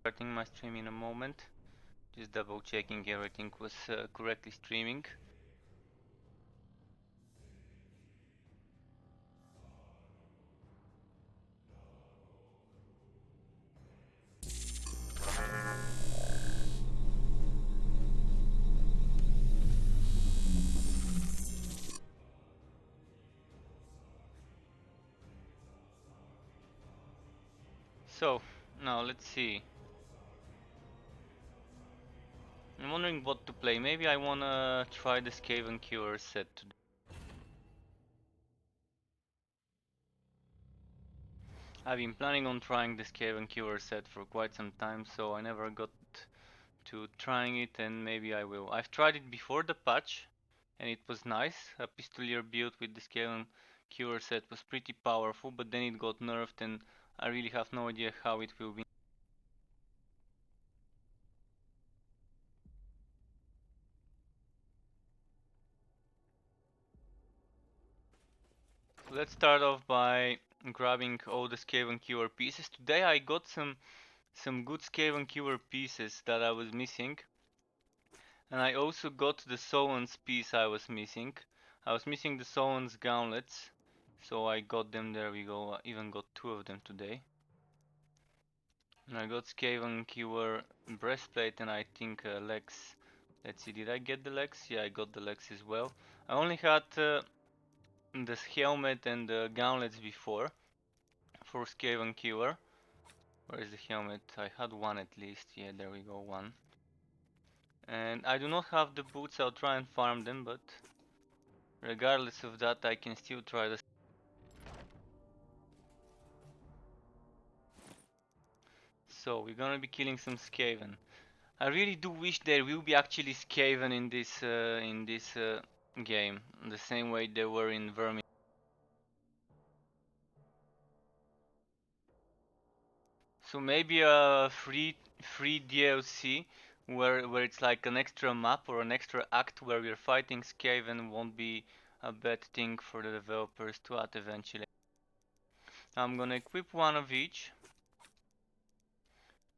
Starting my stream in a moment. Just double checking everything was correctly streaming. So, now let's see. I'm wondering what to play. Maybe I wanna try the Skaven Cure set today. I've been planning on trying the Skaven Cure set for quite some time, so I never got to trying it, and maybe I will. I've tried it before the patch, and it was nice. A Pistolier build with the Skaven Cure set was pretty powerful, but then it got nerfed, and I really have no idea how it will be. Let's start off by grabbing all the Skaven Cure pieces. Today I got some good Skaven Cure pieces that I was missing. And I also got the Solan's piece I was missing. I was missing the Solan's gauntlets. So I got them, there we go. I even got 2 of them today. And I got Skaven Cure breastplate and I think legs. Let's see, did I get the legs? Yeah, I got the legs as well. I only had this helmet and the gauntlets before for Skaven Cure. Where is the helmet? I had one at least. Yeah, there we go, one. And I do not have the boots. I'll try and farm them, but regardless of that, I can still try this. So we're gonna be killing some Skaven. I really do wish there will be actually Skaven in this game, the same way they were in Vermin. So maybe a free DLC where it's like an extra map or an extra act where we're fighting Skaven won't be a bad thing for the developers to add eventually. I'm gonna equip one of each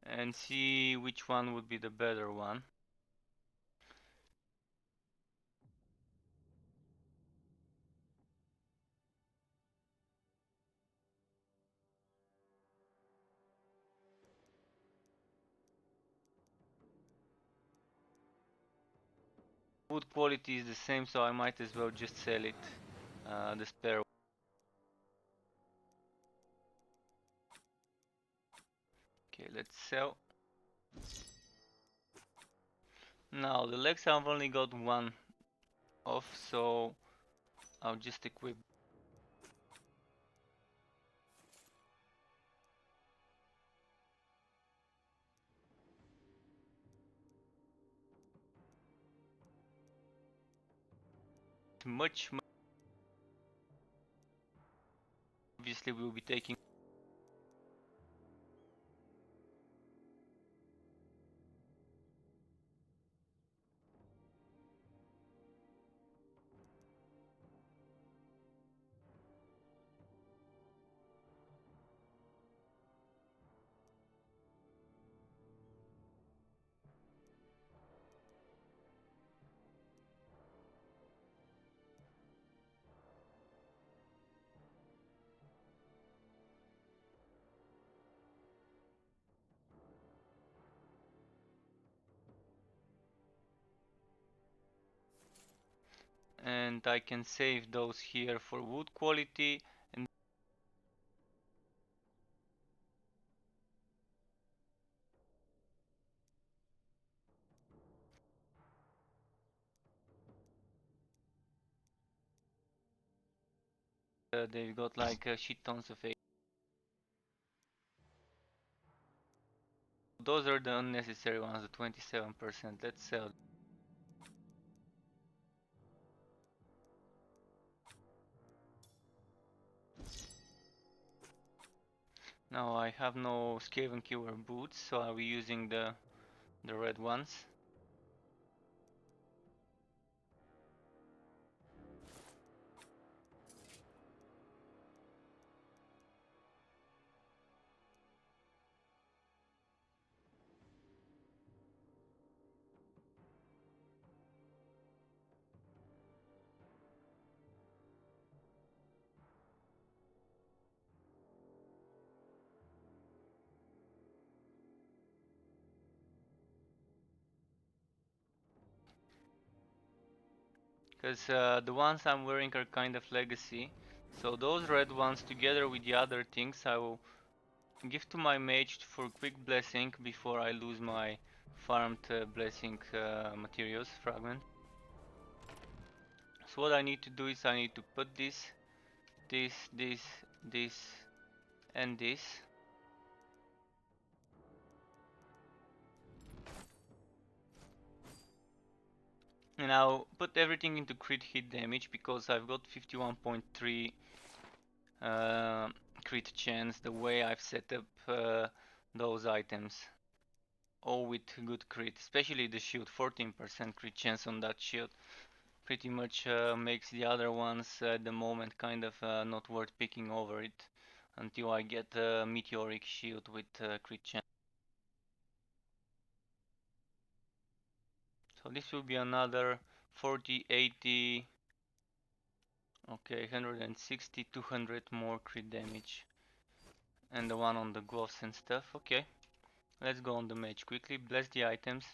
and see which one would be the better one. Wood quality is the same, so I might as well just sell it, the spare. Okay, let's sell. Now the legs I've only got one off, so I'll just equip. Much. Obviously we'll be taking and I can save those here for wood quality. And they've got like shit tons of A. Those are the unnecessary ones, the 27%. Let's sell. Now I have no Skaven Killer boots, so I'll be using the red ones. because the ones I'm wearing are kind of legacy. So those red ones together with the other things I will give to my mage for quick blessing before I lose my farmed blessing materials fragment. So what I need to do is I need to put this, this, and this. And I'll put everything into crit hit damage because I've got 51.3 crit chance the way I've set up those items. All with good crit, especially the shield, 14% crit chance on that shield. Pretty much makes the other ones at the moment kind of not worth picking over it until I get a meteoric shield with crit chance. So this will be another 40, 80, okay, 160, 200 more crit damage. And the one on the gloves and stuff. Okay, let's go on the mage quickly, bless the items.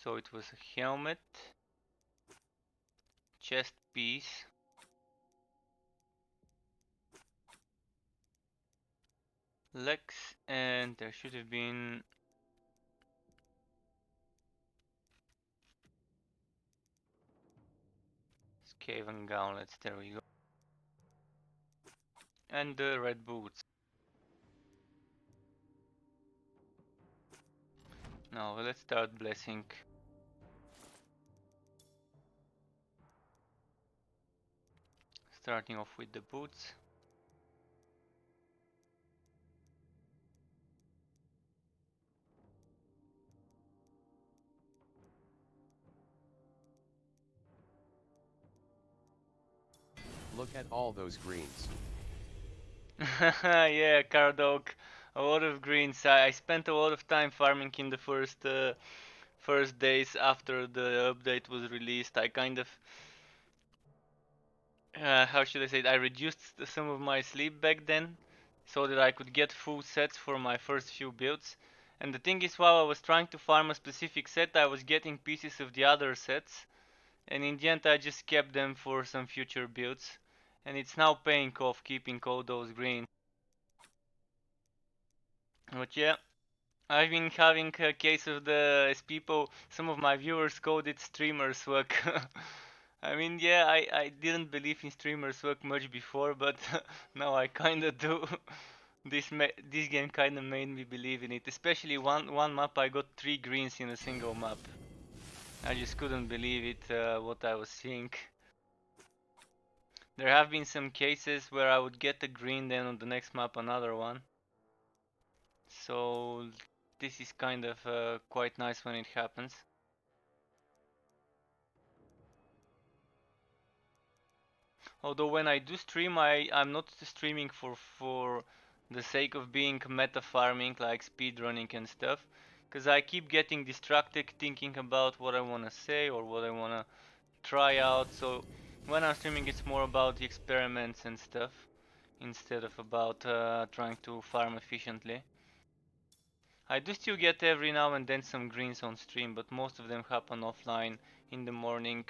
So it was a helmet, chest piece, legs, and there should have been Skaven gauntlets, there we go. And the red boots. Now let's start blessing. Starting off with the boots. Look at all those greens. Yeah, Cardog, a lot of greens. I spent a lot of time farming in the first days after the update was released. I kind of how should I say it? I reduced some of my sleep back then so that I could get full sets for my first few builds. And the thing is, while I was trying to farm a specific set, I was getting pieces of the other sets. And in the end, I just kept them for some future builds. And it's now paying off keeping all those greens. But yeah, I've been having a case of the as people, some of my viewers called it streamer's work. I mean, yeah, I didn't believe in streamer's work much before, but now I kinda do. This game kinda made me believe in it. Especially one map, I got 3 greens in a single map. I just couldn't believe it, what I was seeing. There have been some cases where I would get a green, then on the next map another one. So this is kind of quite nice when it happens. Although when I do stream, I'm not streaming for the sake of being meta farming, like speedrunning and stuff, because I keep getting distracted thinking about what I wanna say or what I wanna try out. So when I'm streaming, it's more about the experiments and stuff instead of about trying to farm efficiently. I do still get every now and then some greens on stream, but most of them happen offline in the morning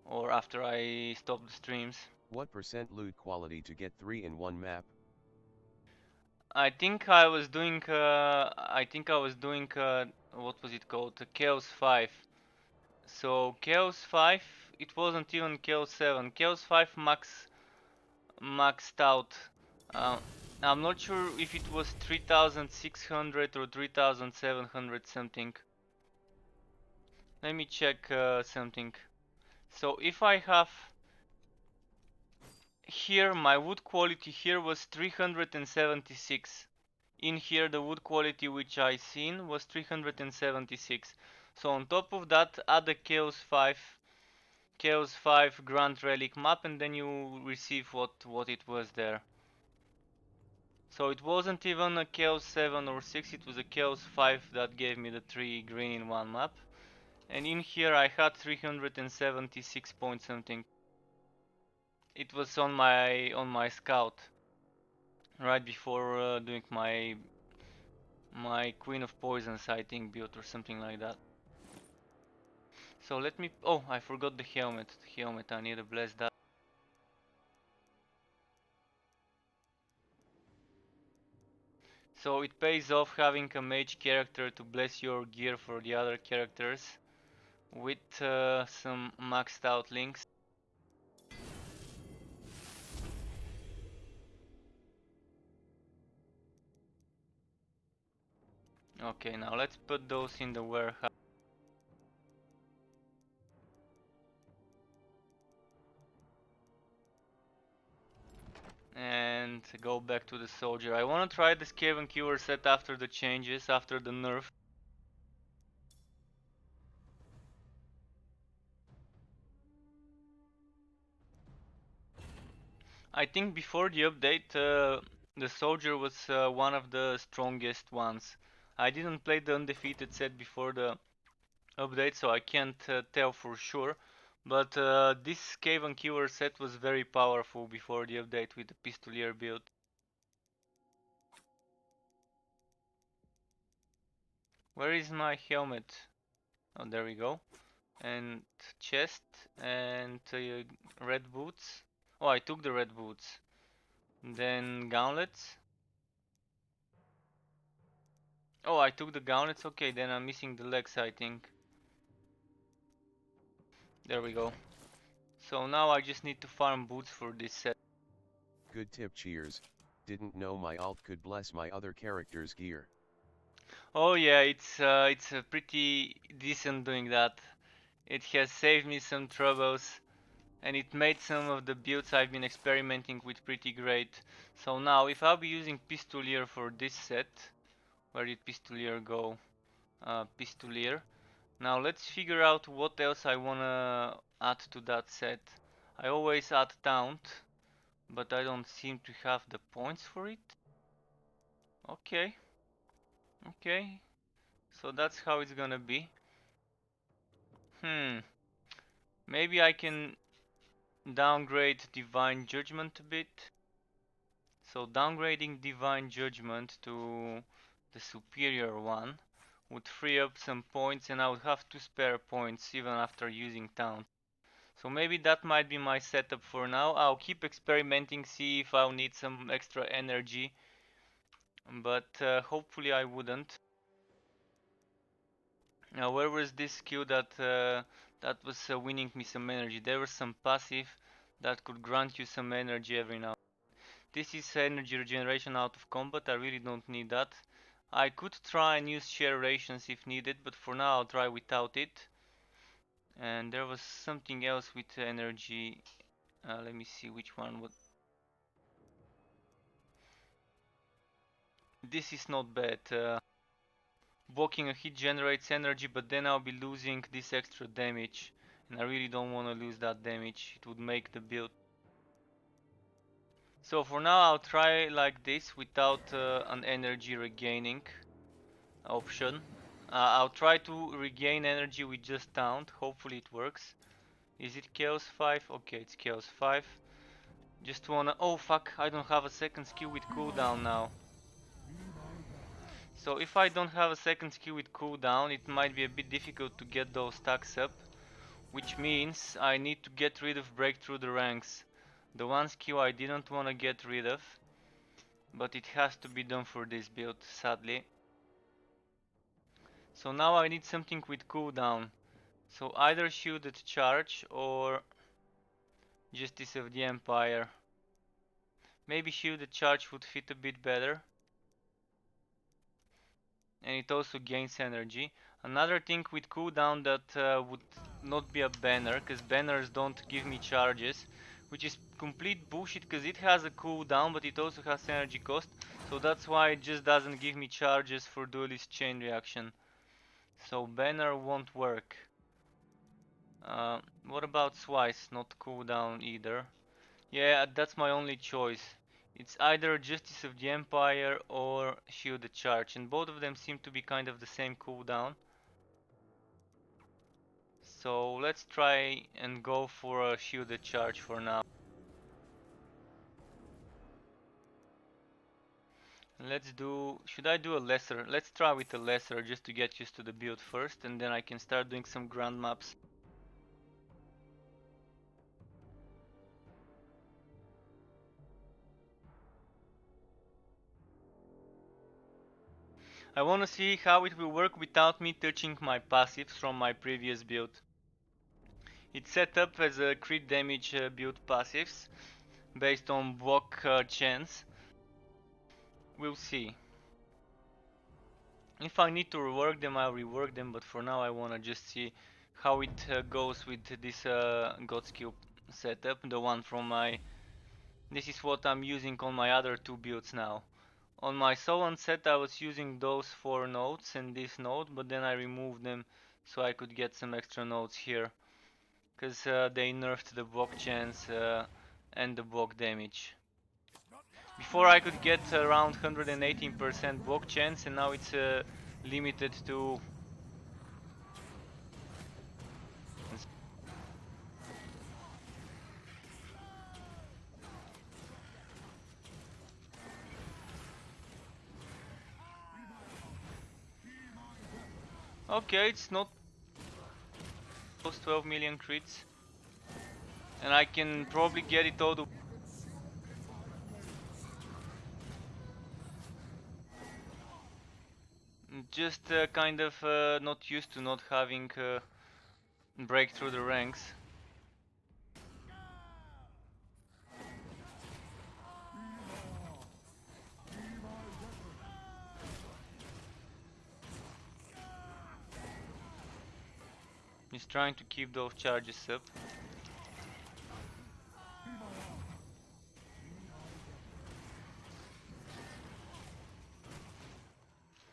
or after I stop the streams. What percent loot quality to get 3 in one map? I think I was doing what was it called? Chaos 5. So Chaos 5, it wasn't even Chaos 7. Chaos 5 maxed out. Uh, I'm not sure if it was 3600 or 3700 something. Let me check something. So if I have here, my wood quality here was 376. In here the wood quality which I seen was 376. So on top of that, add the Chaos 5 Grand Relic map, and then you receive what it was there. So it wasn't even a Chaos 7 or 6, it was a Chaos 5 that gave me the 3 green in one map. And in here I had 376 point something. It was on my scout right before doing my Queen of Poisons, I think, build or something like that. So let me, oh, I forgot the helmet. I need to bless that. So it pays off having a mage character to bless your gear for the other characters with some maxed out links. Okay, now let's put those in the warehouse. And go back to the soldier. I want to try the Skaven Cure set after the changes, after the nerf. I think before the update, the soldier was one of the strongest ones. I didn't play the undefeated set before the update, so I can't tell for sure. But this Cave and Cure set was very powerful before the update with the Pistolier build. Where is my helmet? Oh, there we go. And chest and red boots. Oh, I took the red boots. Then gauntlets. Oh, I took the gauntlets. Okay, then I'm missing the legs, I think. There we go. So now I just need to farm boots for this set. Good tip, cheers. Didn't know my alt could bless my other character's gear. Oh yeah, it's pretty decent doing that. It has saved me some troubles, and it made some of the builds I've been experimenting with pretty great. So now, if I'll be using Pistolier for this set, where did Pistolier go? Pistolier. Now let's figure out what else I wanna add to that set. I always add Taunt, but I don't seem to have the points for it. Okay, okay. So that's how it's gonna be. Maybe I can downgrade Divine Judgment a bit. So downgrading Divine Judgment to the superior one would free up some points, and I would have to spare points even after using Taunt. So maybe that might be my setup for now. I'll keep experimenting, see if I'll need some extra energy, but hopefully I wouldn't. Now where was this skill that was winning me some energy? There was some passive that could grant you some energy every now. This is energy regeneration out of combat. I really don't need that. I could try and use share rations if needed, but for now I'll try without it. And there was something else with energy. Let me see which one. This is not bad. Blocking a hit generates energy, but then I'll be losing this extra damage. And I really don't want to lose that damage. It would make the build. So for now I'll try like this without an energy regaining option. I'll try to regain energy with just Taunt. Hopefully it works. Is it Chaos 5? Okay, it's Chaos 5. Just wanna... Oh fuck, I don't have a second skill with cooldown now. So if I don't have a second skill with cooldown, it might be a bit difficult to get those stacks up. Which means I need to get rid of Break Through the Ranks. The one skill I didn't wanna get rid of. But it has to be done for this build, sadly. So now I need something with cooldown. So either Shielded Charge or Justice of the Empire. Maybe Shielded Charge would fit a bit better. And it also gains energy. Another thing with cooldown that would not be a banner, because banners don't give me charges, which is complete bullshit because it has a cooldown but it also has energy cost, so that's why it just doesn't give me charges for duelist chain reaction. So banner won't work. What about Swice? Not cooldown either. Yeah, that's my only choice. It's either Justice of the Empire or Shielded Charge, and both of them seem to be kind of the same cooldown. So let's try and go for a Shielded Charge for now. Let's do... should I do a lesser? Let's try with a lesser just to get used to the build first, and then I can start doing some grand maps. I want to see how it will work without me touching my passives from my previous build. It's set up as a crit damage build passives based on block chance. We'll see. If I need to rework them, I'll rework them, but for now I wanna just see how it goes with this God skill setup, the one from my... This is what I'm using on my other two builds now. On my Solon set I was using those 4 nodes and this node, but then I removed them so I could get some extra nodes here. Cause they nerfed the block chance and the block damage. Before I could get around 118% block chance, and now it's limited to... Okay, it's not those 12 million crits. And I can probably get it all the... Just kind of not used to not having break through the ranks. He's trying to keep those charges up.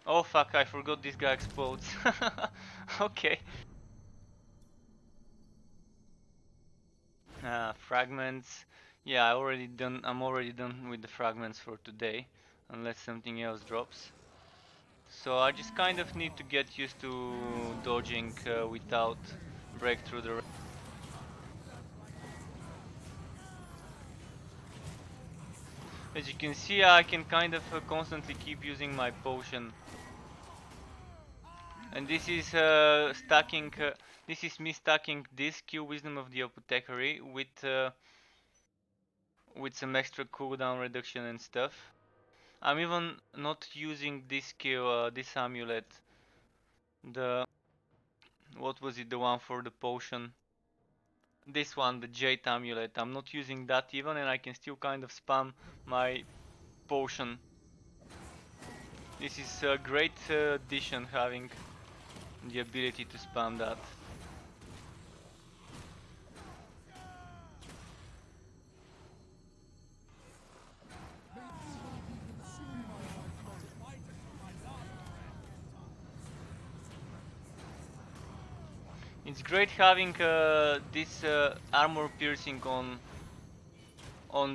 Oh fuck, I forgot this guy explodes. Okay. Fragments. Yeah, I'm already done with the fragments for today, unless something else drops. So I just kind of need to get used to dodging without breakthrough the... As you can see, I can kind of constantly keep using my potion. And this is stacking, this is me stacking this Q Wisdom of the Apothecary with some extra cooldown reduction and stuff. I'm even not using this skill, this amulet. The... what was it, the one for the potion? This one, the Jade amulet. I'm not using that even, and I can still kind of spam my potion. This is a great addition, having the ability to spam that. It's great having this armor piercing on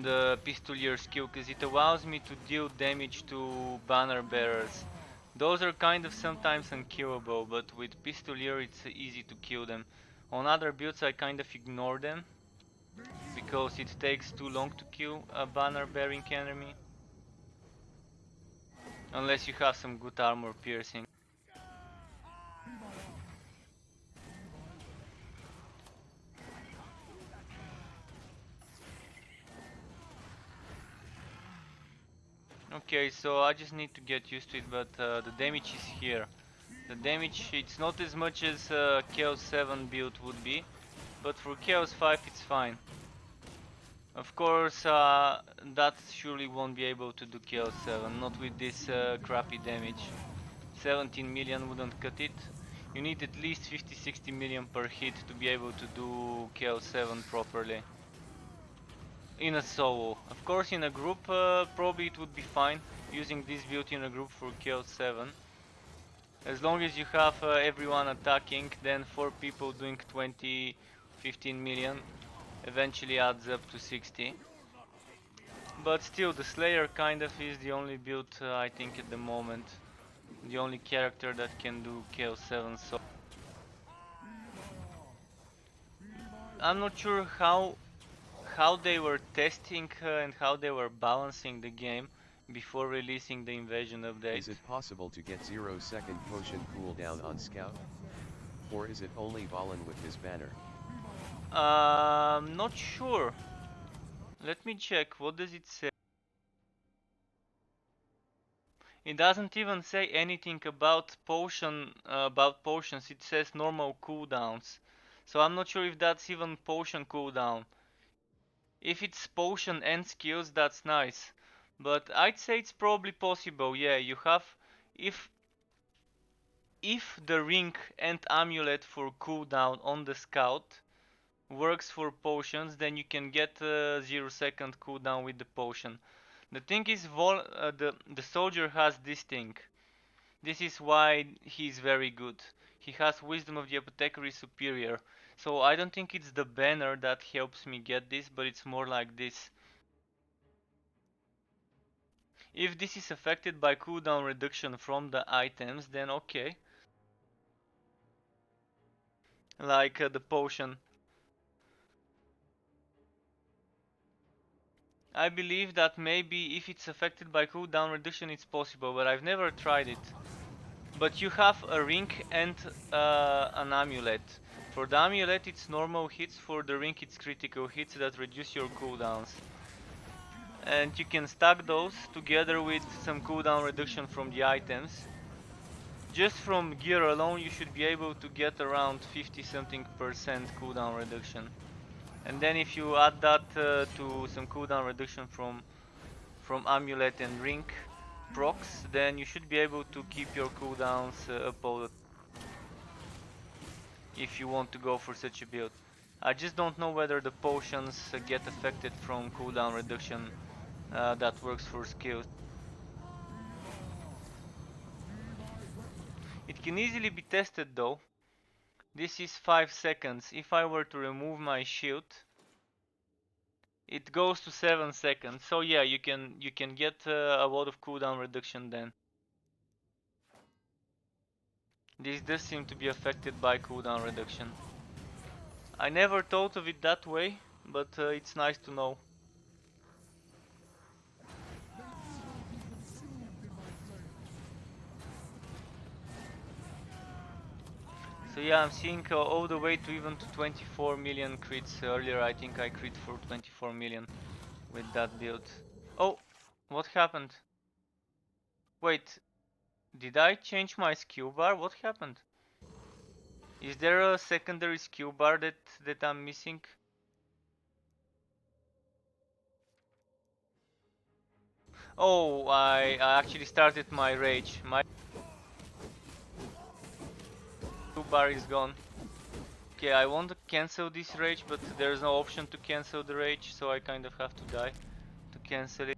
the pistolier skill, because it allows me to deal damage to banner bearers. Those are kind of sometimes unkillable, but with pistolier it's easy to kill them. On other builds I kind of ignore them, because it takes too long to kill a banner bearing enemy. Unless you have some good armor piercing. Okay, so I just need to get used to it, but the damage is here. The damage, it's not as much as Chaos 7 build would be, but for Chaos 5 it's fine. Of course, that surely won't be able to do Chaos 7, not with this crappy damage. 17 million wouldn't cut it. You need at least 50-60 million per hit to be able to do Chaos 7 properly. In a solo. Of course in a group probably it would be fine using this build in a group for Chaos 7. As long as you have everyone attacking, then 4 people doing 20, 15 million eventually adds up to 60. But still, the Slayer kind of is the only build I think at the moment. The only character that can do Chaos 7, so I'm not sure how they were testing and how they were balancing the game before releasing the invasion update. Is it possible to get 0-second potion cooldown on Scout? Or is it only Valen with his banner? Not sure. Let me check. What does it say? It doesn't even say anything about potions. It says normal cooldowns. So I'm not sure if that's even potion cooldown. If it's potion and skills, that's nice. But I'd say it's probably possible. Yeah, you have if the ring and amulet for cooldown on the scout works for potions, then you can get 0-second cooldown with the potion. The thing is, the soldier has this thing. This is why he's very good. He has Wisdom of the Apothecary Superior. So I don't think it's the banner that helps me get this, but it's more like this. If this is affected by cooldown reduction from the items, then okay. Like the potion. I believe that maybe if it's affected by cooldown reduction it's possible, but I've never tried it. But you have a ring and an amulet. For the amulet it's normal hits, for the ring it's critical hits that reduce your cooldowns. And you can stack those together with some cooldown reduction from the items. Just from gear alone you should be able to get around 50 something percent cooldown reduction. And then if you add that to some cooldown reduction from amulet and ring procs, then you should be able to keep your cooldowns up all the if you want to go for such a build. I just don't know whether the potions get affected from cooldown reduction that works for skills. It can easily be tested though. This is 5 seconds. If I were to remove my shield, it goes to 7 seconds. So yeah, you can get a lot of cooldown reduction then. This does seem to be affected by cooldown reduction. I never thought of it that way, but it's nice to know. So yeah, I'm seeing all the way to even to 24 million crits. Earlier I think I crit for 24 million with that build. Oh, what happened? Wait, did I change my skill bar? What happened? Is there a secondary skill bar that I'm missing? Oh, I actually started my rage. My skill bar is gone. Okay, I want to cancel this rage, but there's no option to cancel the rage, so I kind of have to die to cancel it.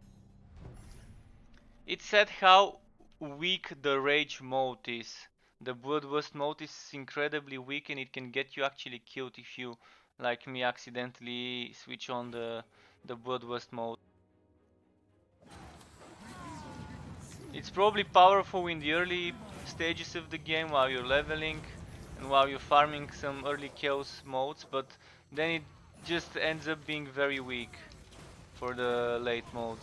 It said how weak the rage mode is. The bloodlust mode is incredibly weak and it can get you actually killed if you, like me, accidentally switch on the bloodlust mode. It's probably powerful in the early stages of the game while you're leveling and while you're farming some early chaos modes, but then it just ends up being very weak for the late mode.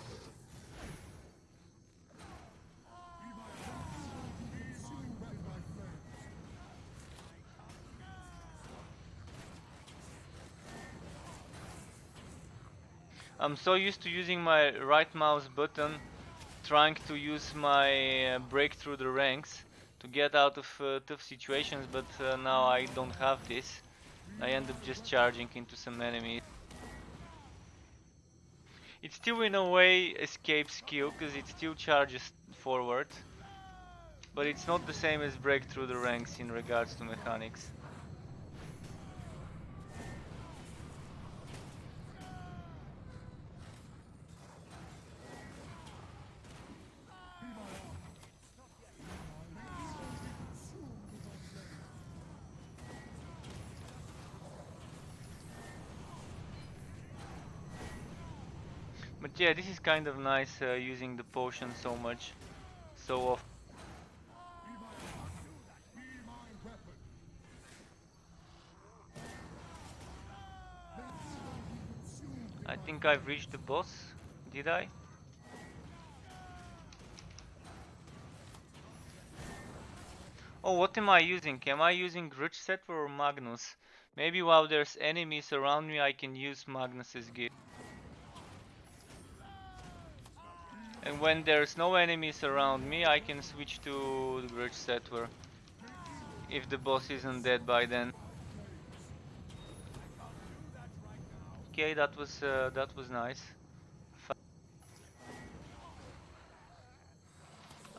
I'm so used to using my right mouse button, trying to use my break through the ranks to get out of tough situations, but now I don't have this. I end up just charging into some enemies. It still in a way escape skill, because it still charges forward, but it's not the same as break through the ranks in regards to mechanics. But yeah, this is kind of nice using the potion so much, so often. I think I've reached the boss. Did I? Oh, what am I using? Am I using Grudge Settler or Magnus? Maybe while there's enemies around me I can use Magnus's gift. And when there's no enemies around me I can switch to the Grudge Settler. If the boss isn't dead by then. Okay, that was nice.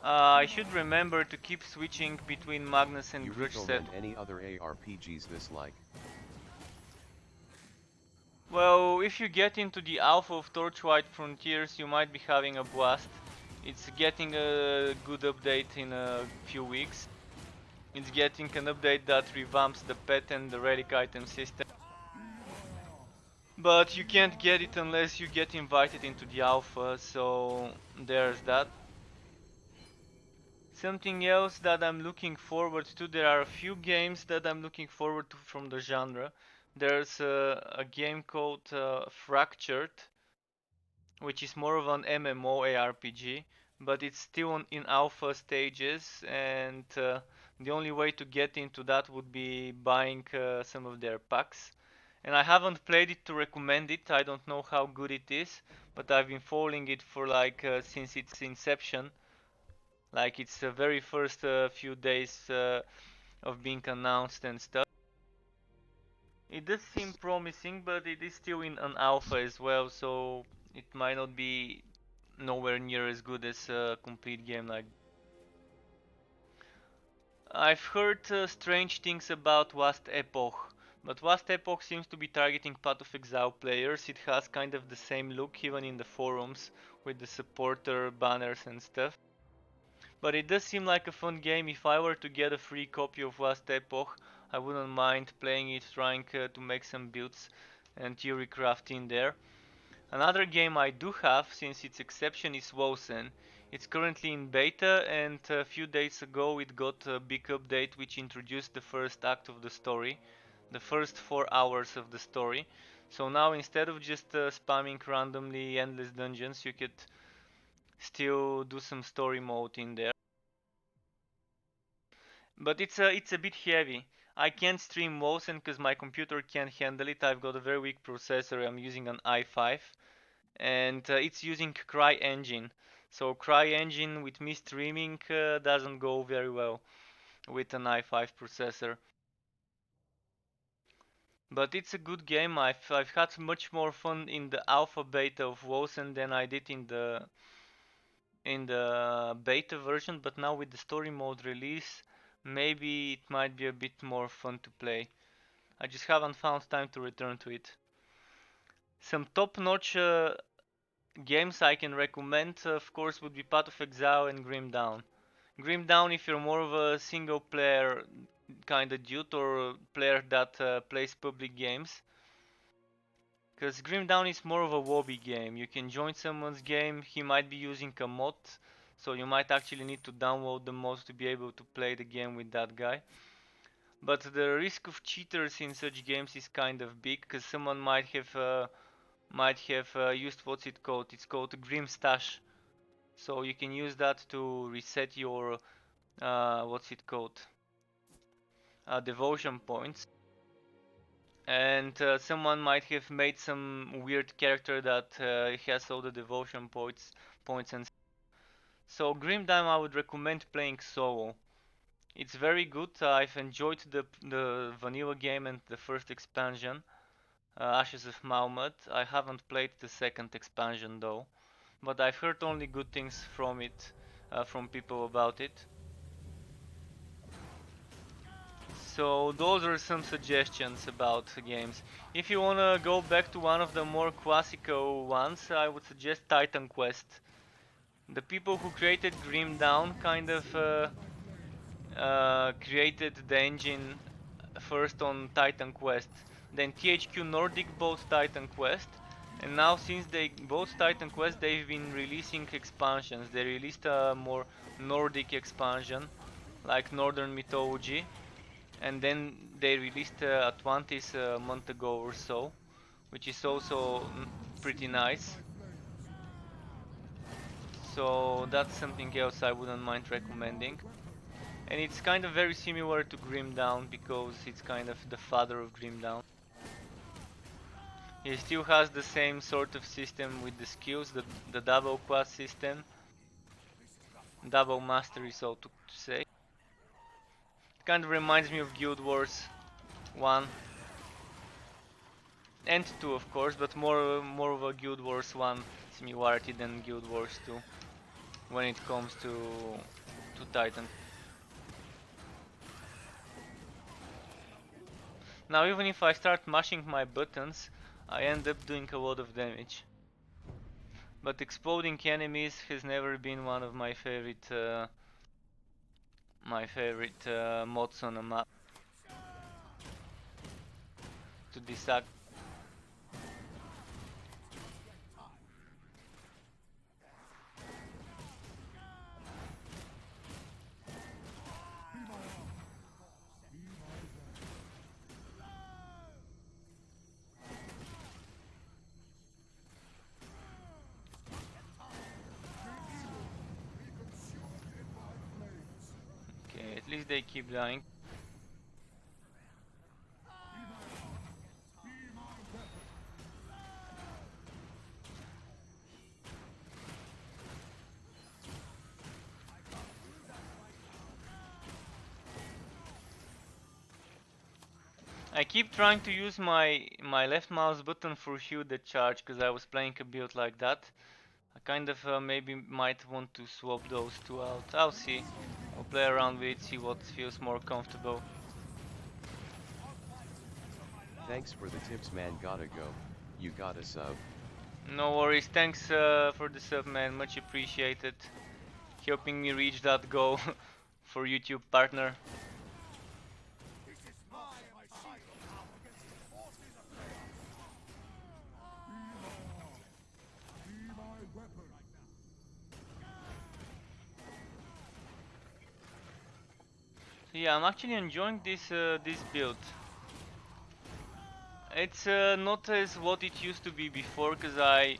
I should remember to keep switching between Magnus and You Grudge recommend Settler. any other ARPGs this like? Well, if you get into the alpha of Torchlight Frontiers, you might be having a blast. It's getting a good update in a few weeks. It's getting an update that revamps the pet and the relic item system. But you can't get it unless you get invited into the alpha, so there's that. Something else that I'm looking forward to, there are a few games that I'm looking forward to from the genre. There's a game called Fractured, which is more of an MMO ARPG, but it's still in alpha stages, and the only way to get into that would be buying some of their packs. And I haven't played it to recommend it. I don't know how good it is, but I've been following it for like since its inception, like its very first few days of being announced and stuff. It does seem promising, but it is still in an alpha as well, so it might not be nowhere near as good as a complete game like. I've heard strange things about Last Epoch, but Last Epoch seems to be targeting Path of Exile players. It has kind of the same look even in the forums with the supporter banners and stuff. But it does seem like a fun game. If I were to get a free copy of Last Epoch, I wouldn't mind playing it, trying to make some builds and theorycraft in there. Another game I do have since its exception is Wosen. It's currently in beta, and a few days ago it got a big update which introduced the first act of the story, the first 4 hours of the story. So now instead of just spamming randomly endless dungeons, you could still do some story mode in there. But it's a bit heavy. I can't stream Wosen because my computer can't handle it. I've got a very weak processor. I'm using an i5, and it's using CryEngine. So CryEngine with me streaming doesn't go very well with an i5 processor. But it's a good game. I've had much more fun in the alpha beta of Wosen than I did in the beta version. But now with the story mode release, maybe it might be a bit more fun to play. I just haven't found time to return to it. Some top-notch games I can recommend, of course, would be Path of Exile and Grim Dawn. Grim Dawn, if you're more of a single-player kind of dude or a player that plays public games, because Grim Dawn is more of a lobby game. You can join someone's game, he might be using a mod, so you might actually need to download the mod to be able to play the game with that guy. But the risk of cheaters in such games is kind of big, because someone might have used what's it called? It's called Grim Stash. So you can use that to reset your what's it called? Devotion points. And someone might have made some weird character that has all the devotion points and so Grim Dawn I would recommend playing solo. It's very good. I've enjoyed the vanilla game and the first expansion, Ashes of Malmud. I haven't played the second expansion though, but I've heard only good things from it, from people about it. So those are some suggestions about games. If you wanna go back to one of the more classical ones, I would suggest Titan Quest. The people who created Grim Dawn kind of created the engine first on Titan Quest. Then THQ Nordic bought Titan Quest, And now since they both Titan Quest, they've been releasing expansions. They released a more Nordic expansion, like Northern Mythology, and then they released Atlantis a month ago or so, which is also pretty nice. So that's something else I wouldn't mind recommending. And it's kind of very similar to Grim Dawn because it's kind of the father of Grim Dawn. He still has the same sort of system with the skills, the double class system, double mastery, so to say. It kind of reminds me of Guild Wars 1 and 2, of course, but more of a Guild Wars 1 similarity than Guild Wars 2 when it comes to Titan. Now even if I start mashing my buttons, I end up doing a lot of damage. But exploding enemies has never been one of my favorite mods on a map to disact. Okay, at least they keep dying. I keep trying to use my left mouse button for shield the charge because I was playing a build like that. I kind of maybe might want to swap those two out. I'll see. I'll play around with it, see what feels more comfortable. Thanks for the tips, man. Gotta go. You got a sub. No worries, thanks for the sub, man, much appreciated. Helping me reach that goal for YouTube partner. So yeah, I'm actually enjoying this build. It's not as what it used to be before, cause I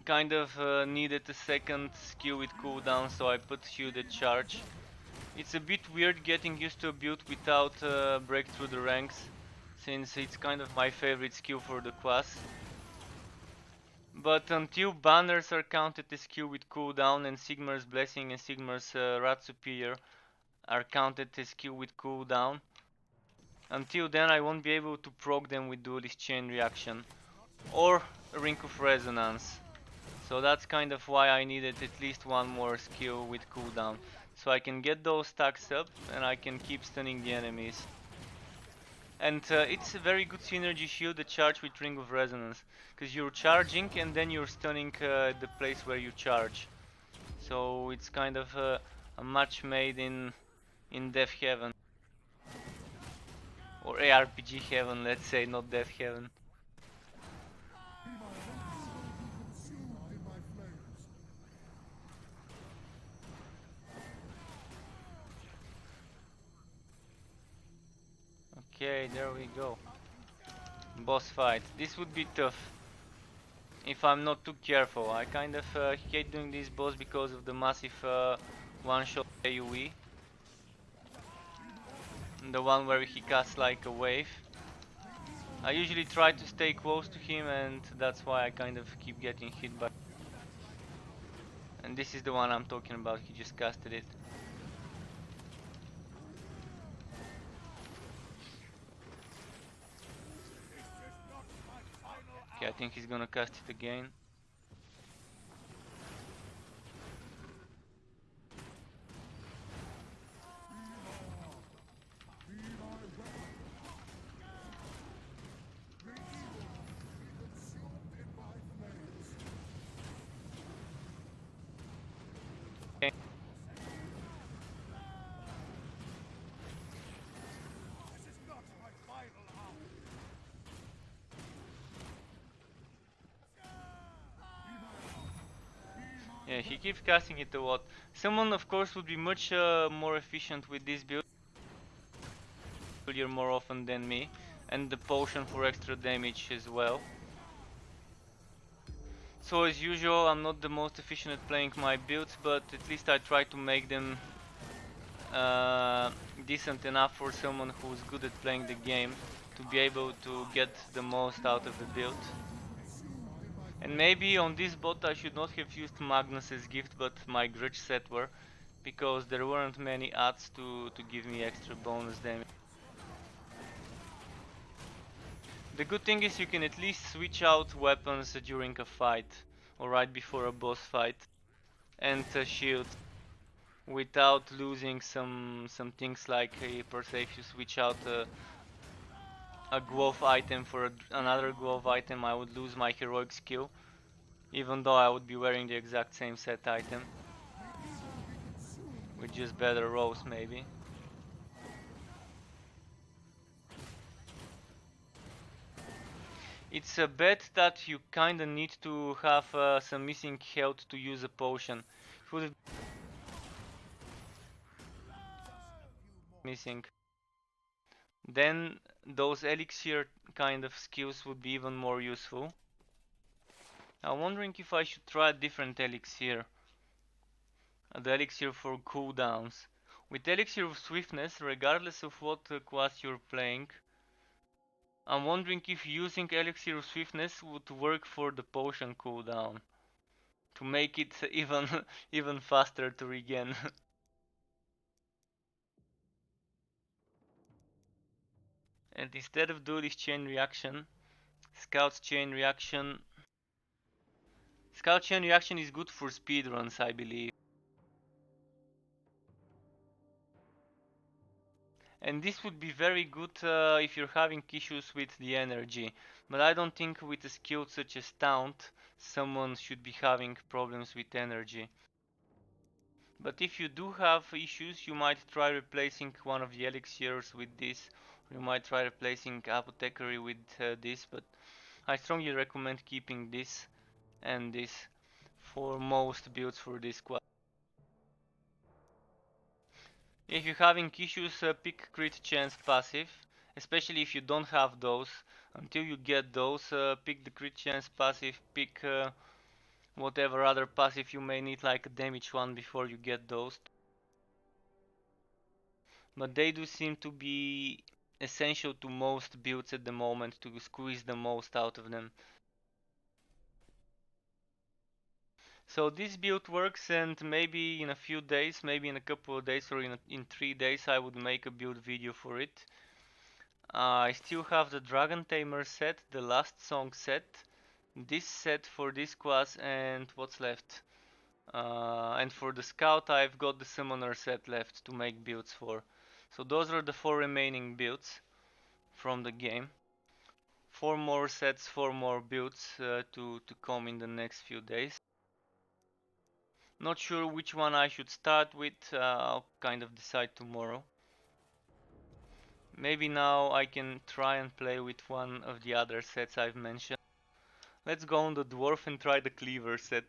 kind of needed a second skill with cooldown, so I put shielded charge. It's a bit weird getting used to a build without break through the ranks, since it's kind of my favorite skill for the class. But until banners are counted as skill with cooldown and Sigmar's Blessing and Sigmar's Rat Superior are counted as skill with cooldown, until then I won't be able to proc them with Duelist Chain Reaction or Ring of Resonance. So that's kind of why I needed at least one more skill with cooldown. So I can get those stacks up and I can keep stunning the enemies. And it's a very good synergy shield, the charge with Ring of Resonance. Because you're charging and then you're stunning the place where you charge. So it's kind of a match made in Death Heaven. Or ARPG Heaven, let's say, not Death Heaven. Okay, there we go. Boss fight. This would be tough if I'm not too careful. I kind of hate doing this boss because of the massive one-shot AoE. The one where he casts like a wave. I usually try to stay close to him and that's why I kind of keep getting hit by. And this is the one I'm talking about, he just casted it. Okay, I think he's gonna cast it again. Okay. Yeah, he keeps casting it a lot. Someone, of course, would be much more efficient with this build here more often than me, and the potion for extra damage as well. So as usual, I'm not the most efficient at playing my builds, but at least I try to make them decent enough for someone who's good at playing the game to be able to get the most out of the build. And maybe on this bot I should not have used Magnus's gift but my Grudge Settler, because there weren't many adds to give me extra bonus damage. The good thing is you can at least switch out weapons during a fight or right before a boss fight, and shields without losing some things like per se if you switch out a glove item for another glove item, I would lose my heroic skill, even though I would be wearing the exact same set item with just better rolls maybe. It's a bet that you kinda need to have some missing health to use a potion. If would missing, then those elixir kind of skills would be even more useful. I'm wondering if I should try a different elixir. The elixir for cooldowns. With elixir of swiftness, regardless of what class you're playing, I'm wondering if using elixir of swiftness would work for the potion cooldown to make it even even faster to regain. And instead of duelist chain reaction, scout's chain reaction. Scout chain reaction is good for speedruns, I believe. And this would be very good if you're having issues with the energy. But I don't think with a skill such as Taunt, someone should be having problems with energy. But if you do have issues, you might try replacing one of the elixirs with this. You might try replacing Apothecary with this, but I strongly recommend keeping this and this for most builds for this squad. If you're having issues, pick crit chance passive, especially if you don't have those. Until you get those, pick the crit chance passive, pick whatever other passive you may need, like a damage one before you get those. But they do seem to be essential to most builds at the moment to squeeze the most out of them. So this build works, and maybe in a few days, maybe in a couple of days or in 3 days I would make a build video for it. I still have the Dragon Tamer set, the last song set, this set for this class, and what's left. And for the Scout I've got the Summoner set left to make builds for. So those are the 4 remaining builds from the game. 4 more sets, 4 more builds to come in the next few days. Not sure which one I should start with, I'll kind of decide tomorrow. Maybe now I can try and play with one of the other sets I've mentioned. Let's go on the Dwarf and try the Cleaver set.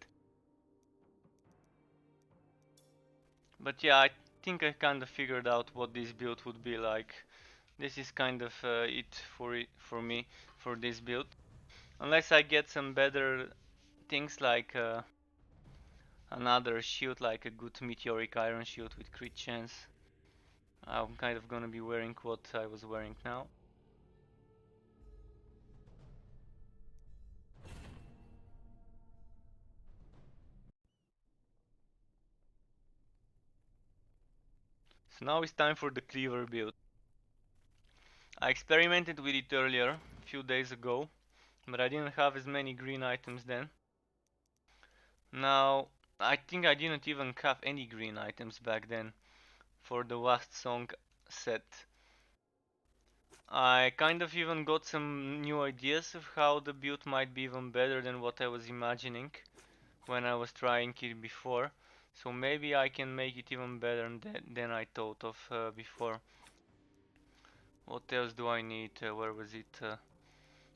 But yeah, I think I kind of figured out what this build would be like. This is kind of it for me for this build. Unless I get some better things like another shield, like a good meteoric iron shield with crit chance. I'm kind of gonna be wearing what I was wearing now. So now it's time for the Cleaver build. I experimented with it earlier, a few days ago, but I didn't have as many green items then. Now, I think I didn't even have any green items back then for the last song set. I kind of even got some new ideas of how the build might be even better than what I was imagining when I was trying it before. So maybe I can make it even better than I thought of before. What else do I need? Where was it?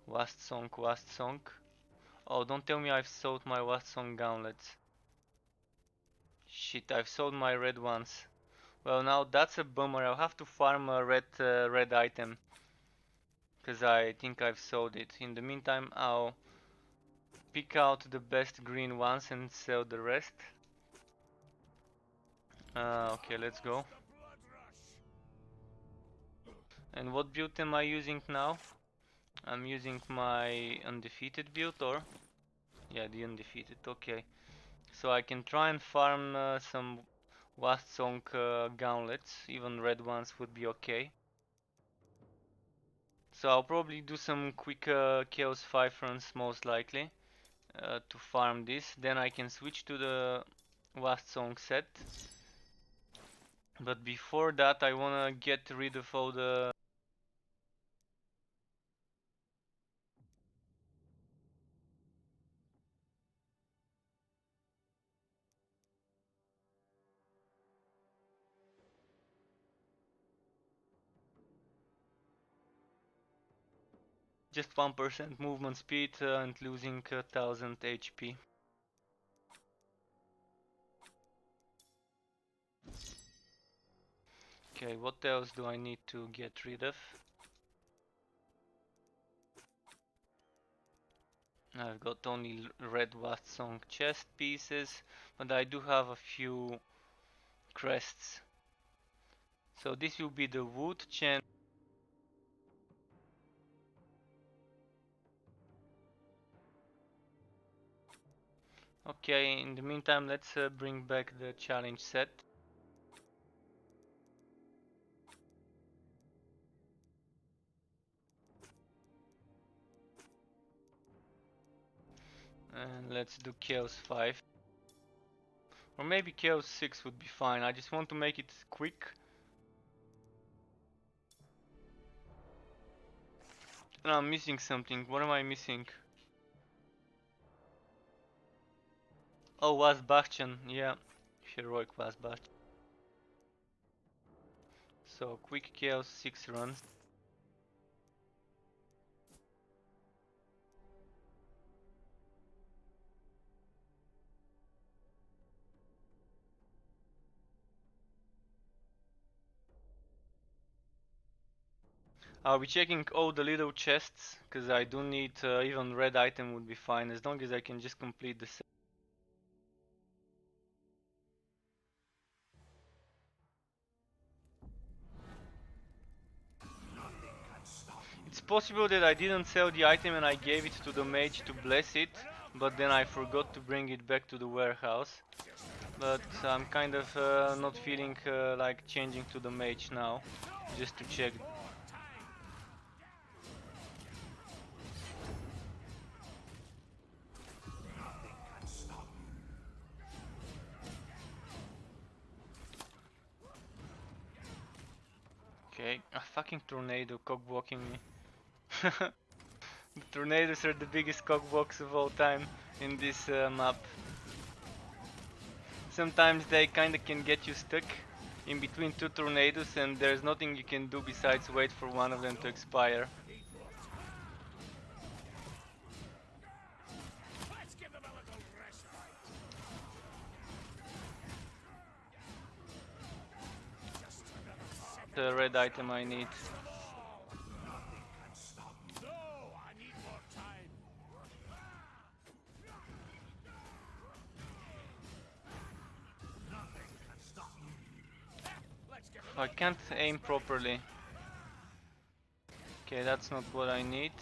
Last song, last song. Oh, don't tell me I've sold my last song gauntlets. Shit, I've sold my red ones. Well, now that's a bummer. I'll have to farm a red item, because I think I've sold it. In the meantime, I'll pick out the best green ones and sell the rest. Okay, let's go. And what build am I using now? I'm using my undefeated build, or? Yeah, the undefeated, okay. So I can try and farm some Last Song gauntlets, even red ones would be okay. So I'll probably do some quick Chaos 5 runs most likely to farm this. Then I can switch to the Last Song set. But before that I wanna get rid of all the just 1% movement speed and losing 1000 HP. Okay, what else do I need to get rid of? I've got only red Last Song chest pieces, but I do have a few crests. So this will be the wood chain. Okay, in the meantime let's bring back the challenge set. And let's do Chaos 5. Or maybe Chaos 6 would be fine. I just want to make it quick. And I'm missing something. What am I missing? Oh, Last Bastion. Yeah, heroic Last Bastion. So quick Chaos 6 runs. I'll be checking all the little chests, because I do need even red item would be fine, as long as I can just complete the set. It's possible that I didn't sell the item and I gave it to the mage to bless it, but then I forgot to bring it back to the warehouse. But I'm kind of not feeling like changing to the mage now, just to check. Okay, a fucking tornado cockblocking me. The tornadoes are the biggest cockblocks of all time in this map. Sometimes they kinda can get you stuck in between two tornadoes and there's nothing you can do besides wait for one of them to expire. The red item I need. I can't aim properly. Okay, that's not what I need.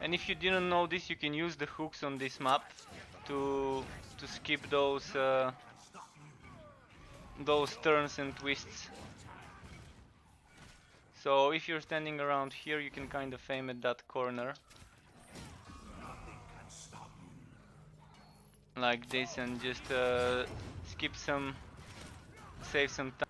And if you didn't know this, you can use the hooks on this map to skip those turns and twists. So if you're standing around here, you can kind of aim at that corner. Like this, and just skip some, save some time.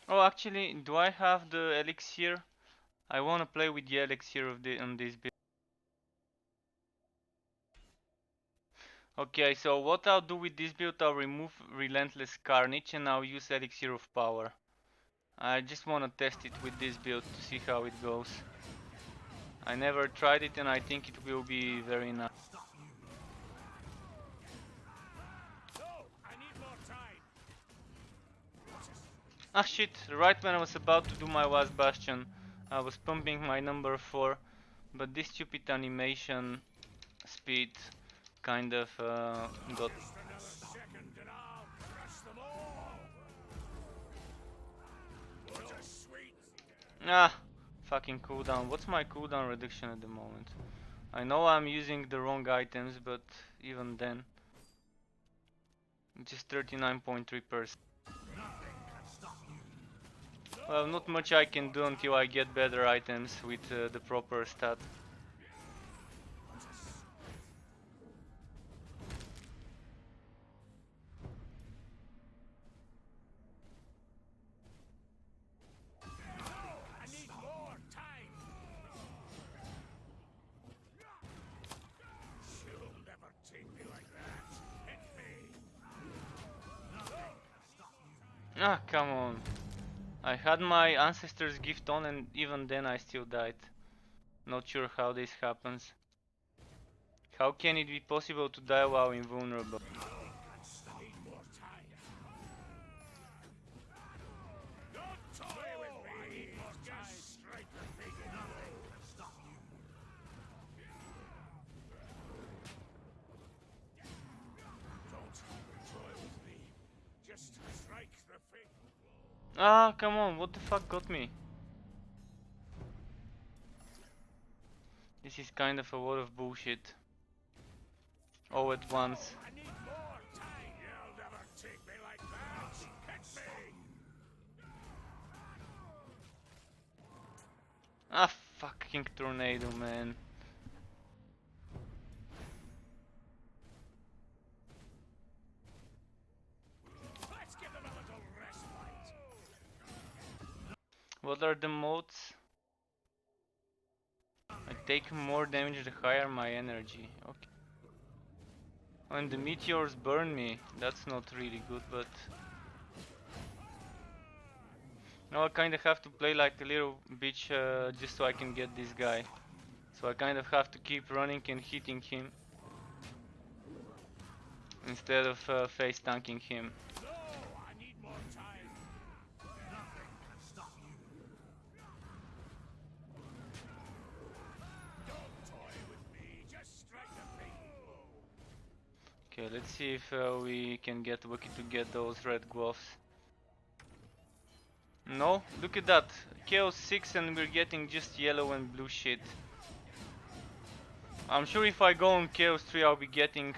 Oh, actually, do I have the elixir? I wanna play with the elixir of on this build. Okay, so what I'll do with this build, I'll remove Relentless Carnage and I'll use Elixir of Power. I just wanna test it with this build to see how it goes. I never tried it and I think it will be very nice. Ah shit, right when I was about to do my last bastion, I was pumping my number 4, but this stupid animation speed kind of got... Ah, fucking cooldown. What's my cooldown reduction at the moment? I know I'm using the wrong items, but even then, just 39.3%. Well, not much I can do until I get better items with the proper stat. Ah, come on. I had my ancestor's gift on and even then I still died. Not sure how this happens. How can it be possible to die while invulnerable? Ah, come on, what the fuck got me? This is kind of a lot of bullshit. All at once. Ah, fucking tornado, man. What are the modes? I take more damage the higher my energy. Okay. And the meteors burn me. That's not really good, but... Now I kinda have to play like a little bitch just so I can get this guy. So I kind of have to keep running and hitting him instead of face tanking him. Okay, let's see if we can get lucky to get those red gloves. No, look at that. Chaos 6 and we're getting just yellow and blue shit. I'm sure if I go on Chaos 3 I'll be getting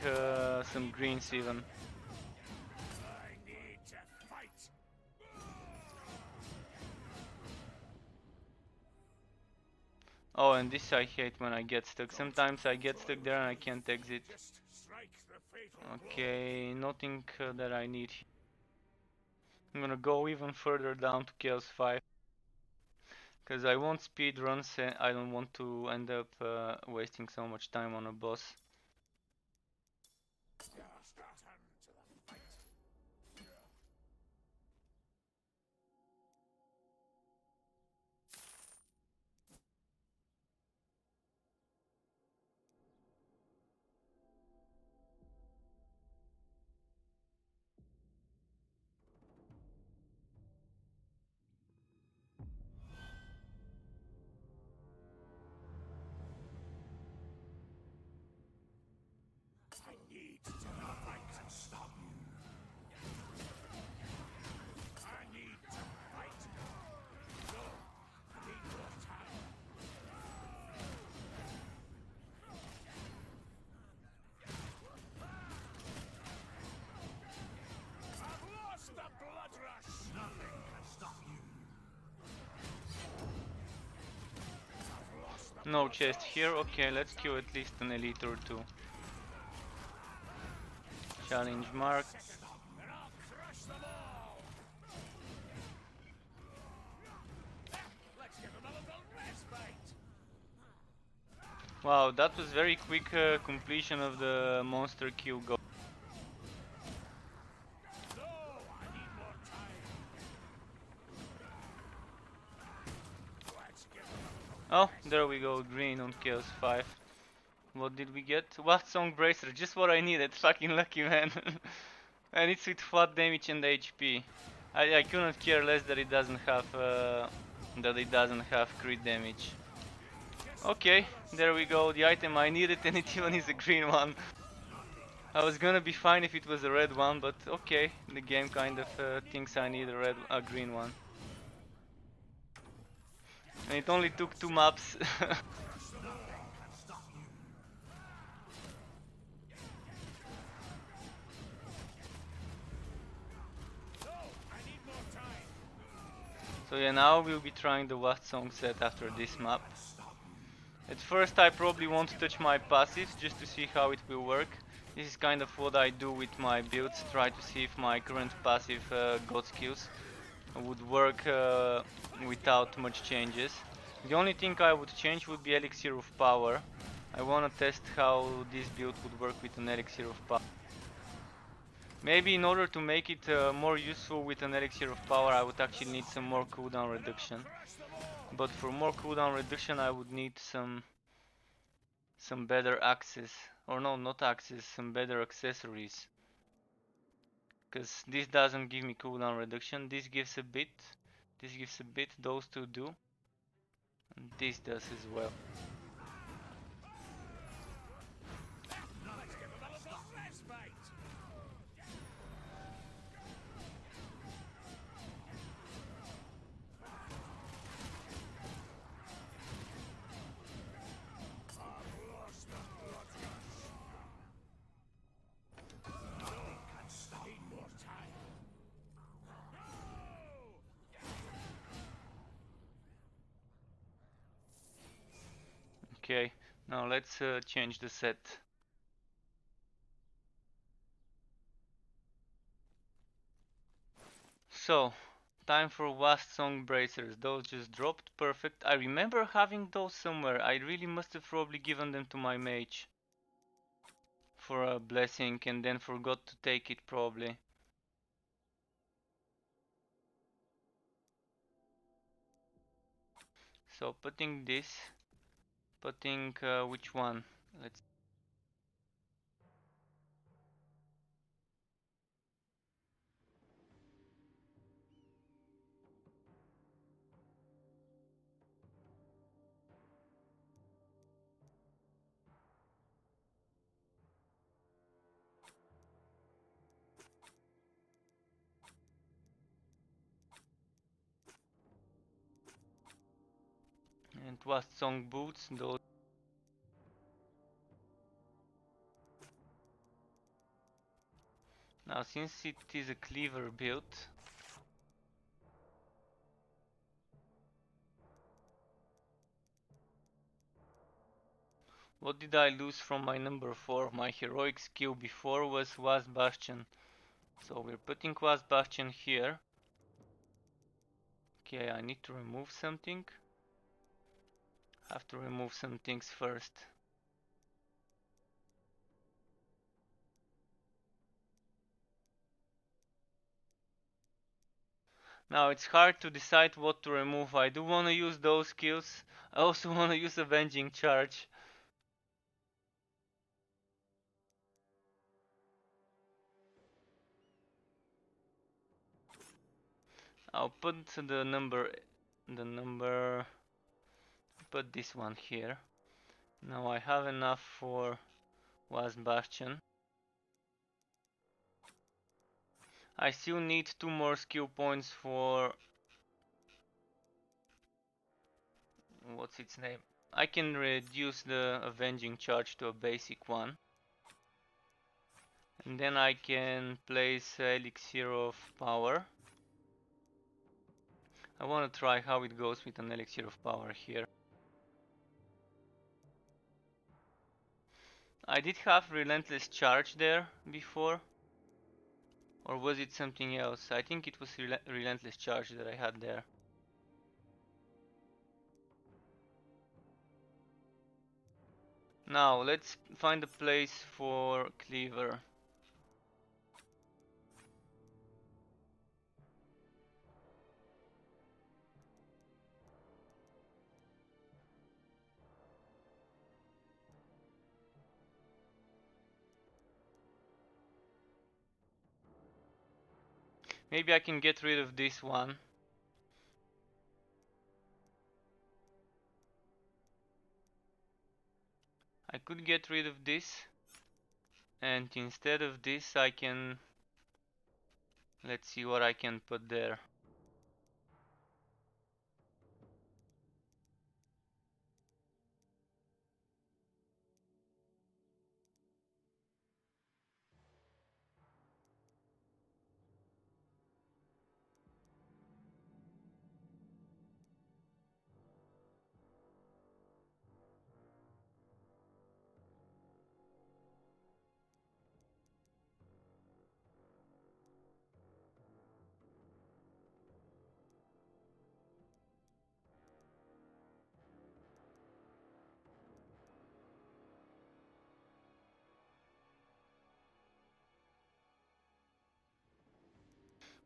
some greens even. Oh, and this I hate when I get stuck. Sometimes I get stuck there and I can't exit. Okay, nothing that I need. I'm gonna go even further down to Chaos 5. Because I want speed runs and I don't want to end up wasting so much time on a boss. No chest here, okay, let's kill at least an elite or two. Challenge mark. Wow, that was very quick completion of the monster kill go. Oh, there we go, green on Chaos 5. What did we get? What song bracer? Just what I needed. Fucking lucky, man. And it's with flat damage and HP. I couldn't care less that it doesn't have crit damage. Okay, there we go. The item I needed, and it even is a green one. I was gonna be fine if it was a red one, but okay, the game kind of thinks I need a green one. And it only took 2 maps. So yeah, now we'll be trying the West Song set after this map. At first I probably won't touch my passives just to see how it will work. This is kind of what I do with my builds, try to see if my current passive god skills would work without much changes. The only thing I would change would be Elixir of Power. I wanna test how this build would work with an Elixir of Power. Maybe in order to make it more useful with an Elixir of Power, I would actually need some more cooldown reduction. But for more cooldown reduction I would need some better access, or no, not access, some better accessories. Because this doesn't give me cooldown reduction, this gives a bit, those two do, and this does as well. Okay, now let's change the set. So, time for Vast Song Bracers. Those just dropped, perfect. I remember having those somewhere. I really must have probably given them to my mage for a blessing and then forgot to take it probably. So putting this, which one? Let's. And Vast Song boots, those. Now since it is a cleaver build, what did I lose from my number 4? My heroic skill before was Bastion. So we're putting Bastion here. Okay, I need to remove something. Have to remove some things first. Now it's hard to decide what to remove. I do want to use those skills. I also want to use Avenging Charge. I'll put the number, put this one here. Now I have enough for Bastion. I still need 2 more skill points for, what's its name? I can reduce the Avenging Charge to a basic one. And then I can place Elixir of Power. I want to try how it goes with an Elixir of Power here. I did have Relentless Charge there before. Or was it something else? I think it was Relentless Charge that I had there. Now let's find a place for cleaver. Maybe I can get rid of this one. I could get rid of this, and instead of this I can... Let's see what I can put there.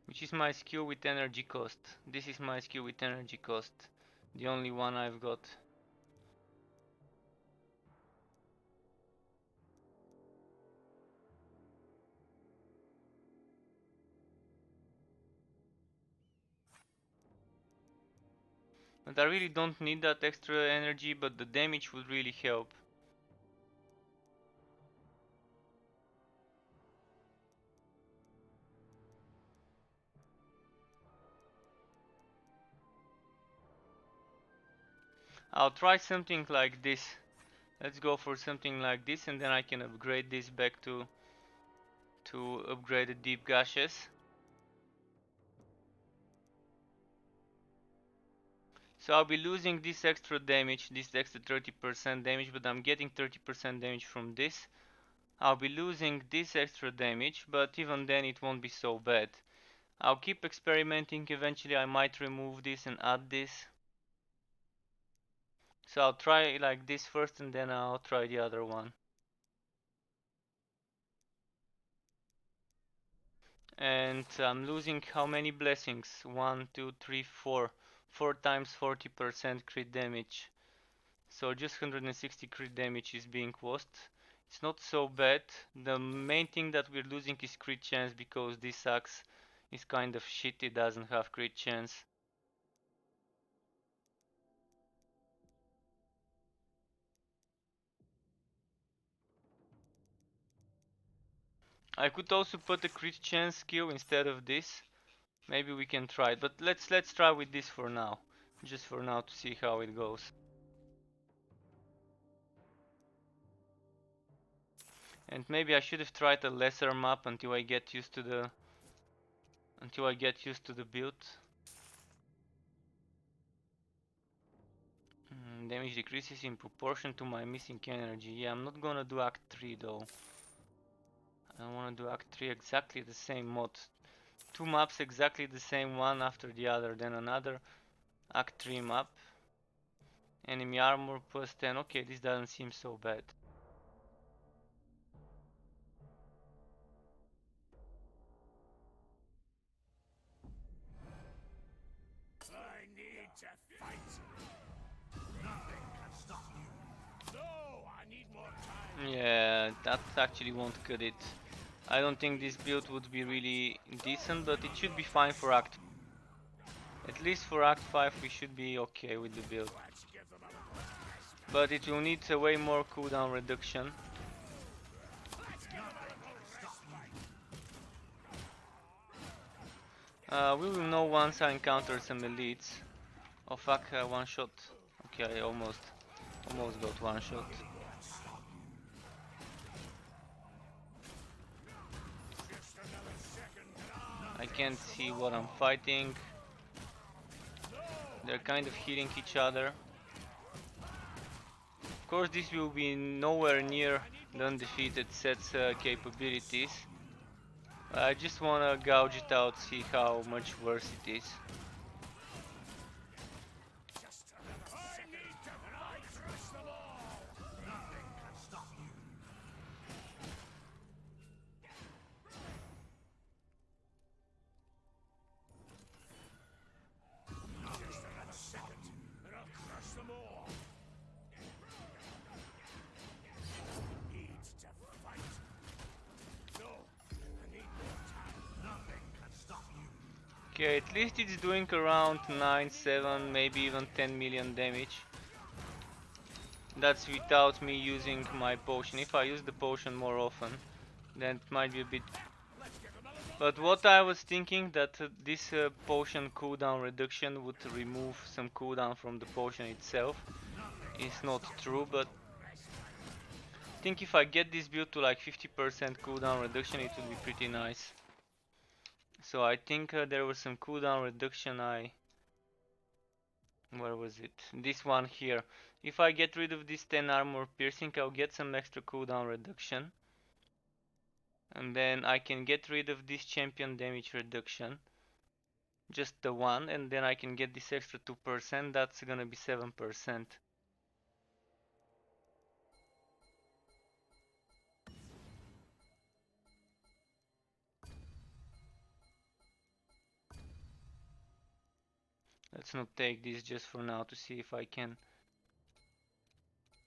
Which is my skill with energy cost. This is my skill with energy cost. The only one I've got. But I really don't need that extra energy, but the damage would really help. I'll try something like this. Let's go for something like this, and then I can upgrade this back to upgrade the deep gashes. So I'll be losing this extra damage, this extra 30% damage, but I'm getting 30% damage from this. I'll be losing this extra damage, but even then it won't be so bad. I'll keep experimenting. Eventually I might remove this and add this. So I'll try like this first, and then I'll try the other one. And I'm losing how many blessings? 1, 2, 3, 4. 4 times 40% crit damage. So just 160 crit damage is being lost. It's not so bad. The main thing that we're losing is crit chance, because this axe is kind of shit. It doesn't have crit chance. I could also put a crit chance skill instead of this. Maybe we can try it, but let's try with this for now. Just for now, to see how it goes. And maybe I should have tried a lesser map until I get used to the build. Damage decreases in proportion to my missing energy. Yeah, I'm not gonna do Act 3 though. I don't wanna do Act 3 exactly the same mod. 2 maps exactly the same, one after the other, then another Act 3 map. Enemy armor plus 10. Okay, this doesn't seem so bad. I need to fight. Nothing can stop you. No, I need more time. Yeah, that actually won't cut it. I don't think this build would be really decent, but it should be fine for Act. At least for Act 5 we should be okay with the build. But it will need a way more cooldown reduction. We will know once I encounter some elites. Oh fuck, one shot. Okay, I almost got one shot. I can't see what I'm fighting. They're kind of hitting each other. Of course, this will be nowhere near the undefeated set's capabilities. I just wanna gouge it out, see how much worse it is. Okay, at least it's doing around 9, 7, maybe even 10 million damage. That's without me using my potion. If I use the potion more often, then it might be a bit. But what I was thinking that this potion cooldown reduction would remove some cooldown from the potion itself is not true, but I think if I get this build to like 50% cooldown reduction, it would be pretty nice. So I think there was some cooldown reduction. Where was it? This one here. If I get rid of this 10 armor piercing, I'll get some extra cooldown reduction. And then I can get rid of this champion damage reduction. Just the one, and then I can get this extra 2%. That's gonna be 7%. Let's not take this just for now to see if I can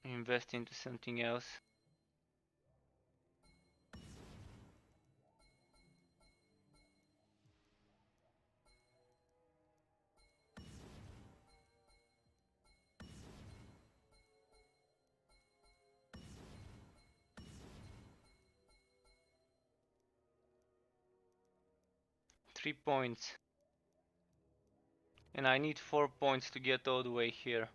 invest into something else. Three points. And I need 4 points to get all the way here.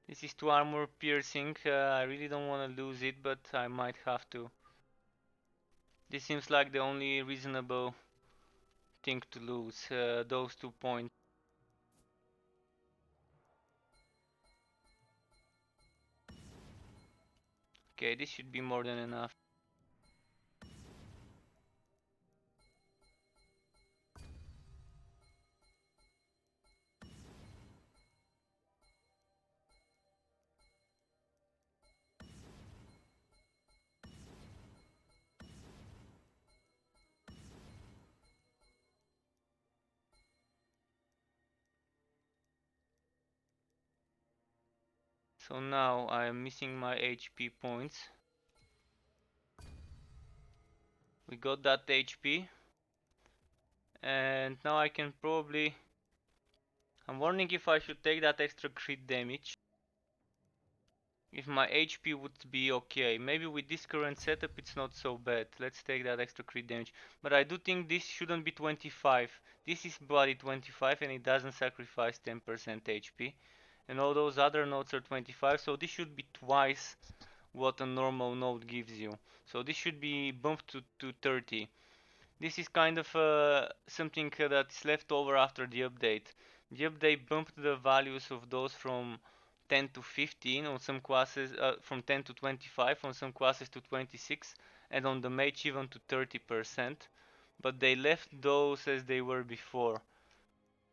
This is 2 armor piercing. I really don't want to lose it, but I might have to. This seems like the only reasonable thing to lose, those 2 points. Okay, this should be more than enough. So now I am missing my HP points. We got that HP. And now I can probably... I'm wondering if I should take that extra crit damage. If my HP would be okay. Maybe with this current setup it's not so bad. Let's take that extra crit damage. But I do think this shouldn't be 25. This is bloody 25 and it doesn't sacrifice 10% HP. And all those other nodes are 25, so this should be twice what a normal node gives you. So this should be bumped to 30. This is kind of something that's left over after the update. The update bumped the values of those from 10 to 15 on some classes, from 10 to 25 on some classes to 26, and on the mage even to 30%. But they left those as they were before,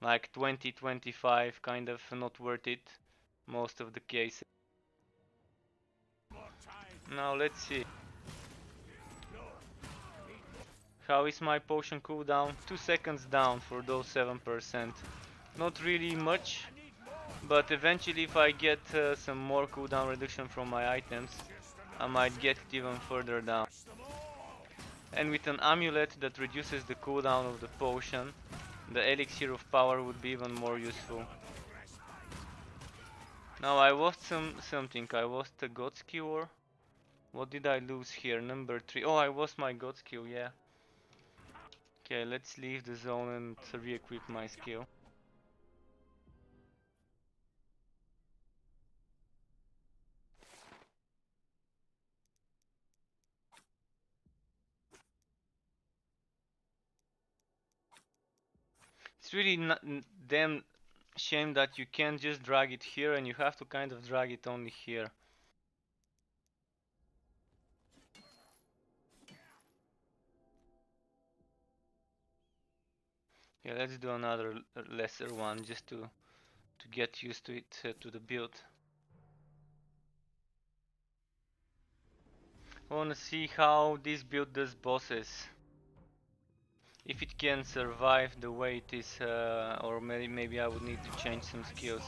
like 20, 25, kind of not worth it, most of the cases. Now let's see. How is my potion cooldown? 2 seconds down for those 7%. Not really much, but eventually if I get some more cooldown reduction from my items, I might get it even further down. And with an amulet that reduces the cooldown of the potion, the elixir of power would be even more useful. Now I lost something. I lost a god skill. What did I lose here? Number 3. Oh, I lost my god skill, yeah. Okay, let's leave the zone and re-equip my skill. It's really not damn shame that you can't just drag it here and you have to kind of drag it only here. Yeah, let's do another lesser one just to get used to it, to the build. I wanna see how this build does bosses. If it can survive the way it is, or maybe I would need to change some skills.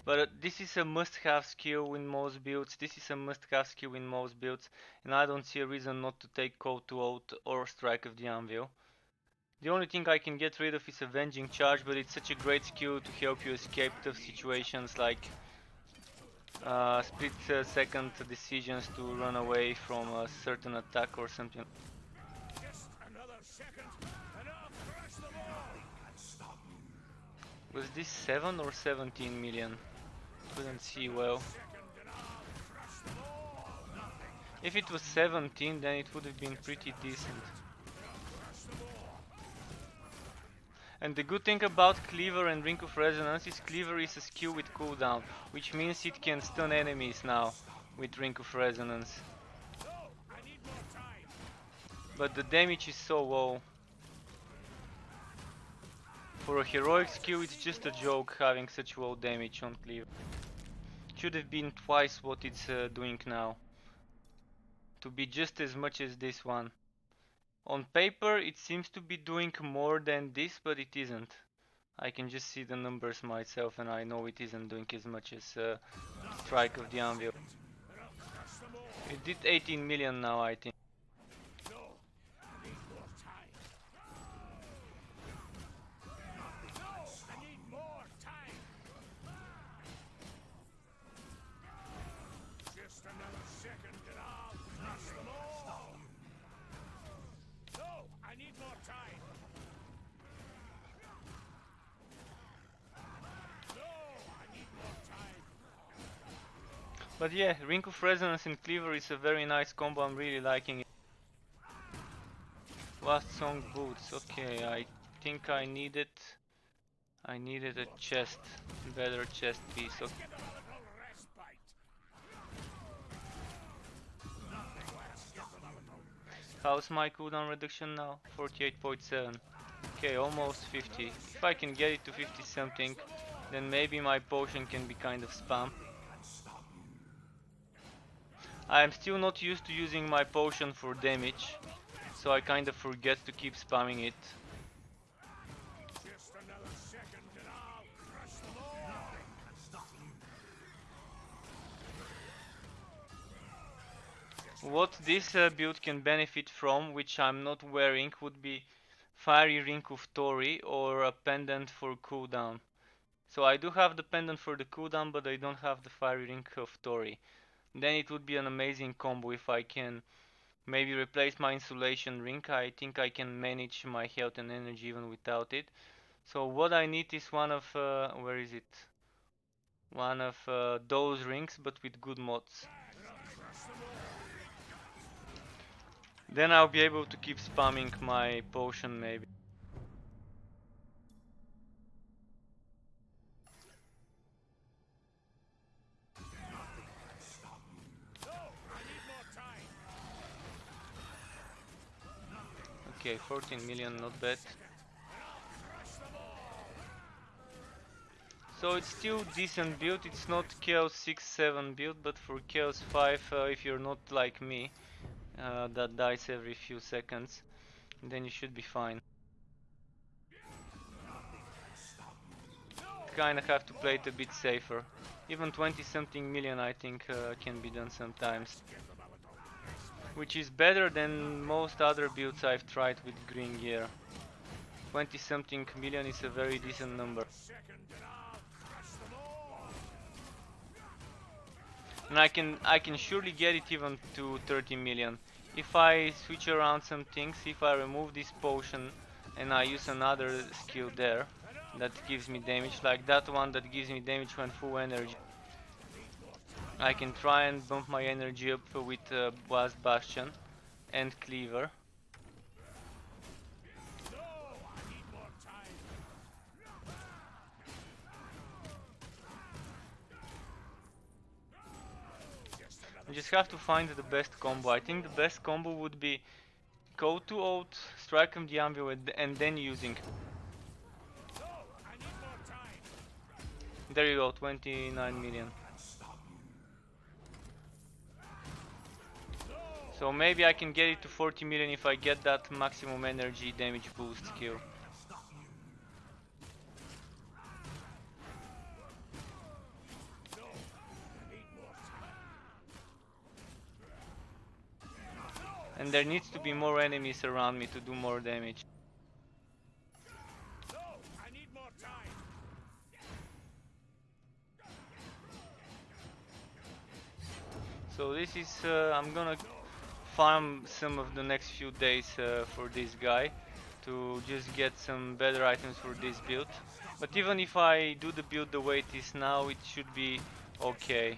But this is a must-have skill in most builds. This is a must-have skill in most builds, and I don't see a reason not to take Call to Oath or Strike of the Anvil. The only thing I can get rid of is Avenging Charge, but it's such a great skill to help you escape tough situations like split-second decisions to run away from a certain attack or something. Just another second, and I'll crush them all. Was this 7 or 17 million? Couldn't see well. If it was 17, then it would have been pretty decent. And the good thing about Cleaver and Ring of Resonance is Cleaver is a skill with cooldown, which means it can stun enemies now with Ring of Resonance. But the damage is so low. For a heroic skill, it's just a joke having such low damage on Cleaver. Should have been twice what it's doing now, to be just as much as this one. On paper it seems to be doing more than this, but it isn't. I can just see the numbers myself and I know it isn't doing as much as Strike of the Anvil. It did 18 million now, I think. But yeah, Ring of Resonance and Cleaver is a very nice combo, I'm really liking it. Last song boots, okay, I think I needed a chest, better chest piece. Okay. How's my cooldown reduction now? 48.7. Okay, almost 50. If I can get it to 50 something, then maybe my potion can be kind of spam. I am still not used to using my potion for damage, so I kind of forget to keep spamming it. What this build can benefit from, which I'm not wearing, would be Fiery Ring of Tori or a pendant for cooldown. So I do have the pendant for the cooldown, but I don't have the Fiery Ring of Tori. Then it would be an amazing combo if I can maybe replace my insulation ring. I think I can manage my health and energy even without it. So what I need is one of where is it? One of those rings, but with good mods. Then I'll be able to keep spamming my potion maybe. Okay, 14 million, not bad. So it's still decent build, it's not Chaos 6-7 build, but for Chaos 5, if you're not like me, that dies every few seconds, then you should be fine. Kinda have to play it a bit safer. Even 20 something million I think can be done sometimes. Which is better than most other builds I've tried with green gear. 20 something million is a very decent number. And I can surely get it even to 30 million. If I switch around some things, if I remove this potion and I use another skill there that gives me damage, like that one that gives me damage when full energy, I can try and bump my energy up with Blast Bastion and Cleaver. You just have to find the best combo. I think the best combo would be go to ult, strike him the anvil and then using. There you go, 29 million. So maybe I can get it to 40 million if I get that maximum energy damage boost skill. And there needs to be more enemies around me to do more damage. So this is I'm gonna farm some of the next few days for this guy to just get some better items for this build. But even if I do the build the way it is now, it should be okay.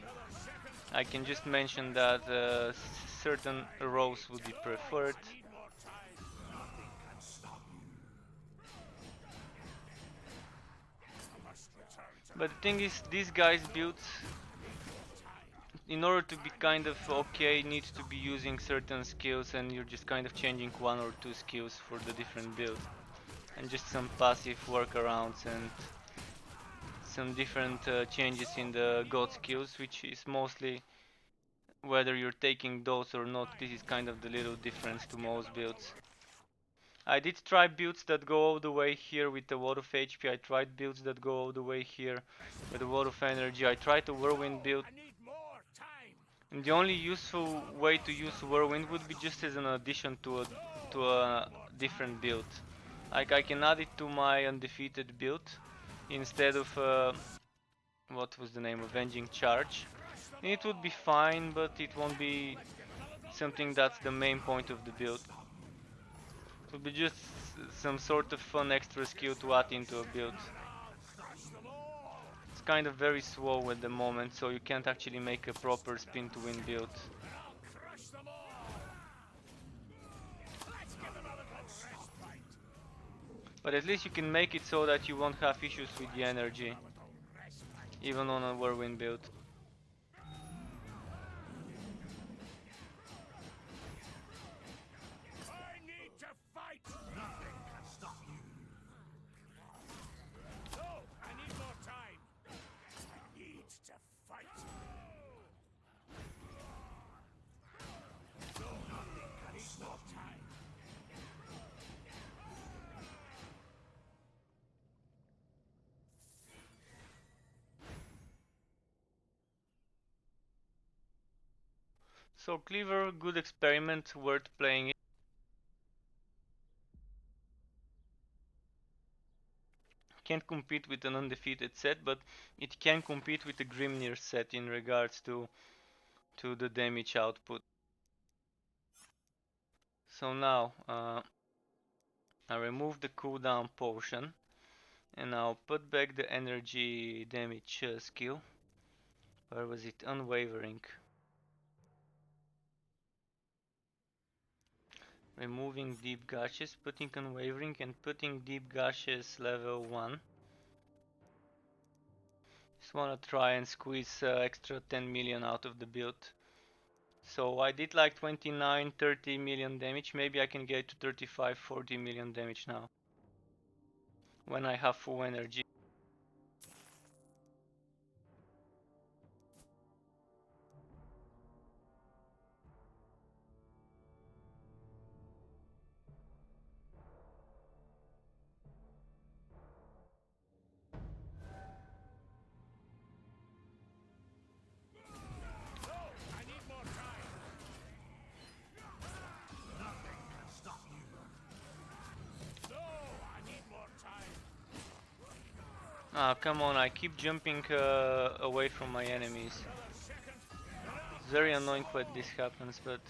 I can just mention that certain rows would be preferred. But the thing is, these guys built, in order to be kind of okay, need to be using certain skills, and you're just kind of changing one or two skills for the different build. And just some passive workarounds and some different changes in the god skills, which is mostly whether you're taking those or not. This is kind of the little difference to most builds. I did try builds that go all the way here with a lot of HP. I tried builds that go all the way here with a lot of energy. I tried a whirlwind build, and the only useful way to use whirlwind would be just as an addition to a different build. Like I can add it to my undefeated build instead of what was the name, Avenging Charge. It would be fine, but it won't be something that's the main point of the build. It would be just some sort of fun extra skill to add into a build. It's kind of very slow at the moment, so you can't actually make a proper spin to win build. But at least you can make it so that you won't have issues with the energy, even on a whirlwind build. So Cleaver, good experiment, worth playing it. Can't compete with an undefeated set, but it can compete with the Grimnir set in regards to the damage output. So now I remove the cooldown potion, and I'll put back the energy damage skill. Where was it? Unwavering. Removing deep gashes, putting unwavering, and putting deep gashes level 1. Just wanna try and squeeze extra 10 million out of the build. So I did like 29-30 million damage. Maybe I can get to 35-40 million damage now when I have full energy. Ah, come on, I keep jumping away from my enemies. It's very annoying when this happens, but...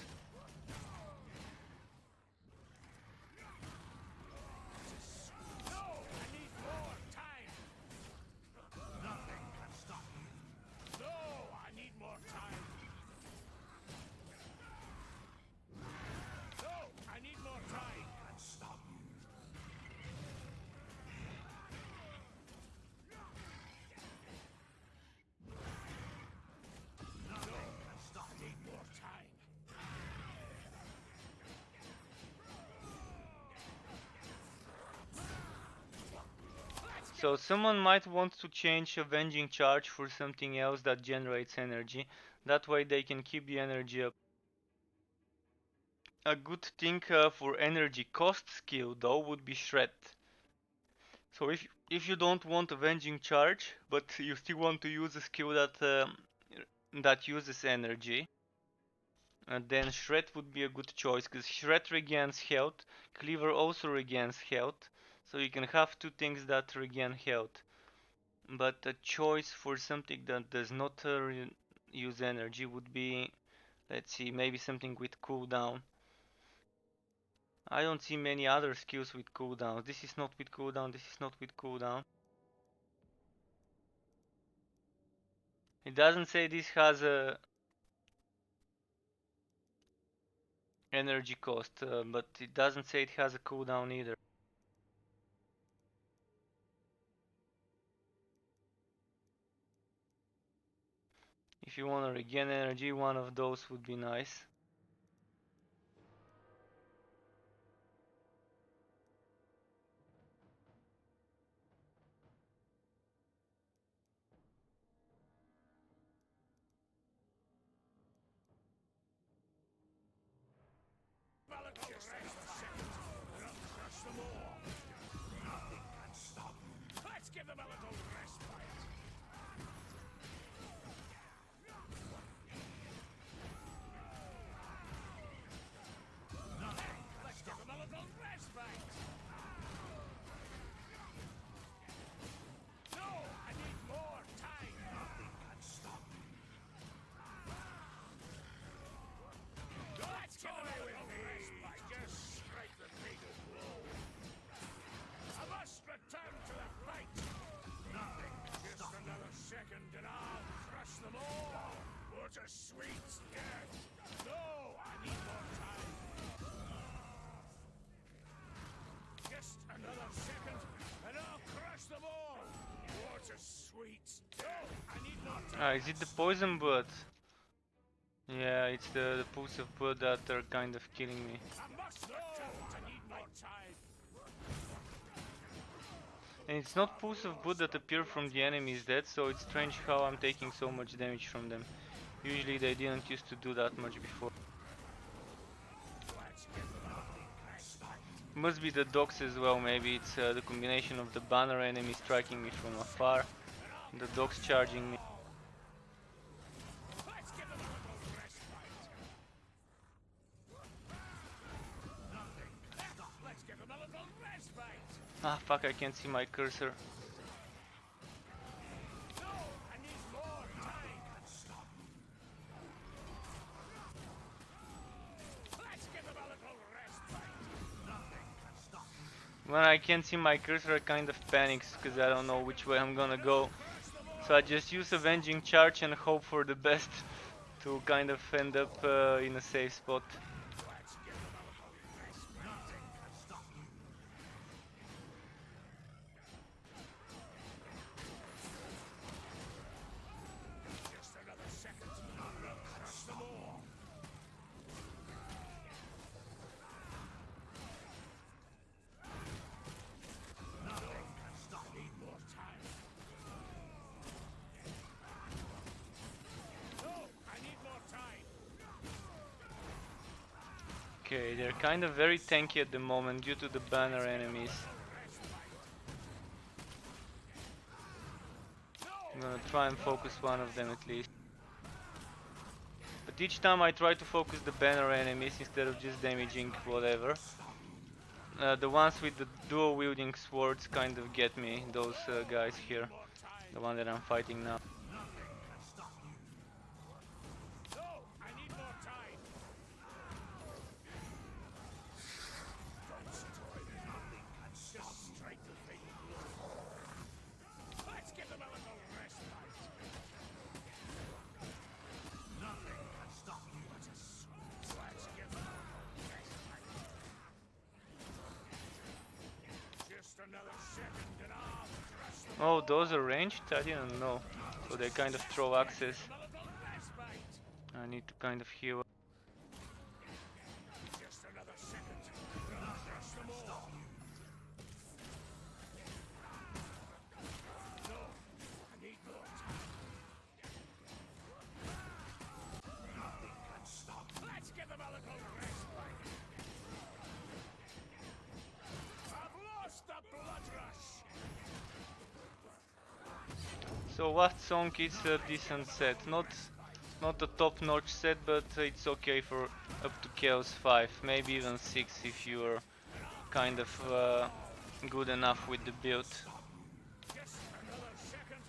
So someone might want to change Avenging Charge for something else that generates energy. That way they can keep the energy up. A good thing for energy cost skill though would be Shred. So if you don't want Avenging Charge, but you still want to use a skill that uses energy, then Shred would be a good choice, because Shred regains health, Cleaver also regains health, so you can have two things that regain health. But a choice for something that does not use energy would be Let's see, maybe something with cooldown. I don't see many other skills with cooldown. This is not with cooldown, this is not with cooldown. It doesn't say this has a energy cost, but it doesn't say it has a cooldown either. If you want to regain energy, one of those would be nice. Let's give them a little respite. Let's give them a little respite. No, I need more time. Nothing can stop me. Let's give them a little respite. Just strike the fatal blow. I must return to the fight. Nothing. Just another second and I'll crush them all. What a sweet death. No, I need more time. Just another second and I'll crush them all. What a sweet death. I need more time. Is it the poison bird? Yeah, it's the pools of blood that are kind of killing me. I must return. I need more time. And it's not pools of blood that appear from the enemies dead, so it's strange how I'm taking so much damage from them. Usually they didn't used to do that much before. Must be the dogs as well, maybe it's the combination of the banner enemy striking me from afar, and the dogs charging me. Let's give them a little respite. Nothing. Let's give them a little respite. Ah fuck, I can't see my cursor. No, I need more time. Let's give them a little respite. Nothing can stop me. When I can't see my cursor I kind of panics because I don't know which way I'm gonna go. So I just use Avenging Charge and hope for the best to kind of end up in a safe spot. Let's give them a little respite. Nothing can stop you. Just another second. I'll crush them all. Nothing can stop me. More time. No, I need more time. Okay, they're kind of very tanky at the moment due to the banner enemies. I'm gonna try and focus one of them at least. But each time I try to focus the banner enemies instead of just damaging whatever. The ones with the dual wielding swords kind of get me, those guys here. The one that I'm fighting now. No, I need more time. Just strike the fatal blow. Let's give them a little respite. Nothing can stop you. Let's give them a little respite. Just another second and I'll crush them. Oh, those are ranged? I didn't know. So they kind of throw axes. A little respite. I need to kind of heal. Just another second. I'll crush them all. No, I need more time. Nothing can stop me. Let's give them a little respite. I've lost the blood rush. So Last Song is a decent set. Not a top-notch set, but it's okay for up to Chaos 5, maybe even 6 if you're kind of good enough with the build. Just another second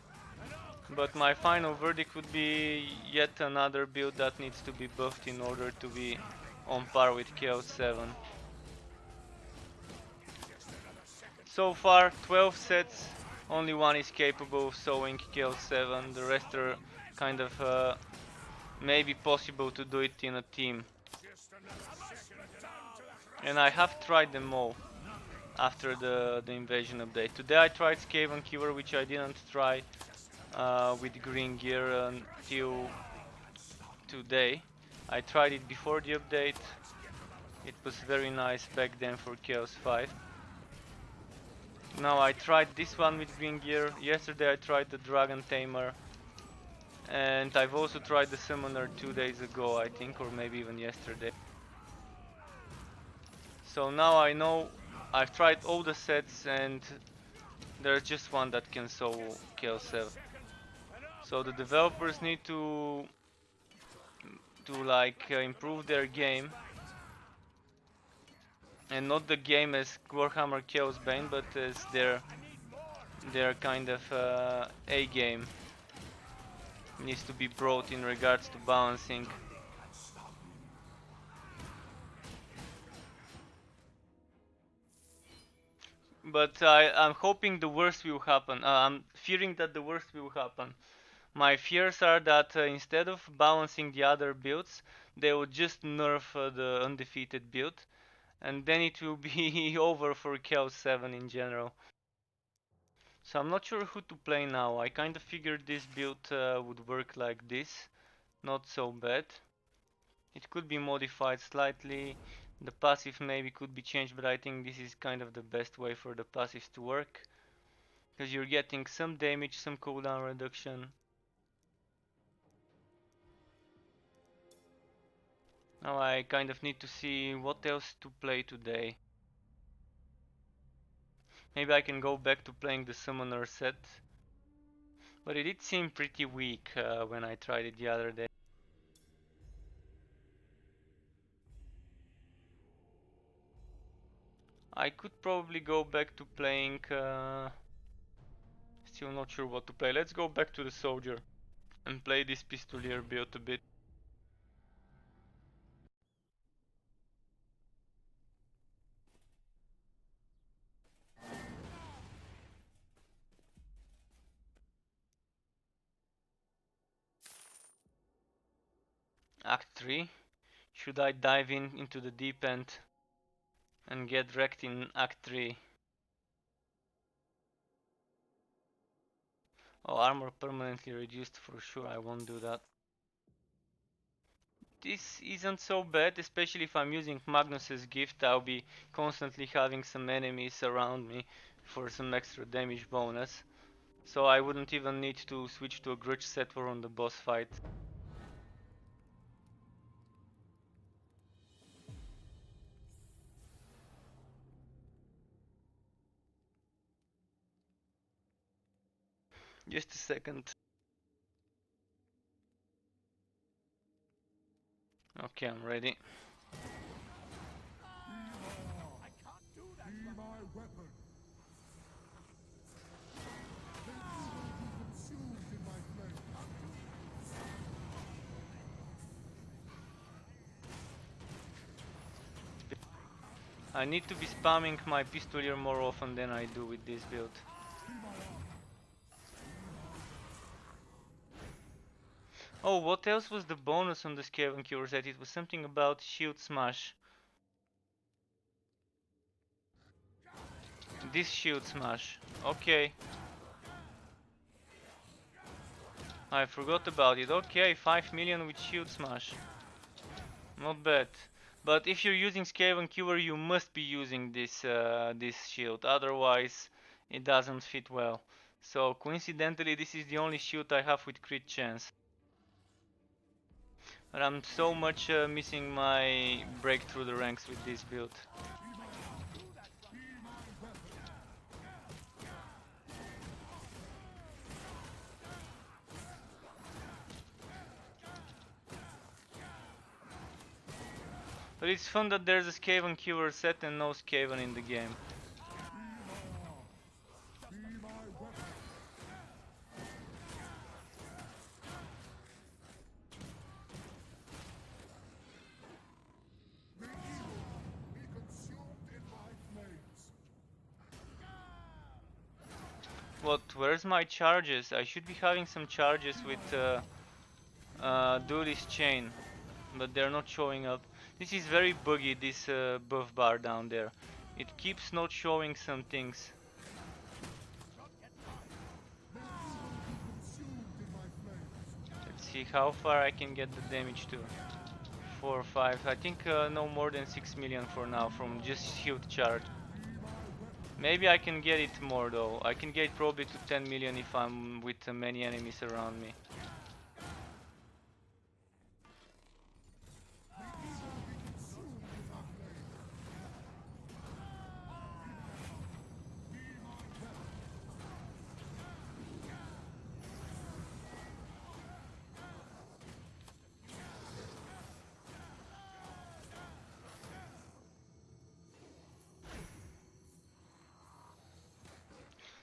and I'll But my final verdict would be yet another build that needs to be buffed in order to be on par with Chaos 7. So far 12 sets, only one is capable of sewing Chaos 7, the rest are kind of maybe possible to do it in a team. And I have tried them all after the invasion update. Today I tried Skaven Cure, which I didn't try with green gear until today. I tried it before the update. It was very nice back then for Chaos 5. Now I tried this one with green gear. Yesterday I tried the Dragon Tamer. And I've also tried the Summoner 2 days ago, I think, or maybe even yesterday. So now I know I've tried all the sets and there's just one that can sew Chaos 7. So the developers need to like improve their game, and not the game as Warhammer Chaosbane, but as their kind of A game needs to be brought in regards to balancing. But I'm hoping the worst will happen. I'm fearing that the worst will happen. My fears are that instead of balancing the other builds, they will just nerf the undefeated build, and then it will be over for Chaos 7 in general. So I'm not sure who to play now. I kind of figured this build would work like this. Not so bad. It could be modified slightly. The passive maybe could be changed, but I think this is kind of the best way for the passives to work. Because you're getting some damage, some cooldown reduction. Now I kind of need to see what else to play today. Maybe I can go back to playing the Summoner set. But it did seem pretty weak when I tried it the other day. I could probably go back to playing... still not sure what to play. Let's go back to the Soldier and play this Pistolier build a bit. Act 3. Should I dive into the deep end and get wrecked in Act 3? Oh, armor permanently reduced for sure, I won't do that. This isn't so bad, especially if I'm using Magnus's gift. I'll be constantly having some enemies around me for some extra damage bonus. So I wouldn't even need to switch to a grudge settler on the boss fight. Just a second. Okay, I'm ready. I need to be spamming my Pistolier more often than I do with this build. Oh, what else was the bonus on the Skaven Cure set? It was something about Shield Smash. This Shield Smash. Okay. I forgot about it. Okay, 5 million with Shield Smash. Not bad. But if you're using Skaven Cure, you must be using this this shield. Otherwise, it doesn't fit well. So coincidentally, this is the only shield I have with crit chance. But I'm so much missing my break through the ranks with this build. But it's fun that there's a Skaven Cure set and no Skaven in the game. What? Where's my charges? I should be having some charges with Duelist Chain, but they're not showing up. This is very buggy, this buff bar down there. It keeps not showing some things. Let's see how far I can get the damage to. 4 or 5. I think no more than 6 million for now from just shield charge. Maybe I can get it more though. I can get it probably to 10 million if I'm with many enemies around me.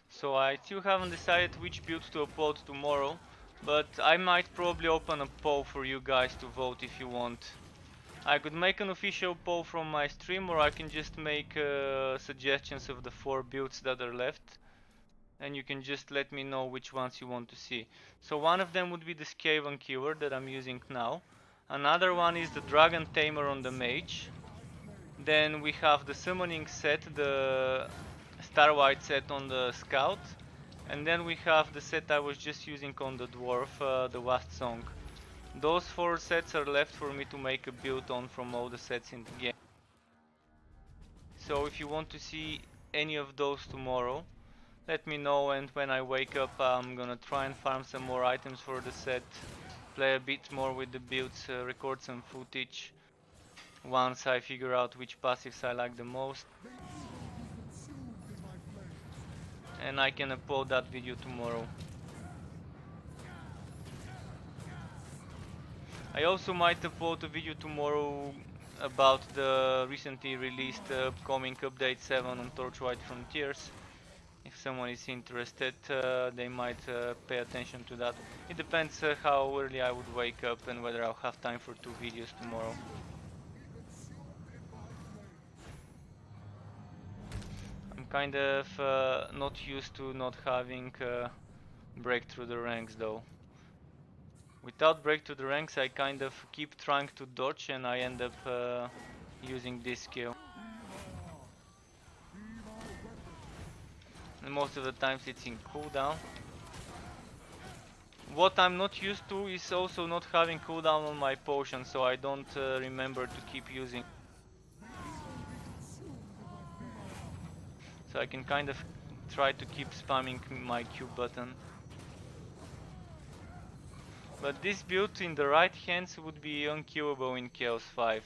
So I still haven't decided which build to upload tomorrow, but I might probably open a poll for you guys to vote if you want. I could make an official poll from my stream, or I can just make suggestions of the 4 builds that are left, and you can just let me know which ones you want to see. So one of them would be the Skaven Killer that I'm using now. Another one is the Dragon Tamer on the Mage. Then we have the Summoning set, the Starlight set on the Scout. And then we have the set I was just using on the Dwarf, the Last Song. Those 4 sets are left for me to make a build on from all the sets in the game. So if you want to see any of those tomorrow, let me know, and when I wake up I'm gonna try and farm some more items for the set, play a bit more with the builds, record some footage once I figure out which passives I like the most. And I can upload that video tomorrow. I also might upload a video tomorrow about the recently released upcoming update 7 on Torchlight Frontiers. If someone is interested, they might pay attention to that. It depends how early I would wake up and whether I'll have time for 2 videos tomorrow. I'm kind of not used to not having break through the ranks though. Without break through the ranks I kind of keep trying to dodge and I end up using this skill. And most of the times it's in cooldown. What I'm not used to is also not having cooldown on my potion, so I don't remember to keep using. So I can kind of try to keep spamming my Q button. But this build in the right hands would be unkillable in Chaos 5,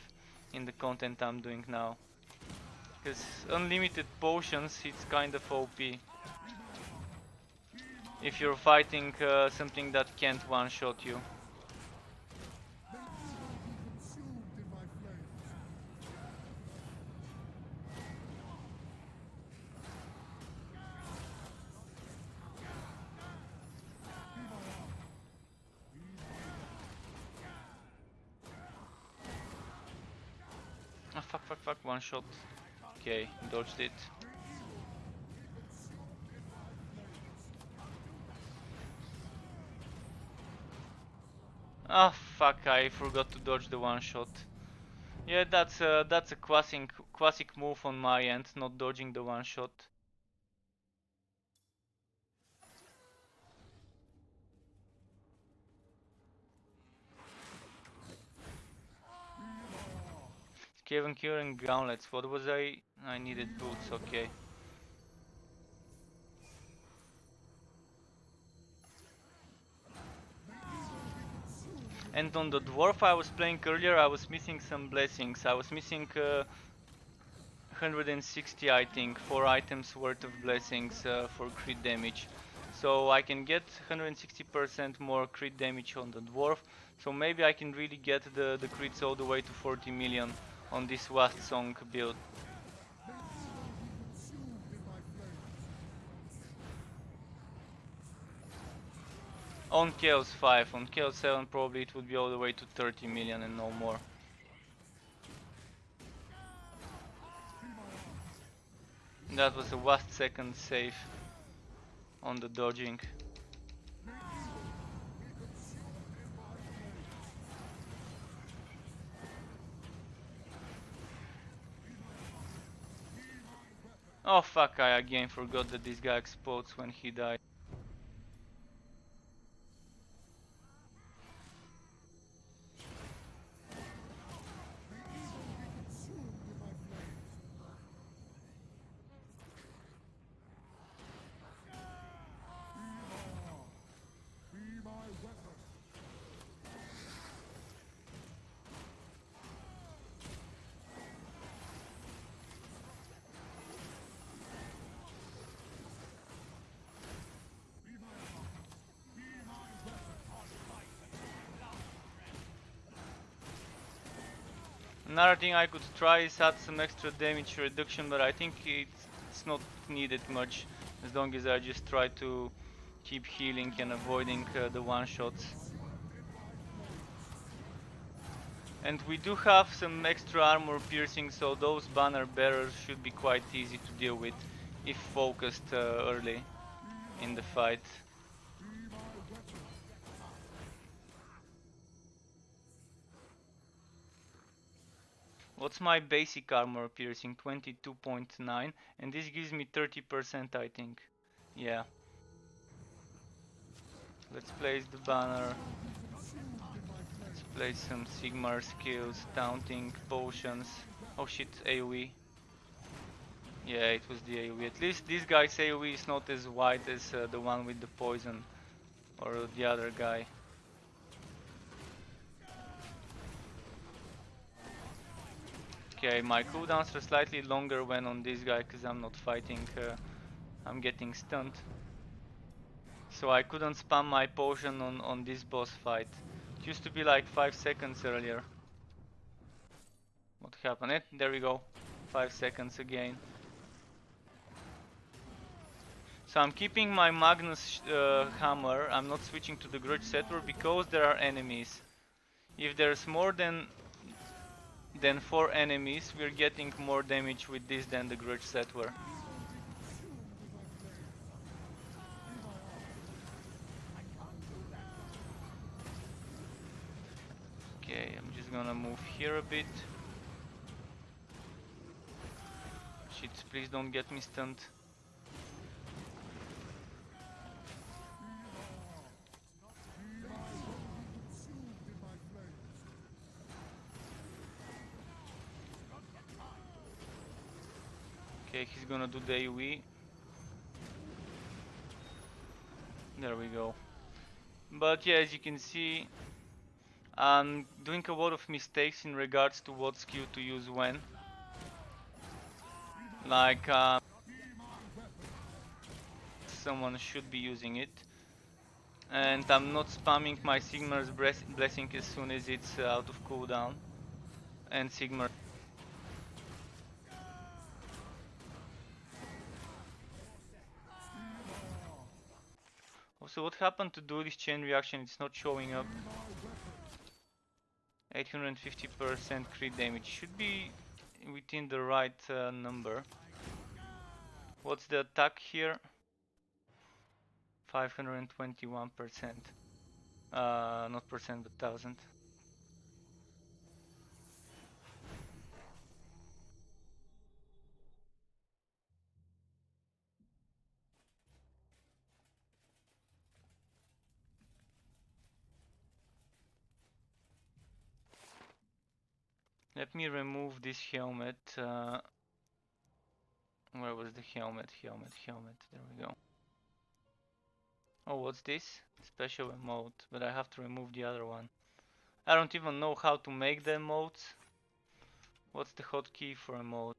in the content I'm doing now. Because unlimited potions, it's kind of OP. If you're fighting something that can't one-shot you. Ah, fuck, one shot. Okay, dodged it. Ah, fuck, I forgot to dodge the one shot. Yeah, that's a classic move on my end, not dodging the one shot. Skaven Cure and Gauntlets, what was I needed boots, okay. And on the Dwarf I was playing earlier, I was missing some blessings. I was missing 160, I think, 4 items worth of blessings for crit damage. So I can get 160% more crit damage on the Dwarf. So maybe I can really get the crits all the way to 40 million on this Last Song build. On Chaos 5, on Chaos 7 probably it would be all the way to 30 million and no more. That was a last second save on the dodging. Oh fuck, I again forgot that this guy explodes when he dies. Another thing I could try is add some extra damage reduction, but I think it's not needed much, as long as I just try to keep healing and avoiding the one-shots. And we do have some extra armor piercing, so those banner bearers should be quite easy to deal with if focused early in the fight. What's my basic armor piercing? 22.9, and this gives me 30%, I think. Yeah. Let's place the banner. Let's place some Sigmar skills, taunting, potions. Oh shit, AoE. Yeah, it was the AoE. At least this guy's AoE is not as wide as the one with the poison, or the other guy. Okay, my cooldowns are slightly longer when on this guy because I'm not fighting, I'm getting stunned. So I couldn't spam my potion on this boss fight. It used to be like 5 seconds earlier. What happened? There we go. 5 seconds again. So I'm keeping my Magnus hammer. I'm not switching to the Grudge Settler because there are enemies. If there's more than 4 enemies, we're getting more damage with this than the Grudge Settler. Okay, I'm just gonna move here a bit. Shit, please don't get me stunned. Okay, he's gonna do the AoE. There we go. But yeah, as you can see, I'm doing a lot of mistakes in regards to what skill to use when. Like, someone should be using it. And I'm not spamming my Sigmar's Blessing as soon as it's out of cooldown. And Sigmar. Also, what happened to do this chain reaction? It's not showing up. 850% crit damage. Should be within the right number. What's the attack here? 521%. Not percent, but 1000. Let me remove this helmet. Where was the helmet? Helmet. There we go. Oh, what's this? Special emote, but I have to remove the other one. I don't even know how to make the emotes. What's the hotkey for emote?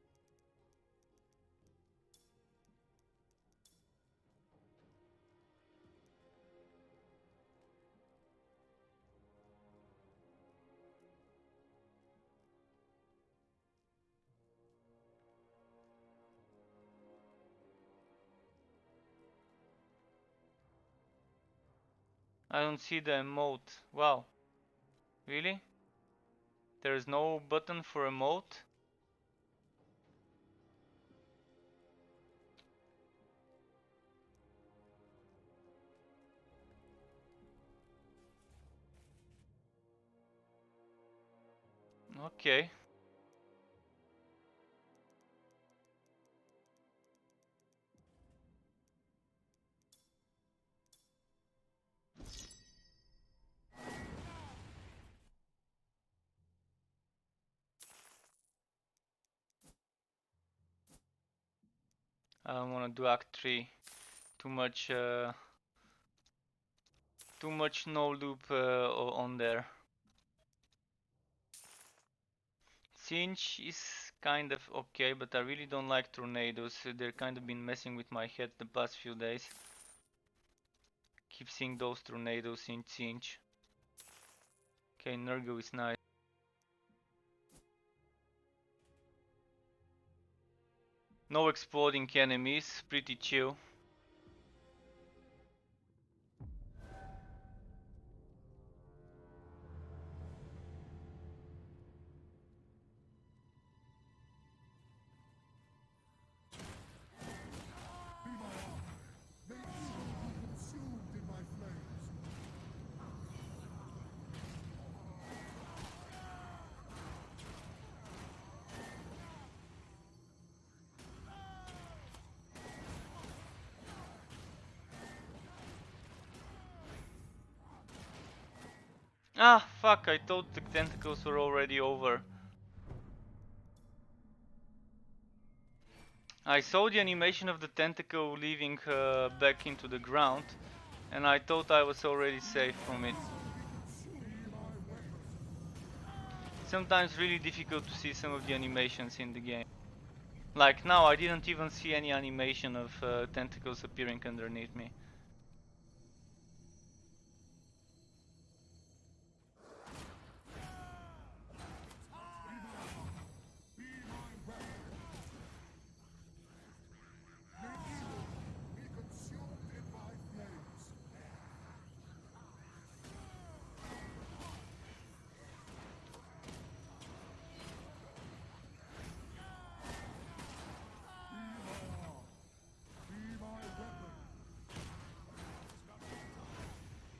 I don't see the emote. Wow. Really? There is no button for emote? Okay. I don't wanna do Act 3. Too much no loop on there. Siege is kind of okay, but I really don't like tornadoes. They're kind of been messing with my head the past few days. Keep seeing those tornadoes in Siege. Okay, Nurgle is nice. No exploding enemies, pretty chill. Ah, fuck, I thought the tentacles were already over. I saw the animation of the tentacle leaving back into the ground, and I thought I was already safe from it. Sometimes really difficult to see some of the animations in the game. Like now, I didn't even see any animation of tentacles appearing underneath me.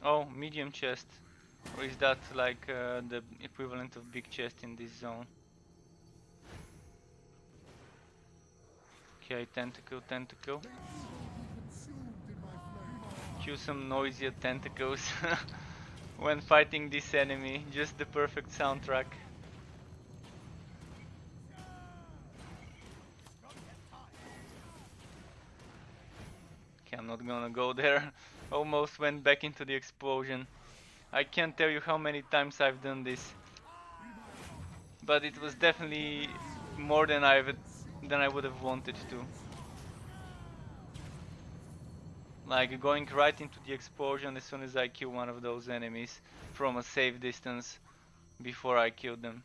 Oh, medium chest. Or is that like the equivalent of big chest in this zone? Okay, tentacle, tentacle. Cue some noisier tentacles when fighting this enemy. Just the perfect soundtrack. Okay, I'm not gonna go there. Almost went back into the explosion. I can't tell you how many times I've done this. But it was definitely more than I would have wanted to. Like going right into the explosion as soon as I kill one of those enemies from a safe distance before I kill them.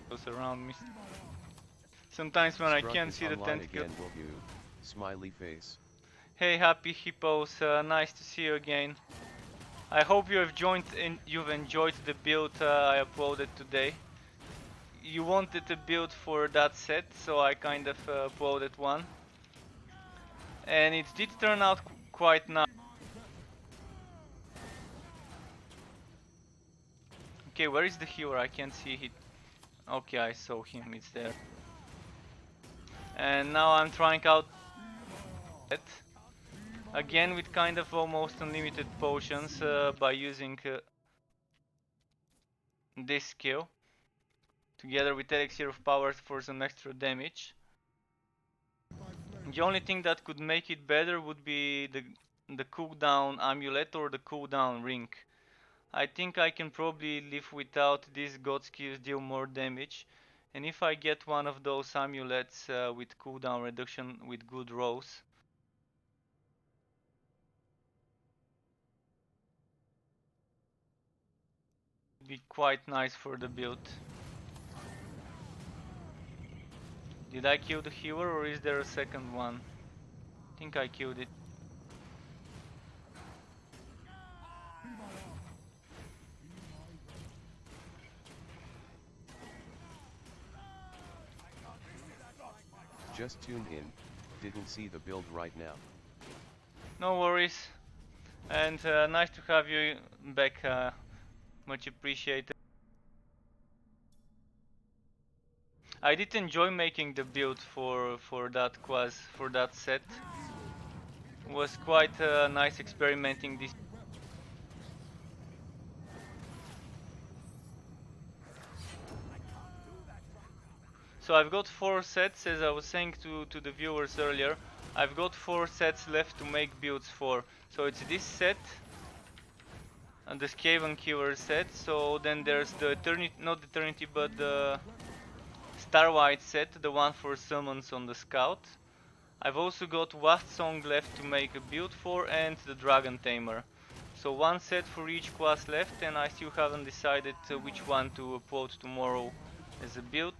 Goes around me. Sometimes when I Scrug can't is see the online tentacle. again, will you? Smiley face. Hey, happy hippos! Nice to see you again. I hope you've enjoyed the build I uploaded today. You wanted a build for that set, so I kind of uploaded one, and it did turn out quite nice. Okay, where is the healer? I can't see it. Okay, I saw him. It's there. And now I'm trying out it again with kind of almost unlimited potions by using this skill together with elixir of power for some extra damage. The only thing that could make it better would be the cooldown amulet or the cooldown ring. I think I can probably live without these god skills deal more damage, and if I get one of those amulets with cooldown reduction with good rolls, it'd be quite nice for the build. Did I kill the healer or is there a second one? I think I killed it. Just tuned in, didn't see the build right now. No worries. And nice to have you back. Much appreciated. I did enjoy making the build for that set. It was quite nice experimenting this. So I've got 4 sets, as I was saying to the viewers earlier. I've got 4 sets left to make builds for. So it's this set and the Skaven Killer set. So then there's the Eternity, not the Eternity, but the Starlight set, the one for summons on the Scout. I've also got Wasp Song left to make a build for, and the Dragon Tamer. So 1 set for each class left, and I still haven't decided which one to upload tomorrow as a build.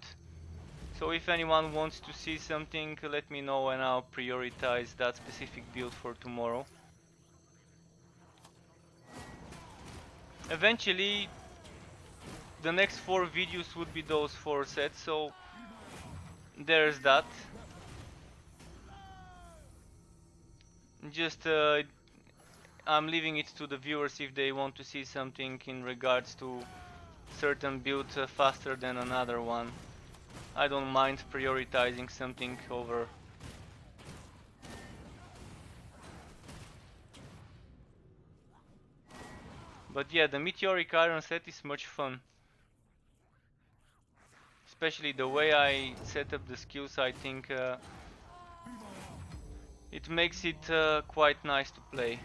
So if anyone wants to see something, let me know and I'll prioritize that specific build for tomorrow. Eventually, the next 4 videos would be those 4 sets, so there's that. Just I'm leaving it to the viewers if they want to see something in regards to certain build faster than another one. I don't mind prioritizing something over. But yeah, the Meteoric Iron set is much fun. Especially the way I set up the skills, I think it makes it quite nice to play.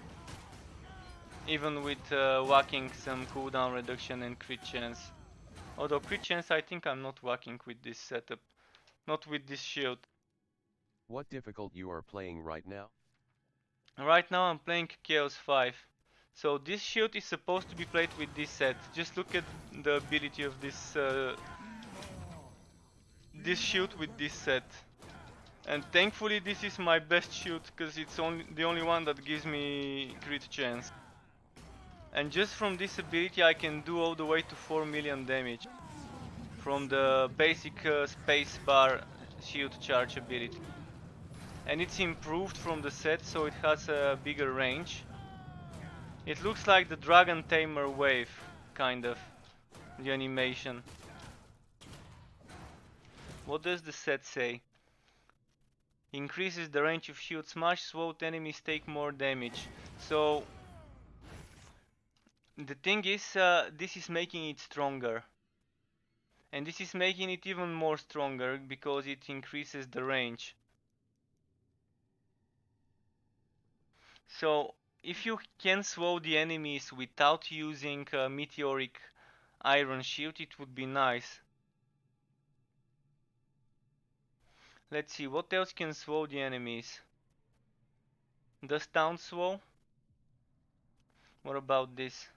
Even with whacking some cooldown reduction and crit chance. Although crit chance I think I'm not whacking with this setup. Not with this shield. What difficult you are playing right now? Right now I'm playing Chaos 5. So this shield is supposed to be played with this set. Just look at the ability of this shield with this set. And thankfully this is my best shield because it's the only one that gives me crit chance. And just from this ability I can do all the way to 4 million damage. From the basic space bar shield charge ability. And it's improved from the set, so it has a bigger range. It looks like the Dragon Tamer wave, kind of, the animation. What does the set say? Increases the range of shield smash, sword enemies take more damage. So the thing is, this is making it stronger. And this is making it even more stronger because it increases the range. So if you can slow the enemies without using a meteoric iron shield, it would be nice. Let's see, what else can slow the enemies? Does Town slow? What about this?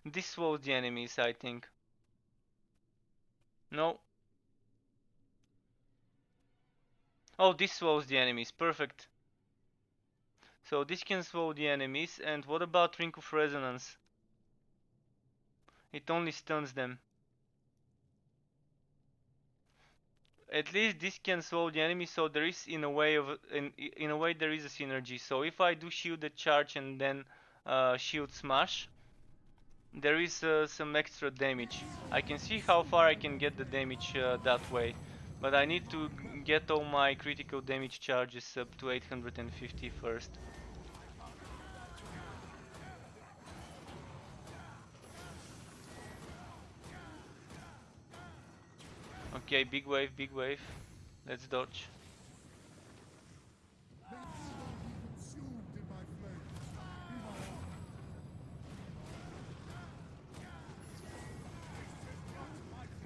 This slows the enemies, I think. No. Oh, this slows the enemies, perfect. So this can slow the enemies, and what about Ring of Resonance? It only stuns them. At least this can slow the enemy, so there is in a way there is a synergy. So if I do shielded charge and then shield smash, there is some extra damage. I can see how far I can get the damage that way, but I need to get all my critical damage charges up to 850 first. Okay, big wave, big wave. Let's dodge.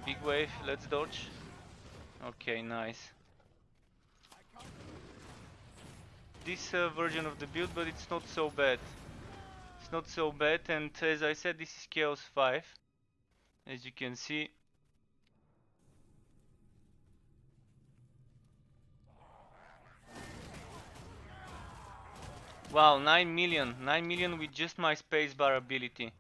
Big wave, let's dodge. Okay, nice. This version of the build, but it's not so bad. It's not so bad, and as I said, this is Chaos 5. As you can see. Wow, 9 million. 9 million with just my spacebar ability.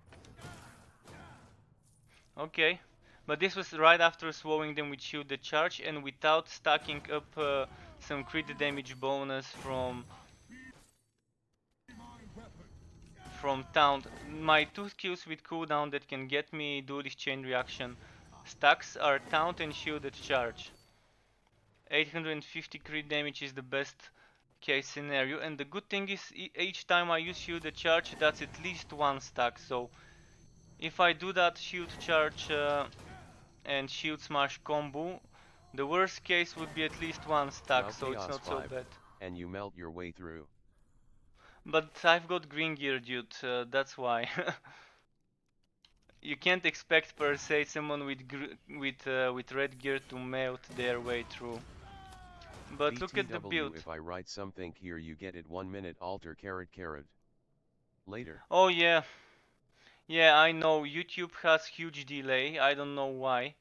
Okay, But this was right after swallowing them with shielded charge and without stacking up some crit damage bonus from taunt. My two skills with cooldown that can get me duelist chain reaction stacks are taunt and shielded charge. 850 crit damage is the best case scenario, and the good thing is each time I use shielded charge that's at least one stack, so if I do that shield charge and shield smash combo, the worst case would be at least one stack, Now so it's Chaos not so 5, bad. and you melt your way through. But I've got green gear, dude, that's why. You can't expect per se someone with red gear to melt their way through. But look at the build. BTW, if I write something here you get it 1 minute alter carrot. Later. Oh yeah, yeah, I know YouTube has huge delay. I don't know why.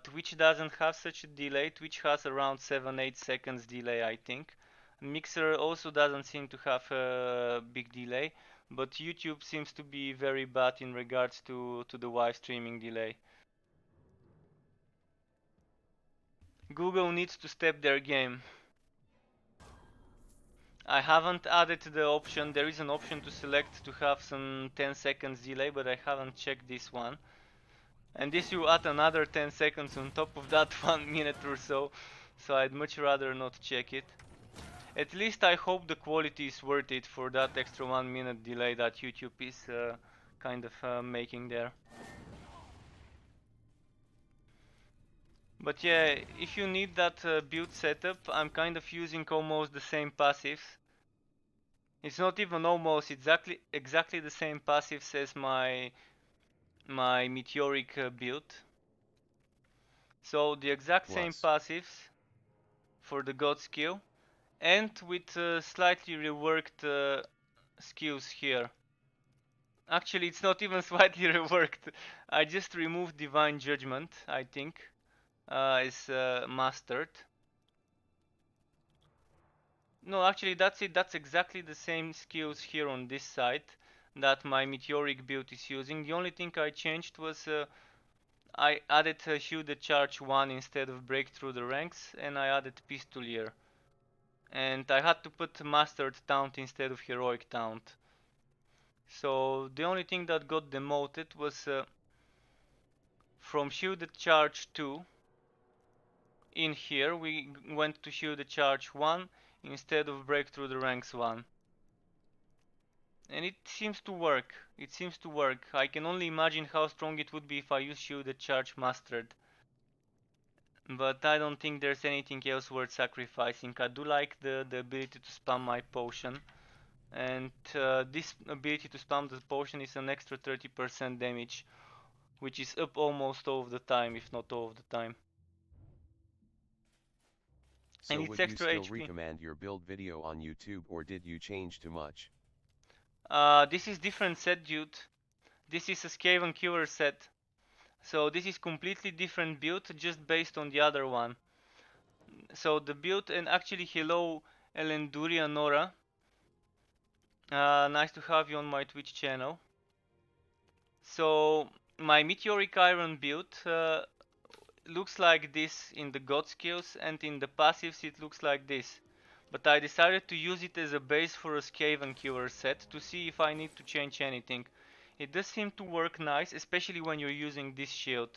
Twitch doesn't have such a delay. Twitch has around 7-8 seconds delay, I think. Mixer also doesn't seem to have a big delay, but YouTube seems to be very bad in regards to the live streaming delay. Google needs to step their game. I haven't added the option. There is an option to select to have some 10 seconds delay, but I haven't checked this one. And this will add another 10 seconds on top of that 1 minute or so. So I'd much rather not check it. At least I hope the quality is worth it for that extra 1 minute delay that YouTube is kind of making there. But yeah, if you need that build setup, I'm kind of using almost the same passives. It's not even almost exactly the same passives as my meteoric build. So the exact same passives for the god skill, and with slightly reworked skills here. Actually, it's not even slightly reworked. I just removed Divine Judgment, I think, is mastered. No, actually, that's it. That's exactly the same skills here on this side that my meteoric build is using. The only thing I changed was I added shielded charge 1 instead of break through the ranks, and I added pistolier. And I had to put mastered taunt instead of heroic taunt. So the only thing that got demoted was from shielded charge 2 in here we went to shielded charge 1 instead of break through the ranks 1. And it seems to work. It seems to work. I can only imagine how strong it would be if I use shielded charge mastered. But I don't think there's anything else worth sacrificing. I do like the ability to spam my potion. And this ability to spam the potion is an extra 30% damage, which is up almost all of the time, if not all of the time. So and it's would you extra still HP. recommend your build video on YouTube, or did you change too much? This is different set, dude. This is a Skaven Killer set. So this is completely different build, just based on the other one. So the build, and actually hello Elenduria Nora. Nice to have you on my Twitch channel. So my Meteoric Iron build looks like this in the god skills, and in the passives it looks like this. But I decided to use it as a base for a Skaven Killer set to see if I need to change anything. It does seem to work nice, especially when you're using this shield.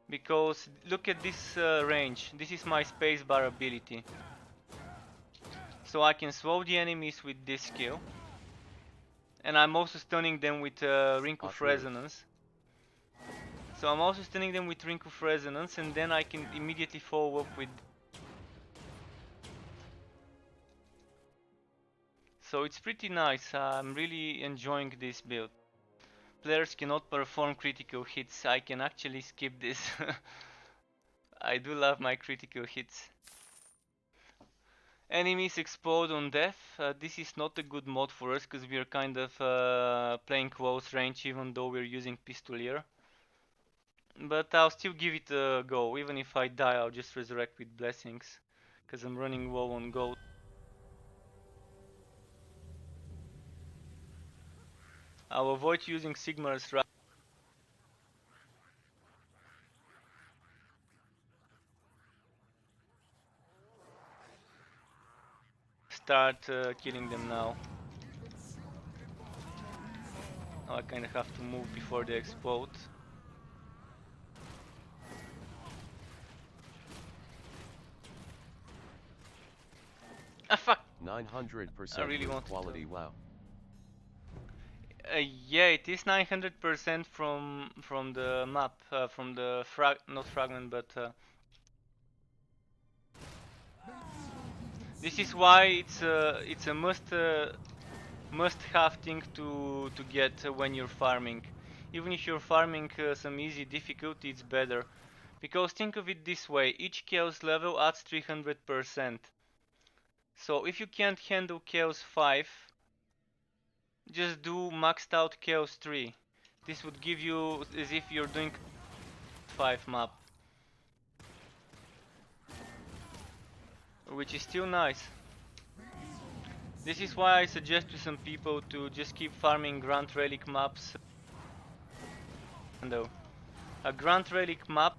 Because look at this range. This is my spacebar ability. So I can slow the enemies with this skill. And I'm also stunning them with Ring of Resonance. So I'm also stunning them with Ring of Resonance, and then I can immediately follow up with... So it's pretty nice. I'm really enjoying this build. Players cannot perform critical hits. I can actually skip this. I do love my critical hits. Enemies explode on death. This is not a good mod for us because we are kind of playing close range, even though we're using Pistolier. But I'll still give it a go. Even if I die, I'll just resurrect with blessings, because I'm running low on gold. I'll avoid using Sigmar's start killing them now. Now I kinda have to move before they explode. Ah fuck! 900% I really loot wanted quality, to. wow. Yeah, it is 900% from the map, from the not fragment, but this is why it's a must-have thing to get when you're farming. Even if you're farming some easy difficulty, it's better. Because think of it this way, each chaos level adds 300%. So if you can't handle chaos 5, just do maxed out chaos 3. This would give you as if you're doing 5 map. Which is still nice. This is why I suggest to some people to just keep farming Grand Relic maps. Though a Grand Relic map,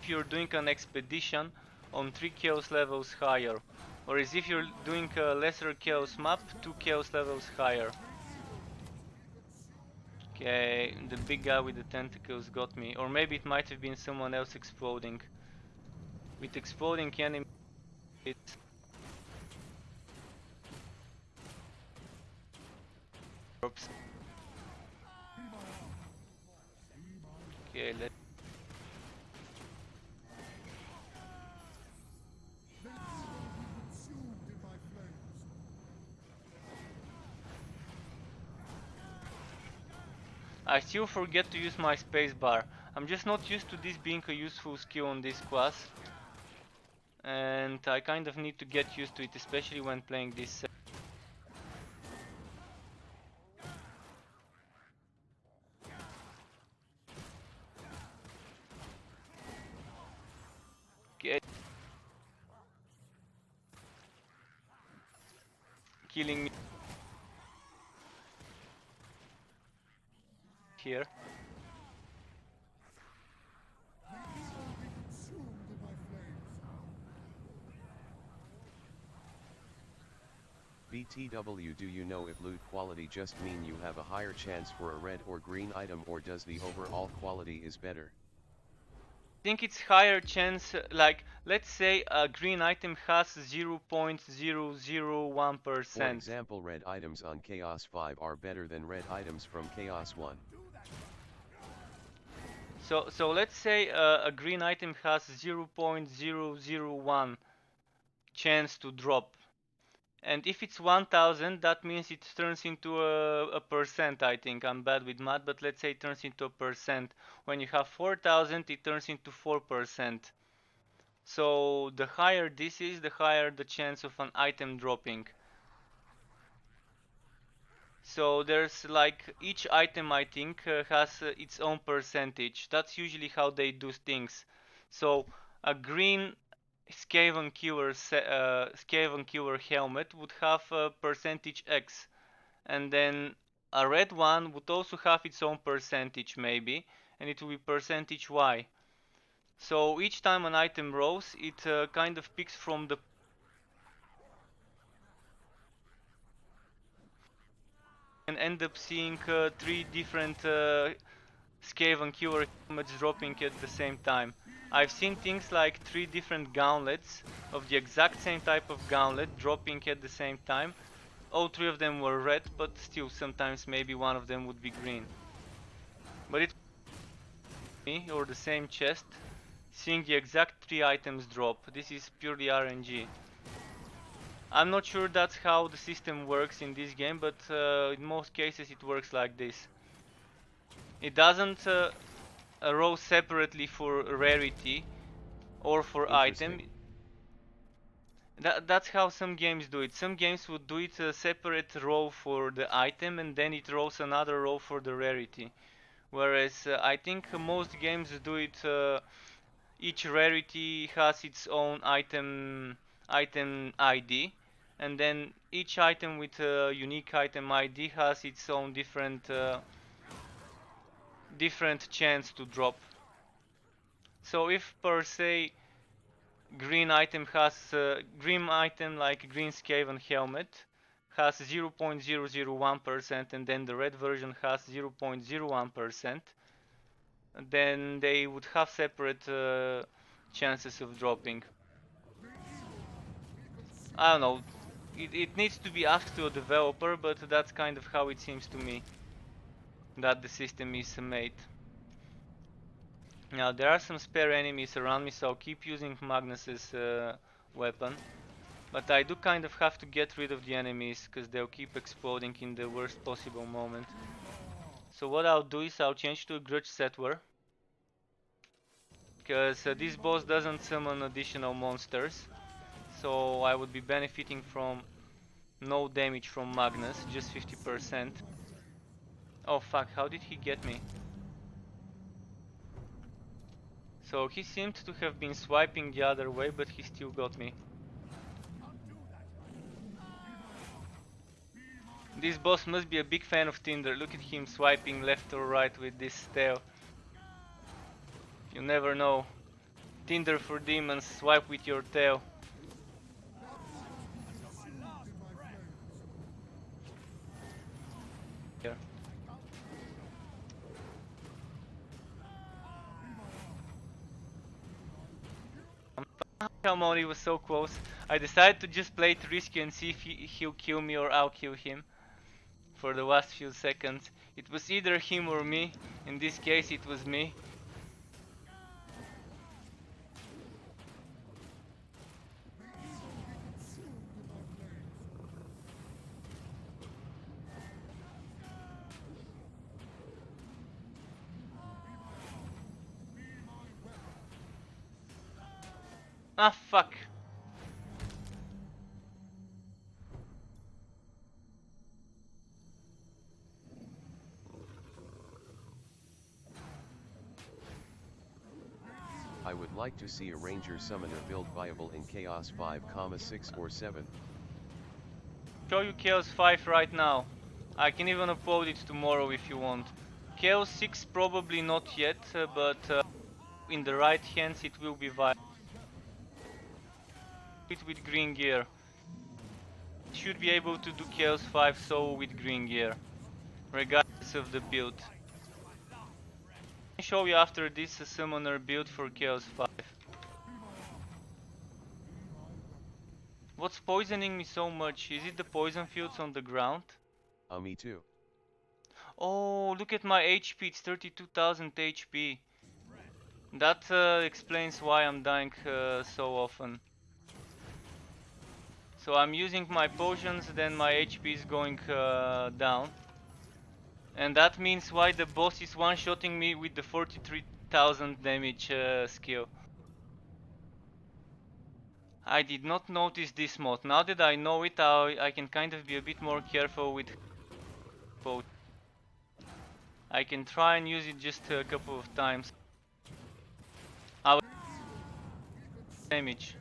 if you're doing an expedition on 3 chaos levels higher, or as if you're doing a lesser chaos map 2 chaos levels higher. Okay, the big guy with the tentacles got me, or maybe it might have been someone else exploding. With exploding enemies, it's okay. I still forget to use my spacebar. I'm just not used to this being a useful skill on this class. And I kind of need to get used to it, especially when playing this. Okay. Killing me here. BTW, do you know if loot quality just mean you have a higher chance for a red or green item, or does the overall quality is better? I think it's higher chance, like let's say a green item has 0.001%. For example, red items on Chaos 5 are better than red items from Chaos 1. So let's say a green item has 0.001 chance to drop. And if it's 1000, that means it turns into a percent, I think. I'm bad with math, but let's say it turns into a percent. When you have 4000, it turns into 4%. So the higher this is, the higher the chance of an item dropping. So there's like each item, I think, has its own percentage. That's usually how they do things. So a green Skaven Killer helmet would have a percentage X, and then a red one would also have its own percentage maybe, and it will be percentage Y. So each time an item rolls, it kind of picks from the and end up seeing 3 different Skaven Killer helmets dropping at the same time. I've seen things like 3 different gauntlets of the exact same type of gauntlet dropping at the same time. All 3 of them were red, but still sometimes maybe one of them would be green. But it me or the same chest seeing the exact 3 items drop. This is purely RNG. I'm not sure that's how the system works in this game, but in most cases it works like this. It doesn't roll separately for rarity or for item. That's how some games do it. Some games would do it a separate row for the item and then it rolls another row for the rarity. Whereas I think most games do it, each rarity has its own item ID, and then each item with a unique item ID has its own different chance to drop. So if per se green item has green item like green Skaven helmet has 0.001%, and then the red version has 0.01%. Then they would have separate chances of dropping. I don't know. It needs to be asked to a developer, but that's kind of how it seems to me that the system is made. Now there are some spare enemies around me, so I'll keep using Magnus's weapon. But I do kind of have to get rid of the enemies, because they'll keep exploding in the worst possible moment. So what I'll do is I'll change to a Grudge Settler, because this boss doesn't summon additional monsters. So I would be benefiting from no damage from Magnus, just 50%. Oh fuck, how did he get me? So he seemed to have been swiping the other way, but he still got me. This boss must be a big fan of Tinder. Look at him swiping left or right with this tail. You never know. Tinder for demons, swipe with your tail. Here. Come on, he was so close. I decided to just play it risky and see if he'll kill me or I'll kill him. For the last few seconds. It was either him or me. In this case it was me. Ah fuck. I would like to see a Ranger Summoner build viable in Chaos 5,6 or 7. Show you Chaos 5 right now. I can even upload it tomorrow if you want. Chaos 6 probably not yet, but in the right hands it will be viable. With green gear. Should be able to do Chaos 5 so with green gear, regardless of the build. I'll show you after this a summoner build for Chaos 5. What's poisoning me so much? Is it the poison fields on the ground? Me too. Oh, look at my HP, it's 32,000 HP. That explains why I'm dying so often. So I'm using my potions, then my HP is going down. And that means why the boss is one-shotting me with the 43,000 damage skill. I did not notice this mod. Now that I know it, I can kind of be a bit more careful with potions. I can try and use it just a couple of times. Our damage.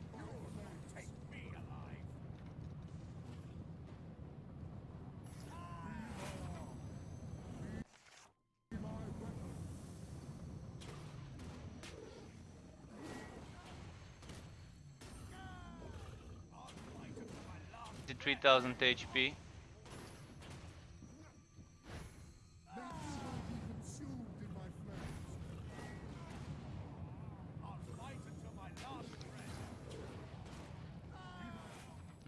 The 3000 HP.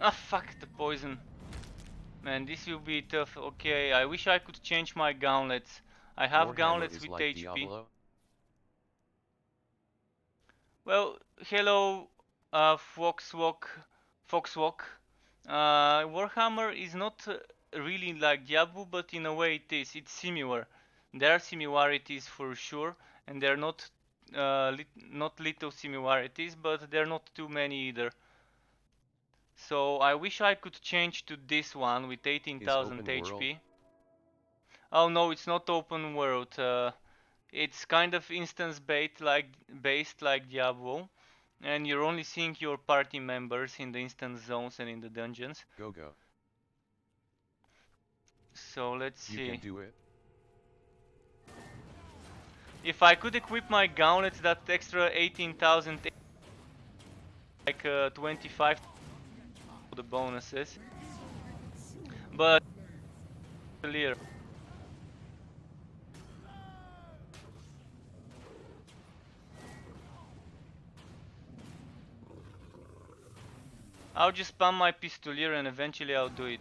Ah fuck the poison. Man, this will be tough. Okay, I wish I could change my gauntlets. I have Warhammer gauntlets is with like HP. Diablo? Well, hello, Foxwalk. Warhammer is not really like Diablo, but in a way it is. It's similar. There are similarities for sure, and they're not not little similarities, but they're not too many either. So I wish I could change to this one with 18,000 HP. Oh no, it's not open world. It's kind of based like Diablo, and you're only seeing your party members in the instance zones and in the dungeons. Go. So let's see. You can do it. If I could equip my gauntlets, that extra 18,000 like 25 the bonuses, but clear. I'll just spam my pistolier and eventually I'll do it.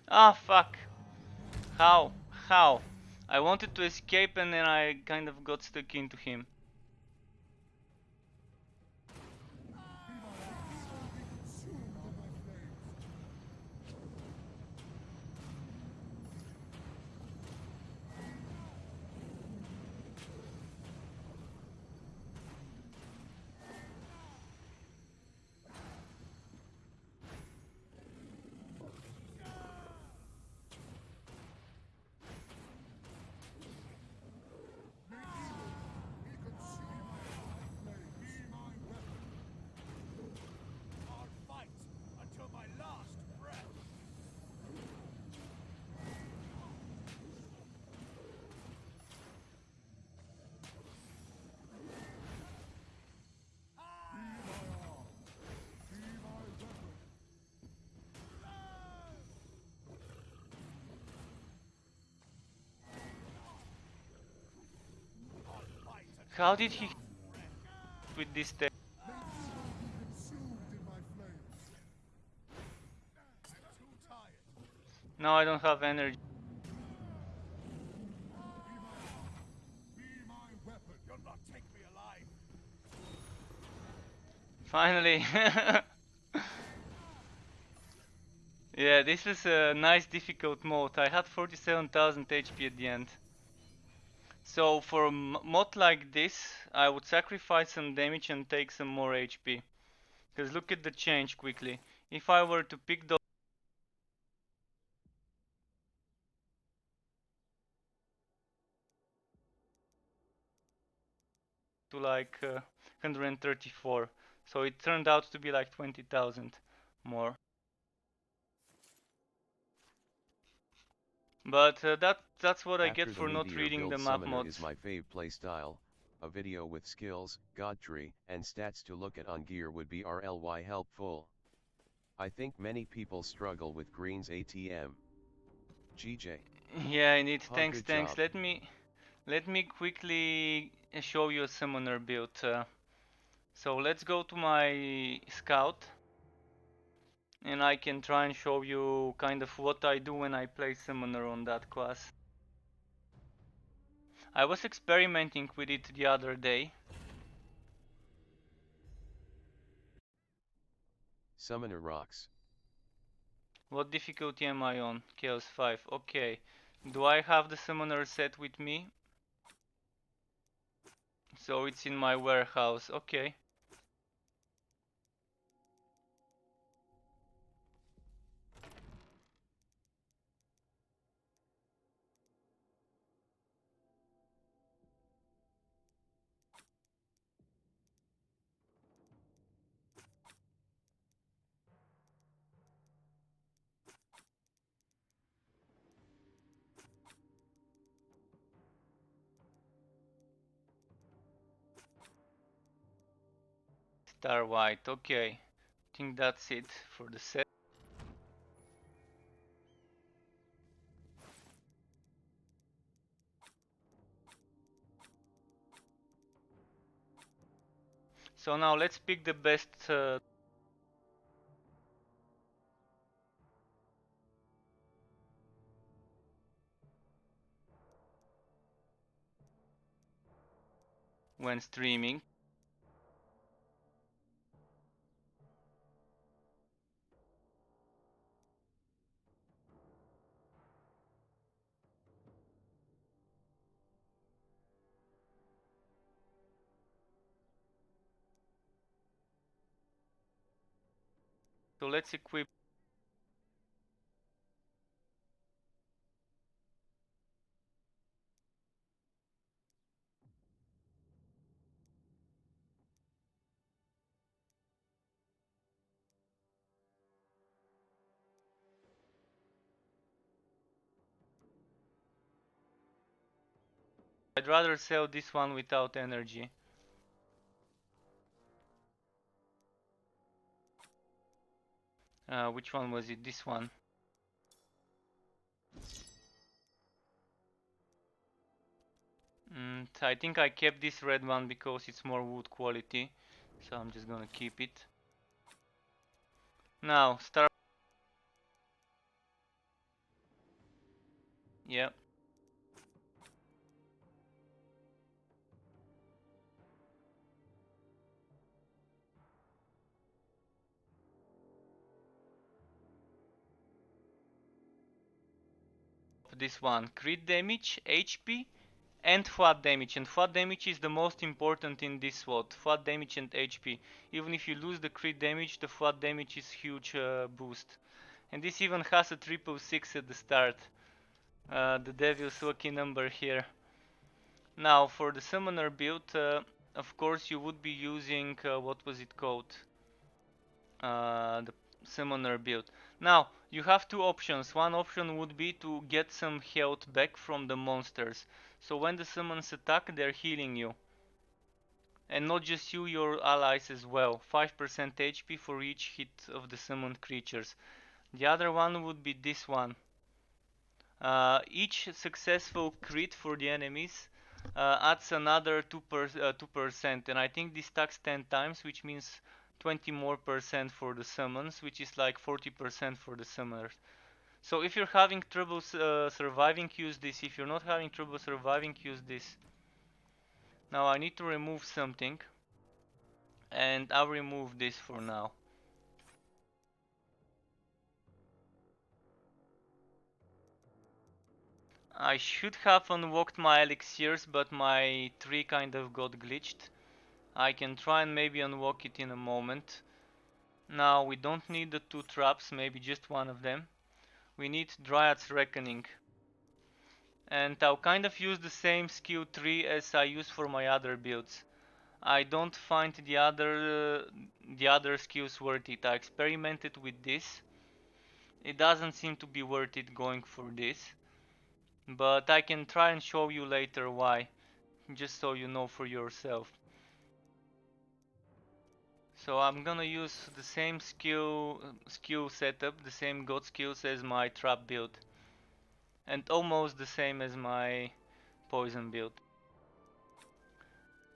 Ah, fuck. How? How? I wanted to escape and then I kind of got stuck into him. I'll fight until my last breath. How did he with this thing? No, I don't have energy. You'll not take me alive. Finally. Yeah, this is a nice difficult mode. I had 47,000 HP at the end. So for a mod like this, I would sacrifice some damage and take some more HP. Because look at the change quickly. If I were to pick those to like 134, so it turned out to be like 20,000 more. But that's what I get After the for not meteor reading the build map summoner is mods. my fave playstyle. A video with skills, god tree, and stats to look at on gear would be RLY helpful. I think many people struggle with Green's ATM. GJ. Yeah, I need. Huh, Thanks, good thanks. job. Let me quickly show you a summoner build. So let's go to my scout, and I can try and show you kind of what I do when I play summoner on that class. I was experimenting with it the other day. Summoner rocks. What difficulty am I on? Chaos 5. Okay. Do I have the summoner set with me? So it's in my warehouse. Okay. Star White. Okay, I think that's it for the set. So now let's pick the best when streaming. So let's equip I'd rather sell this one without energy. Which one was it? This one. I think I kept this red one because it's more wood quality. So I'm just gonna keep it. Now, start. Yeah. This one. Crit damage, HP, and flat damage. And flat damage is the most important in this slot. Flat damage and HP. Even if you lose the crit damage, the flat damage is huge boost. And this even has a 666 at the start. The devil's lucky number here. Now for the summoner build, of course you would be using, what was it called? The summoner build. Now you have two options. One option would be to get some health back from the monsters. So when the summons attack, they're healing you. And not just you, your allies as well. 5% HP for each hit of the summoned creatures. The other one would be this one. Each successful crit for the enemies adds another 2%, and I think this stacks 10 times, which means 20 more percent for the summons, which is like 40% for the summoners. So if you're having trouble surviving, use this. If you're not having trouble surviving, use this. Now I need to remove something, and I'll remove this for now. I should have unlocked my elixirs, but my tree kind of got glitched. I can try and maybe unlock it in a moment. Now we don't need the two traps, maybe just one of them. We need Dryad's Reckoning. And I'll kind of use the same skill tree as I use for my other builds. I don't find the other skills worth it. I experimented with this. It doesn't seem to be worth it going for this. But I can try and show you later why, just so you know for yourself. So I'm gonna use the same skill setup, the same god skills as my trap build. And almost the same as my poison build.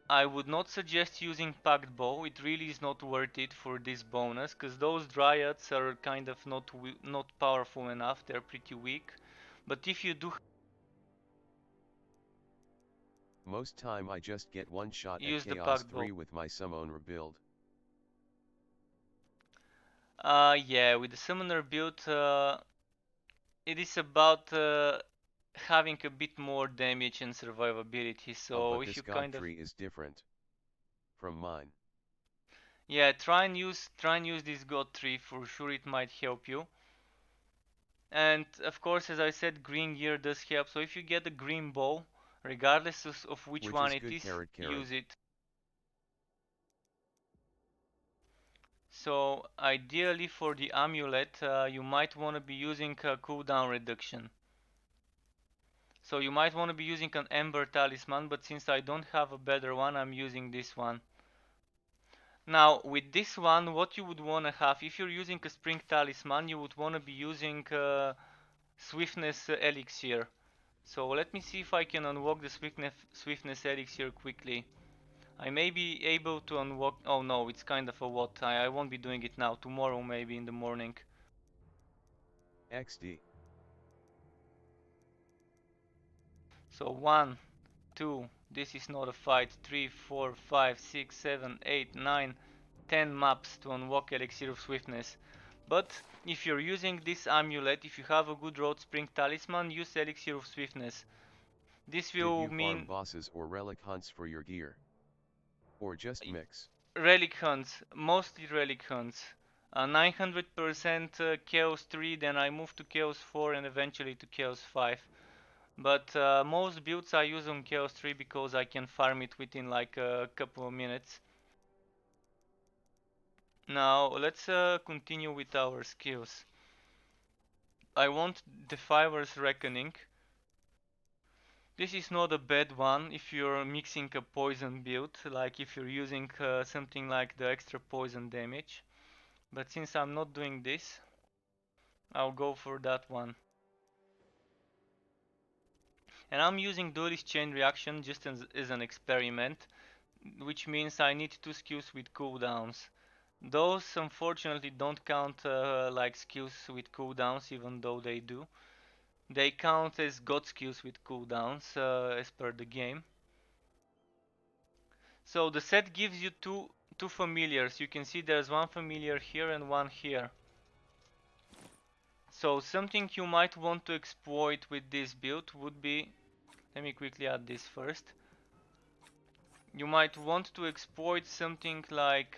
I would not suggest using packed bow, it really is not worth it for this bonus, cause those dryads are kind of not powerful enough, they're pretty weak. But if you do Most time I just get one shot use at the Chaos packed bow. 3 with my summoner build. Yeah, with the summoner build, it is about having a bit more damage and survivability. So but if this you god kind of tree is different from mine. yeah, try and use this god tree for sure. It might help you. And of course, as I said, green gear does help. So if you get a green bow, regardless of which Which one is it good is, carrot. use it. So ideally for the amulet, you might want to be using a cooldown reduction. So you might want to be using an Ember Talisman, but since I don't have a better one, I'm using this one. Now with this one, what you would want to have, if you're using a Spring Talisman, you would want to be using Swiftness Elixir. So let me see if I can unlock the Swiftness Elixir quickly. I may be able to unlock... Oh no, it's kind of a what. I won't be doing it now. Tomorrow maybe in the morning. XD. So 1, 2, this is not a fight. 3, 4, 5, 6, 7, 8, 9, 10 maps to unlock Elixir of Swiftness. But if you're using this amulet, if you have a good Road Spring Talisman, use Elixir of Swiftness. This Did will you farm mean bosses or relic hunts for your gear? Or just mix? relic hunts, mostly relic hunts. 900% Chaos 3, then I move to Chaos 4 and eventually to Chaos 5. But most builds I use on Chaos 3 because I can farm it within like a couple of minutes. Now let's continue with our skills. I want Defiler's Reckoning. This is not a bad one if you're mixing a poison build, like if you're using something like the extra poison damage. But since I'm not doing this, I'll go for that one. And I'm using Duelist Chain Reaction just as an experiment, which means I need 2 skills with cooldowns. Those unfortunately don't count like skills with cooldowns, even though they do. They count as god skills with cooldowns as per the game. So the set gives you two familiars. You can see there's one familiar here and one here. So something you might want to exploit with this build would be, let me quickly add this first. You might want to exploit something like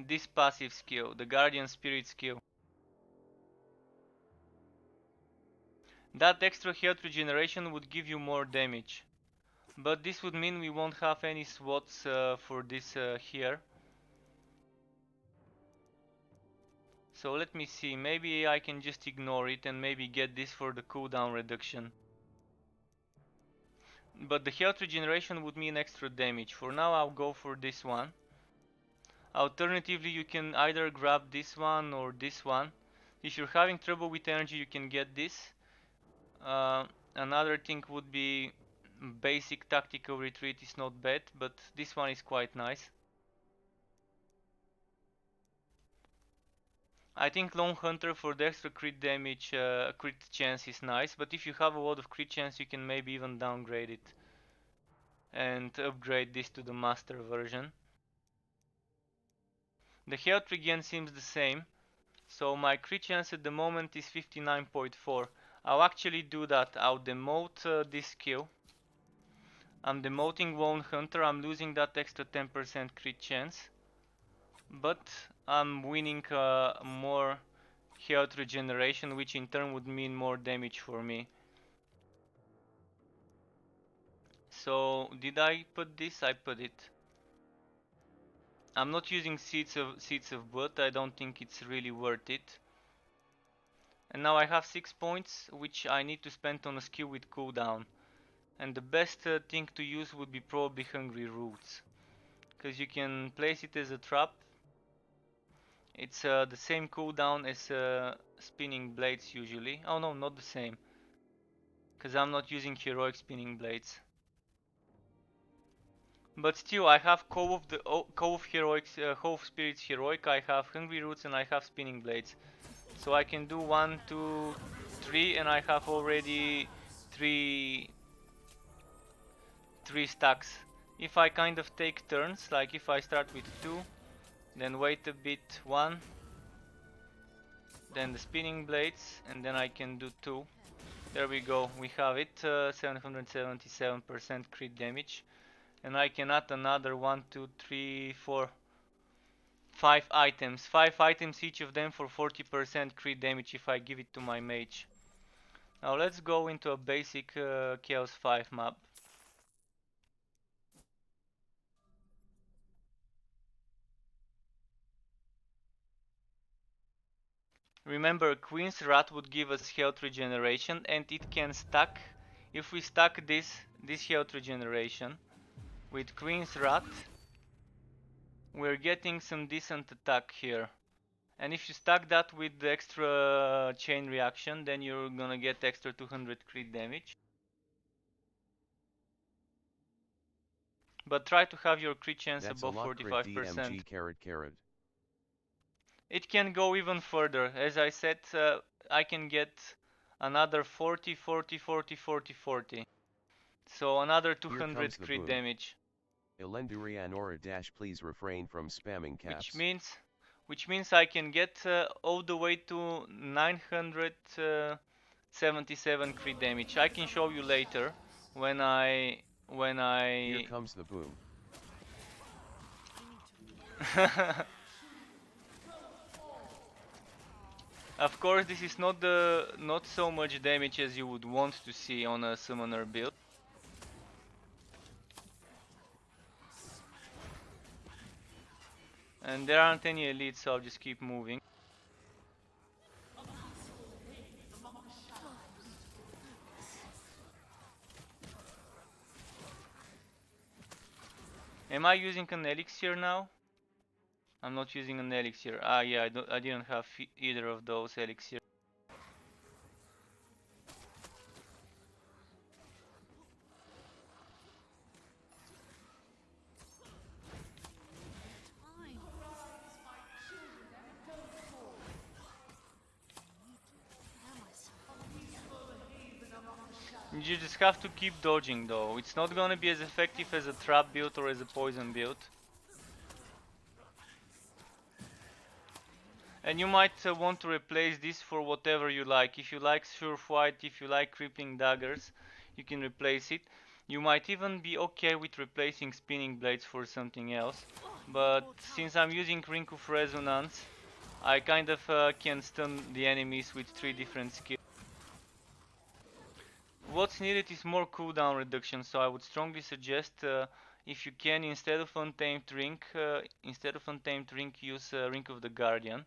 this passive skill, the Guardian Spirit skill. That extra health regeneration would give you more damage. But this would mean we won't have any SWATs for this here. So let me see, maybe I can just ignore it and maybe get this for the cooldown reduction. But the health regeneration would mean extra damage. For now I'll go for this one. Alternatively, you can either grab this one or this one. If you're having trouble with energy, you can get this. Another thing would be basic tactical retreat is not bad, but this one is quite nice. I think Lone Hunter for the extra crit damage, crit chance is nice, but if you have a lot of crit chance, you can maybe even downgrade it and upgrade this to the master version. The health regen seems the same, so my crit chance at the moment is 59.4. I'll actually do that. I'll demote this skill. I'm demoting Lone Hunter, I'm losing that extra 10% crit chance, but I'm winning more health regeneration, which in turn would mean more damage for me. So did I put this? I put it. I'm not using seeds of blood. I don't think it's really worth it. And now I have 6 points, which I need to spend on a skill with cooldown. And the best thing to use would be probably Hungry Roots, because you can place it as a trap. It's the same cooldown as Spinning Blades usually. Oh no, not the same, because I'm not using Heroic Spinning Blades. But still, I have Cove of Heroics, Cove of Spirits Heroic, I have Hungry Roots, and I have Spinning Blades. So I can do 1, 2, 3, and I have already 3 stacks. If I kind of take turns, like if I start with 2, then wait a bit, 1, then the Spinning Blades, and then I can do 2. There we go, we have it, 777% crit damage. And I can add another 1, 2, 3, 4, 5 items. 5 items each of them for 40% crit damage if I give it to my mage. Now let's go into a basic Chaos 5 map. Remember, Queen's Rat would give us health regeneration, and it can stack. If we stack this health regeneration with Queen's Rat, we're getting some decent attack here. And if you stack that with the extra chain reaction, then you're gonna get extra 200 crit damage. But try to have your crit chance That's above a lot crit 45%. DMG. It can go even further. As I said, I can get another 40, 40, 40, 40, 40. So another 200 crit boom. damage. Elendurianora dash please refrain from spamming caps. Which means I can get all the way to 977 crit damage. I can show you later when I Here comes the boom. Of course, this is not so much damage as you would want to see on a summoner build. And there aren't any elites, so I'll just keep moving. Am I using an elixir now? I'm not using an elixir. Ah, yeah, I didn't have either of those elixirs. You just have to keep dodging though. It's not gonna be as effective as a trap build or as a poison build. And you might want to replace this for whatever you like. If you like Surfwhite, if you like Crippling Daggers, you can replace it. You might even be okay with replacing Spinning Blades for something else. But since I'm using Ring of Resonance, I kind of can stun the enemies with 3 different skills. What's needed is more cooldown reduction, so I would strongly suggest if you can, instead of Untamed Ring, use Ring of the Guardian.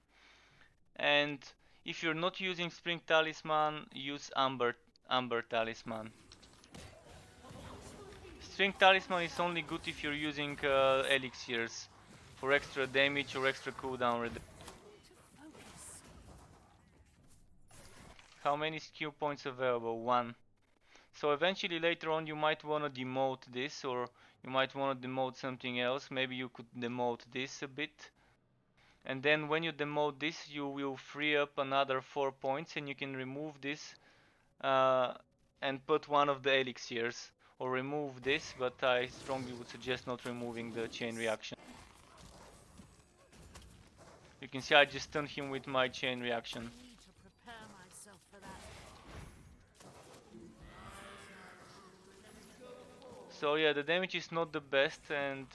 And if you're not using Spring Talisman, use Amber Talisman. Spring Talisman is only good if you're using elixirs for extra damage or extra cooldown reduction. How many skill points available? 1. So eventually later on you might want to demote this, or you might want to demote something else. Maybe you could demote this a bit. And then when you demote this, you will free up another 4 points and you can remove this and put one of the elixirs. Or remove this, but I strongly would suggest not removing the chain reaction. You can see I just stunned him with my chain reaction. So yeah, the damage is not the best, and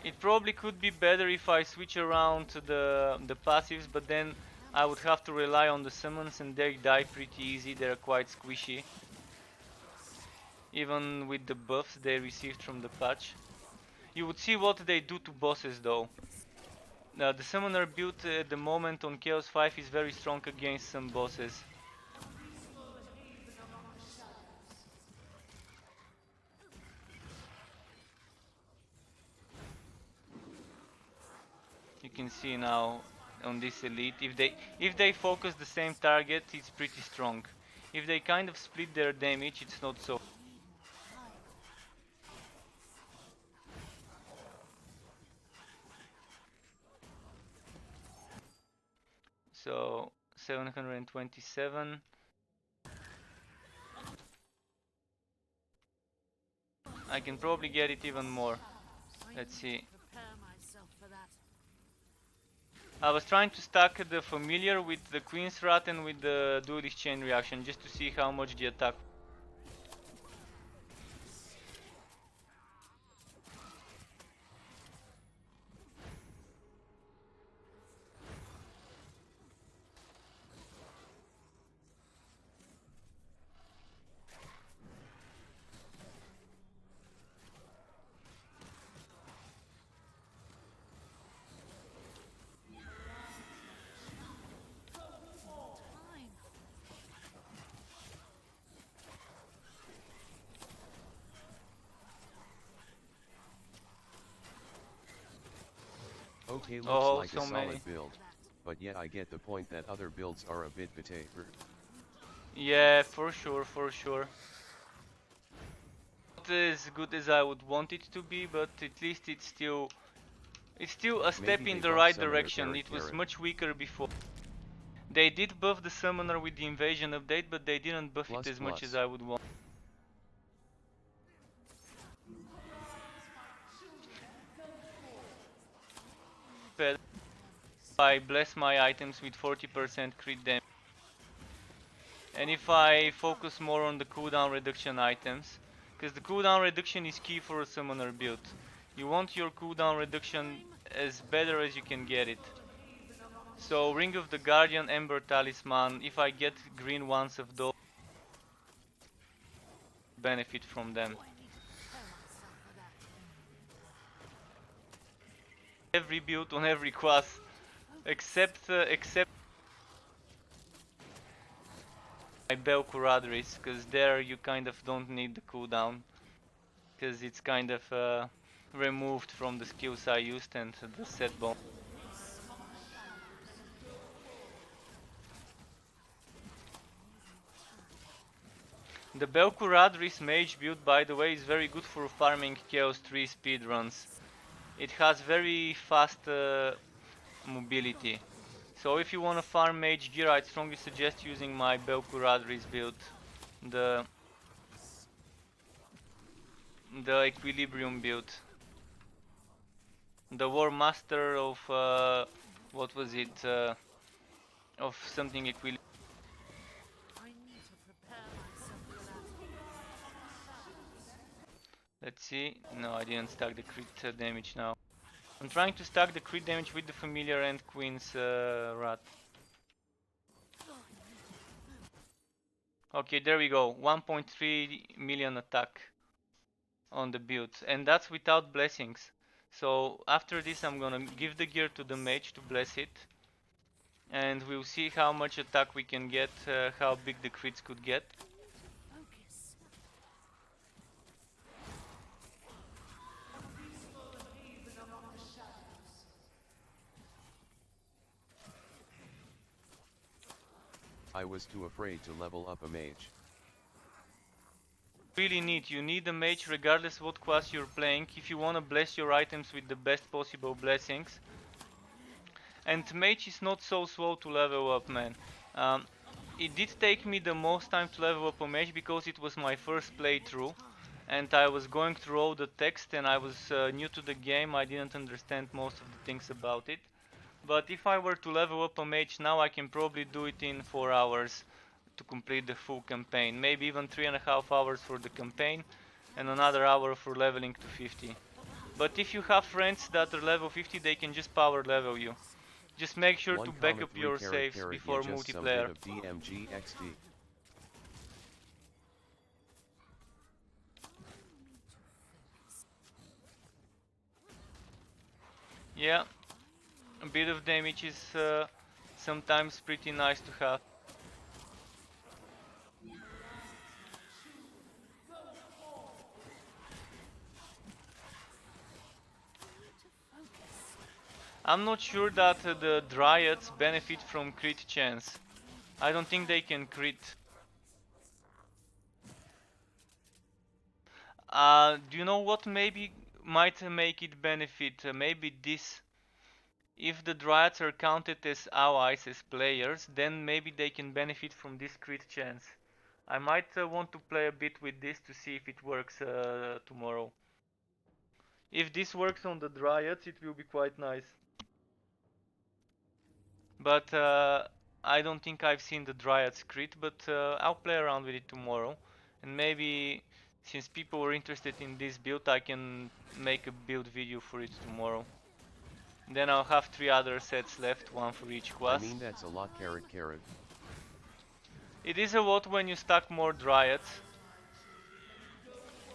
it probably could be better if I switch around to the passives, but then I would have to rely on the summons and they die pretty easy. They're quite squishy, even with the buffs they received from the patch. You would see what they do to bosses though. The summoner build at the moment on Chaos 5 is very strong against some bosses. You can see now on this elite, if they focus the same target, it's pretty strong. If they kind of split their damage, it's not so. So 727. I can probably get it even more. Let's see. I was trying to stack the familiar with the Queen's Rat and with the Duelist Chain Reaction just to see how much the attack. Okay, looks Oh, like a so many. solid build, but yet I get the point that other builds are a bit better. Yeah, for sure, for sure. Not as good as I would want it to be, but at least it's still a step Maybe in they the buff right summoner direction. It was carrot. much weaker before. They did buff the summoner with the invasion update, but they didn't buff it as much as I would want. I bless my items with 40% crit damage. And if I focus more on the cooldown reduction items, because the cooldown reduction is key for a summoner build. You want your cooldown reduction as better as you can get it. So Ring of the Guardian, Ember Talisman, if I get green ones of those, benefit from them. Every build on every class, except my Belcuradris, because there you kind of don't need the cooldown, because it's kind of removed from the skills I used and the set bonus. The Belcuradris mage build, by the way, is very good for farming Chaos 3 speedruns. It has very fast mobility. So if you want to farm mage gear, I'd strongly suggest using my Belcuradris build. The Equilibrium build. The War Master of what was it? Of something Equilibrium. Let's see. No, I didn't stack the crit damage now. I'm trying to stack the crit damage with the Familiar and Queen's Rat. Okay, there we go. 1.3 million attack on the build, and that's without blessings. So after this I'm gonna give the gear to the mage to bless it, and we'll see how much attack we can get, how big the crits could get. I was too afraid to level up a mage. Really you need a mage regardless what class you're playing if you wanna bless your items with the best possible blessings. And mage is not so slow to level up, man. It did take me the most time to level up a mage because it was my first playthrough and I was going through all the text and I was new to the game. I didn't understand most of the things about it. But if I were to level up a mage now, I can probably do it in 4 hours to complete the full campaign. Maybe even 3.5 hours for the campaign and another hour for leveling to 50. But if you have friends that are level 50, they can just power level you. Just make sure to back up your saves before multiplayer. Of DMG XD. Yeah, a bit of damage is sometimes pretty nice to have. I'm not sure that the Dryads benefit from crit chance. I don't think they can crit. Do you know what maybe might make it benefit? Maybe this. If the Dryads are counted as allies, as players, then maybe they can benefit from this crit chance. I might want to play a bit with this to see if it works tomorrow. If this works on the Dryads, it will be quite nice. But I don't think I've seen the Dryad crit, but I'll play around with it tomorrow. And maybe, since people were interested in this build, I can make a build video for it tomorrow. Then I'll have 3 other sets left, 1 for each class. I mean, that's a lot, carrot. It is a lot when you stack more Dryads.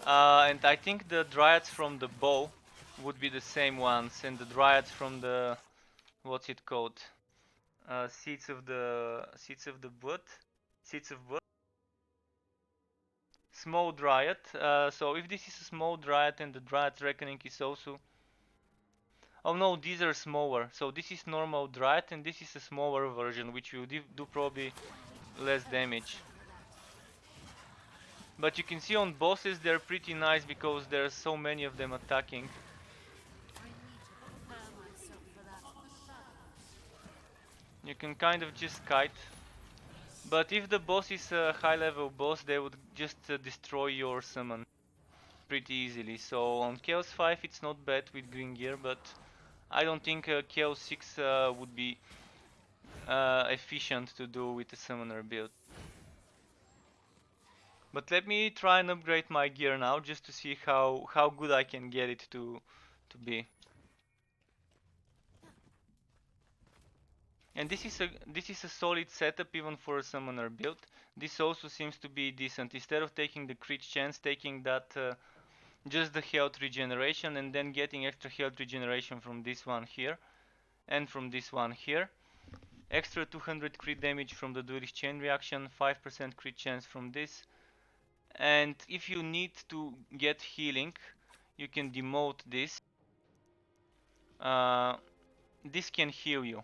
And I think the Dryads from the bow would be the same ones, and the Dryads from the, what's it called? Seeds of the blood. Small Dryad. So if this is a small Dryad and the Dryad's Reckoning is also... Oh no, these are smaller. So this is normal Dryad and this is a smaller version, which will do probably less damage. But you can see on bosses they're pretty nice because there's so many of them attacking. You can kind of just kite. But if the boss is a high level boss, they would just destroy your summon pretty easily. So on Chaos 5 it's not bad with green gear, but I don't think Chaos 6 would be efficient to do with a summoner build. But let me try and upgrade my gear now just to see how good I can get it to be. And this is a solid setup even for a summoner build. This also seems to be decent. Instead of taking the crit chance, taking that just the health regeneration and then getting extra health regeneration from this one here and from this one here. Extra 200 crit damage from the duelist chain reaction, 5% crit chance from this. And if you need to get healing, you can demote this. This can heal you.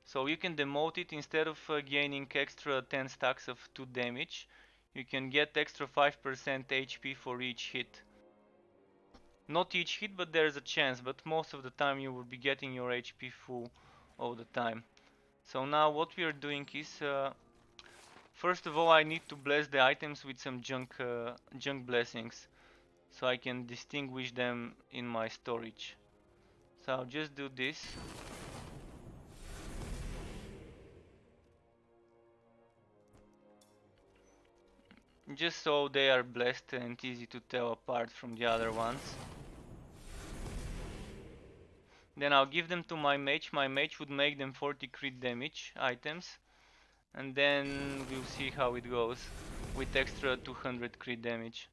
So you can demote it instead of gaining extra 10 stacks of 2 damage. You can get extra 5% HP for each hit. Not each hit, but there's a chance, but most of the time you will be getting your HP full all the time. So now what we are doing is, first of all I need to bless the items with some junk blessings, so I can distinguish them in my storage. So I'll just do this. Just so they are blessed and easy to tell apart from the other ones. Then I'll give them to my mage. My mage would make them 40 crit damage items. And then we'll see how it goes with extra 200 crit damage.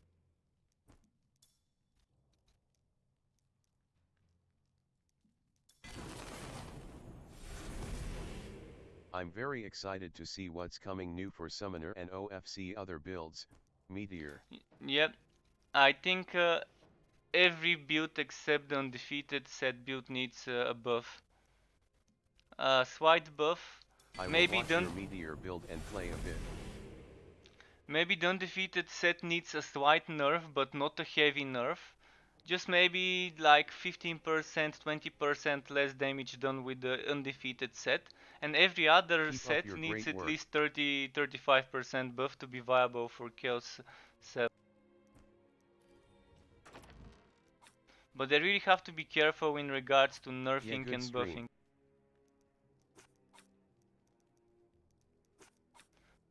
I'm very excited to see what's coming new for Summoner and OFC other builds, Meteor. Yep, I think every build except the undefeated set build needs a buff. Slight buff. I will Maybe watch your Meteor build and play a bit. Maybe the undefeated set needs a slight nerf, but not a heavy nerf. Just maybe like 15%, 20% less damage done with the undefeated set. And every other Keep set needs at least 30-35% buff to be viable for Chaos 7. But they really have to be careful in regards to nerfing and buffing.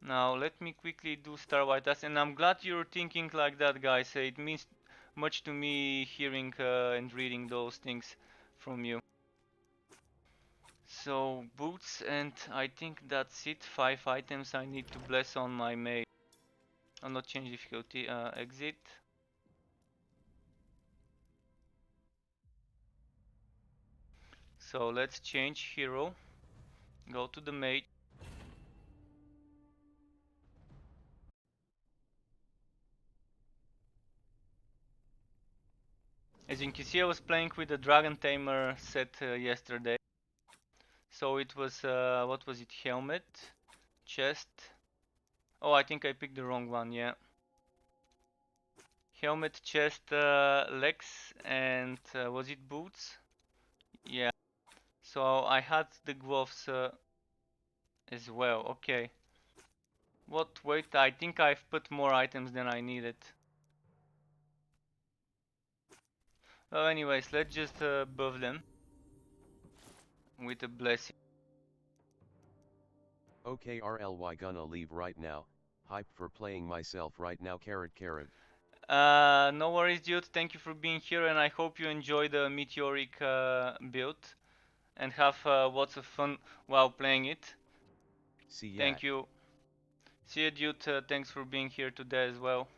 Now let me quickly do Star White Dust, and I'm glad you're thinking like that, guys. It means much to me hearing and reading those things from you. So boots, and I think that's it. 5 items I need to bless on my mage. I'll not change difficulty. Exit. So let's change hero. Go to the mage. As you can see, I was playing with the Dragon Tamer set yesterday. So it was, what was it? Helmet, chest. Oh, I think I picked the wrong one, yeah. Helmet, chest, legs, and was it boots? Yeah. So I had the gloves as well, okay. What, wait, I think I've put more items than I needed. Well, anyways, let's just buff them with a blessing. Okay, RLY gonna leave right now. Hype for playing myself right now, carrot. No worries, dude. Thank you for being here, and I hope you enjoy the meteoric build and have lots of fun while playing it. See ya. Thank you. See you, dude. Thanks for being here today as well.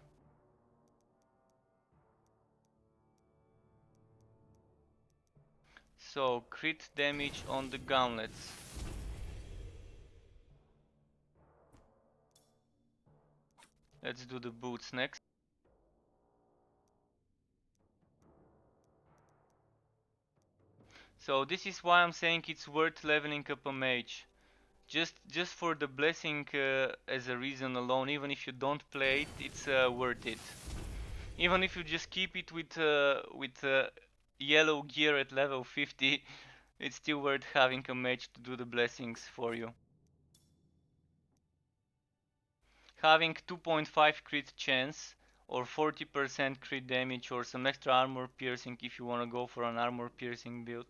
So, crit damage on the gauntlets. Let's do the boots next. So this is why I'm saying it's worth leveling up a mage. Just for the blessing as a reason alone, even if you don't play it, it's worth it. Even if you just keep it with yellow gear at level 50, it's still worth having a mage to do the blessings for you. Having 2.5 crit chance or 40% crit damage or some extra armor piercing if you want to go for an armor piercing build.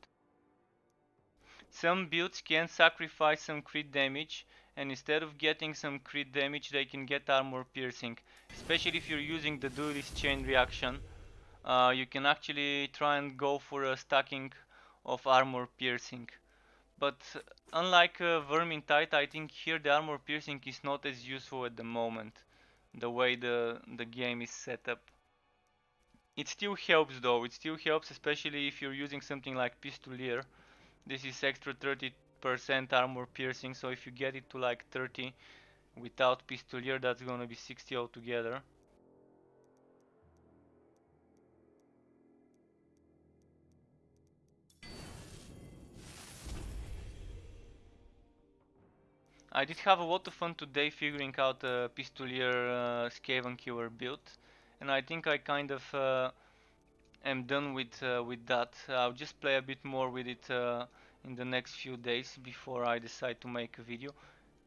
Some builds can sacrifice some crit damage, and instead of getting some crit damage they can get armor piercing. Especially if you're using the duelist chain reaction, you can actually try and go for a stacking of armor piercing. But unlike Vermintide, I think here the armor piercing is not as useful at the moment, the way the game is set up. It still helps though, it still helps, especially if you're using something like Pistolier. This is extra 30% armor piercing, so if you get it to like 30 without Pistolier, that's gonna be 60 altogether. I did have a lot of fun today figuring out a Pistolier Skaven Killer build, and I think I kind of am done with that. I'll just play a bit more with it in the next few days before I decide to make a video.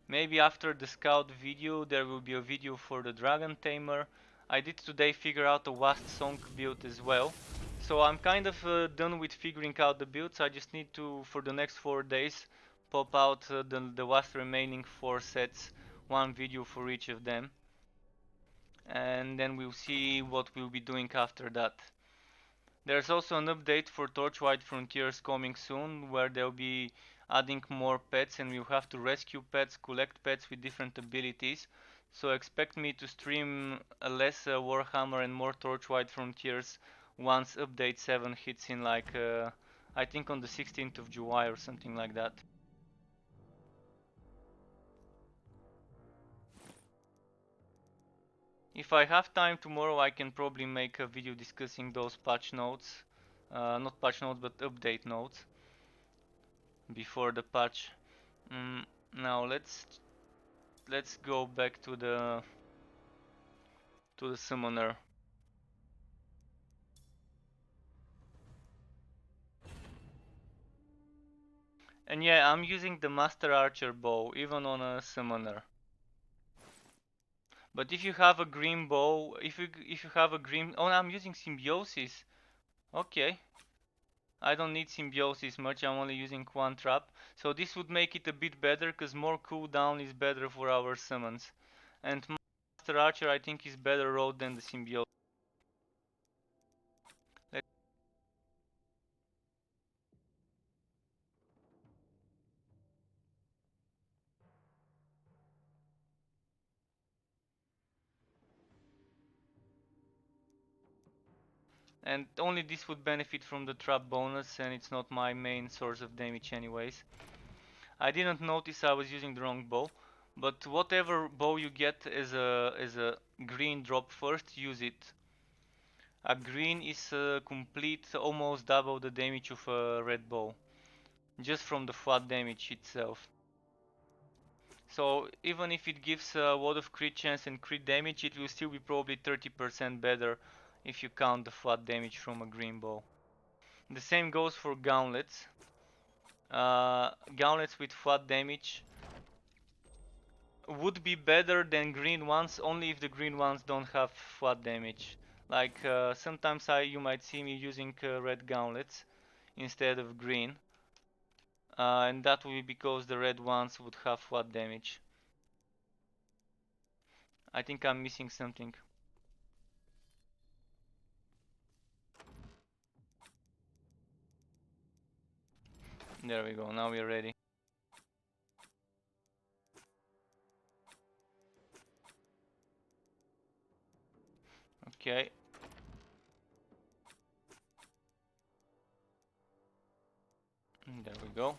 Maybe after the scout video there will be a video for the Dragon Tamer. I did today figure out a Wast Song build as well. So I'm kind of done with figuring out the builds. I just need to, for the next 4 days, pop out the last remaining 4 sets, one video for each of them. And then we'll see what we'll be doing after that. There's also an update for Torchlight Frontiers coming soon, where they'll be adding more pets and we'll have to rescue pets, collect pets with different abilities. So expect me to stream less Warhammer and more Torchlight Frontiers once update 7 hits in like, I think on the 16th of July or something like that. If I have time tomorrow, I can probably make a video discussing those patch notes. Not patch notes, but update notes before the patch. Now let's go back to the summoner. And yeah, I'm using the Master Archer bow even on a summoner. But if you have a green bow, if you have a green, oh, I'm using Symbiosis. Okay. I don't need Symbiosis much, I'm only using one trap. So this would make it a bit better, cause more cooldown is better for our summons. And Master Archer I think is better rolled than the Symbiosis. And only this would benefit from the trap bonus, and it's not my main source of damage anyways. I didn't notice I was using the wrong bow, but whatever bow you get as a green drop first, use it. A green is complete almost double the damage of a red bow, just from the flat damage itself. So even if it gives a lot of crit chance and crit damage, it will still be probably 30% better if you count the flat damage from a green bow. The same goes for gauntlets. Gauntlets with flat damage would be better than green ones only if the green ones don't have flat damage. Like sometimes you might see me using red gauntlets instead of green, and that will be because the red ones would have flat damage. I think I'm missing something. There we go, now we're ready. Okay. There we go.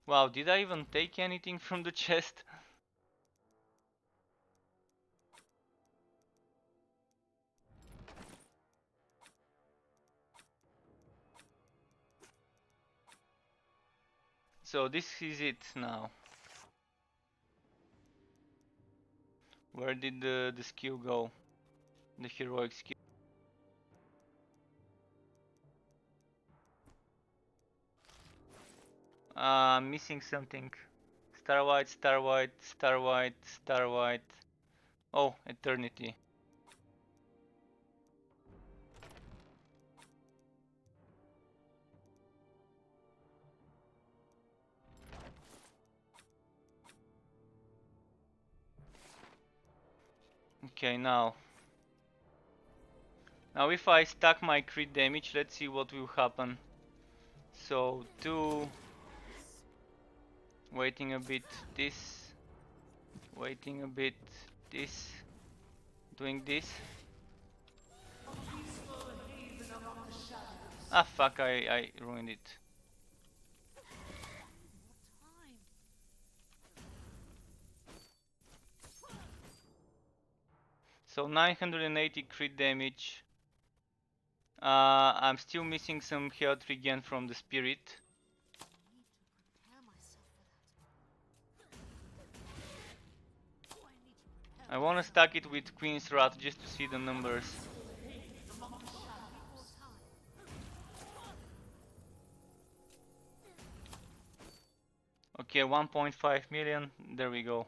Wow, did I even take anything from the chest? So this is it now. Where did the skill go? The heroic skill. I'm missing something. Star White, Star White, Star White, Star White. Oh, Eternity. Okay, now if I stack my crit damage, let's see what will happen. So 2, waiting a bit, this, waiting a bit, this, doing this. Ah fuck, I ruined it. So 980 crit damage. I'm still missing some health regen from the spirit. I wanna stack it with Queen's Wrath just to see the numbers. Okay, 1.5 million, there we go.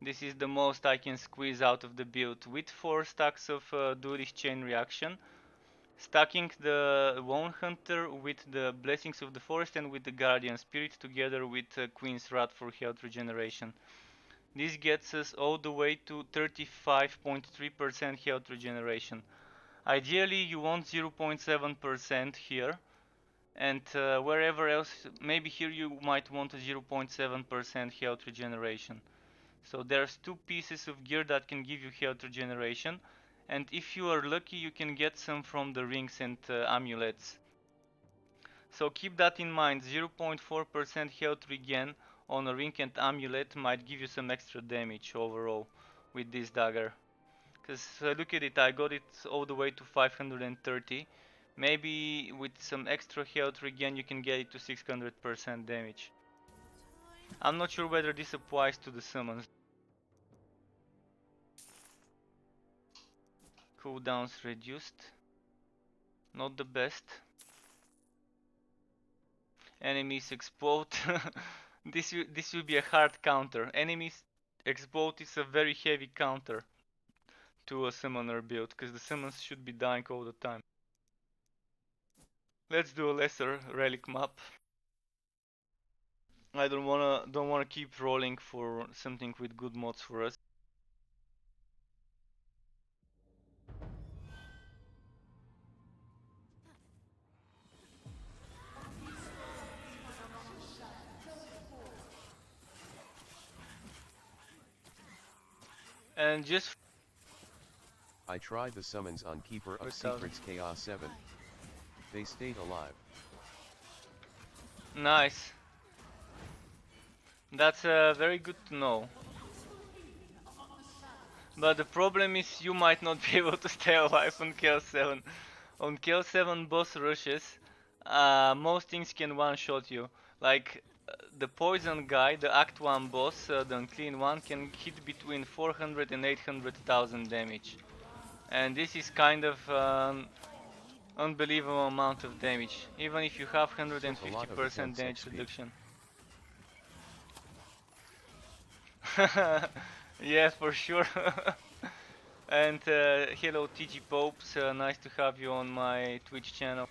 This is the most I can squeeze out of the build with 4 stacks of Duelist Chain Reaction. Stacking the Lone Hunter with the Blessings of the Forest and with the Guardian Spirit together with Queen's Wrath for health regeneration. This gets us all the way to 35.3% health regeneration. Ideally you want 0.7% here, and wherever else, maybe here you might want a 0.7% health regeneration. So there's 2 pieces of gear that can give you health regeneration, and if you are lucky you can get some from the rings and amulets. So keep that in mind, 0.4% health regen on a ring and amulet might give you some extra damage overall with this dagger. Because look at it, I got it all the way to 530. Maybe with some extra health regen you can get it to 600% damage. I'm not sure whether this applies to the summons. Cooldowns reduced. Not the best. Enemies explode. This will be a hard counter. Enemies explode is a very heavy counter to a summoner build, because the summons should be dying all the time. Let's do a lesser relic map. I don't wanna keep rolling for something with good mods for us. And just I tried the summons on Keeper of 4,000. Secrets Chaos 7. They stayed alive. Nice. That's very good to know. But the problem is you might not be able to stay alive on Chaos 7. On Chaos 7 boss rushes, most things can one-shot you. Like the poison guy, the Act 1 boss, the unclean one, can hit between 400 and 800,000 damage. And this is kind of unbelievable amount of damage, even if you have Took a lot of 150% attempts damage XP. reduction. Yeah, for sure. And hello TG Popes, nice to have you on my Twitch channel.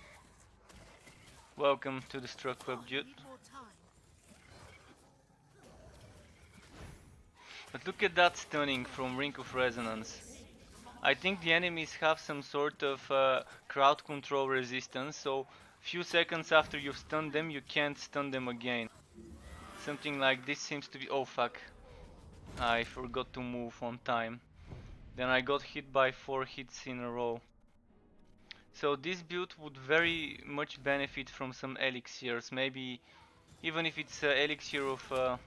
Welcome to the Struck Club, dude. But look at that stunning from Ring of Resonance. I think the enemies have some sort of crowd control resistance, so few seconds after you've stunned them, you can't stun them again. Something like this seems to be... Oh fuck. I forgot to move on time. Then I got hit by 4 hits in a row. So this build would very much benefit from some elixirs, maybe even if it's elixir of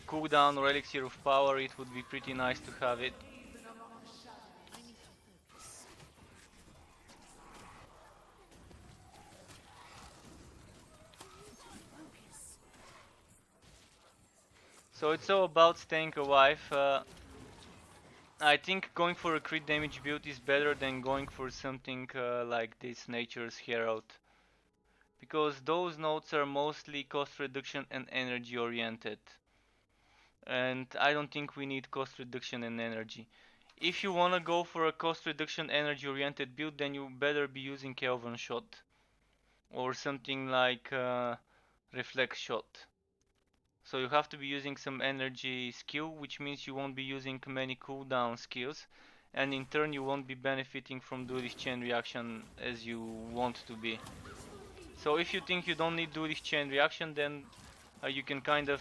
cooldown or elixir of power, it would be pretty nice to have it. So it's all about staying alive. I think going for a crit damage build is better than going for something like this Nature's Herald. Because those nodes are mostly cost reduction and energy oriented. And I don't think we need cost reduction and energy. If you wanna go for a cost reduction energy oriented build, then you better be using Kelvin Shot. Or something like Reflex Shot. So you have to be using some energy skill, which means you won't be using many cooldown skills, and in turn you won't be benefiting from do this chain reaction as you want to be. So if you think you don't need do this chain reaction, then you can kind of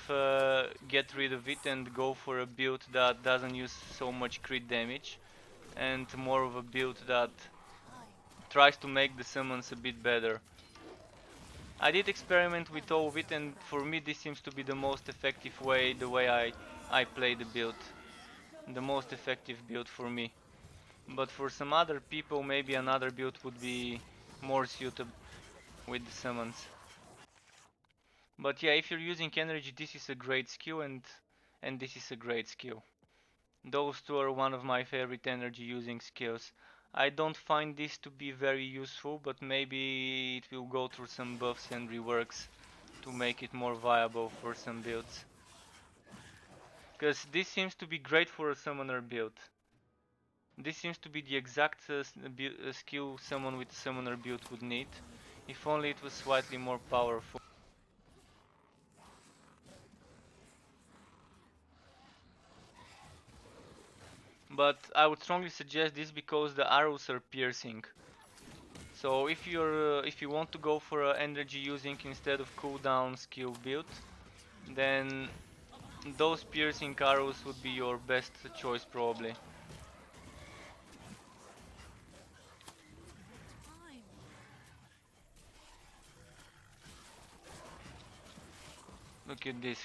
get rid of it and go for a build that doesn't use so much crit damage, and more of a build that tries to make the summons a bit better. I did experiment with all of it, and for me this seems to be the most effective way, the way I play the build. The most effective build for me. But for some other people, maybe another build would be more suitable with the summons. But yeah, if you're using energy, this is a great skill, and this is a great skill. Those two are one of my favorite energy using skills. I don't find this to be very useful, but maybe it will go through some buffs and reworks to make it more viable for some builds. Because this seems to be great for a summoner build. This seems to be the exact skill someone with a summoner build would need, if only it was slightly more powerful. But I would strongly suggest this because the arrows are piercing. So if you want to go for energy using instead of cooldown skill build, then those piercing arrows would be your best choice probably. Look at this.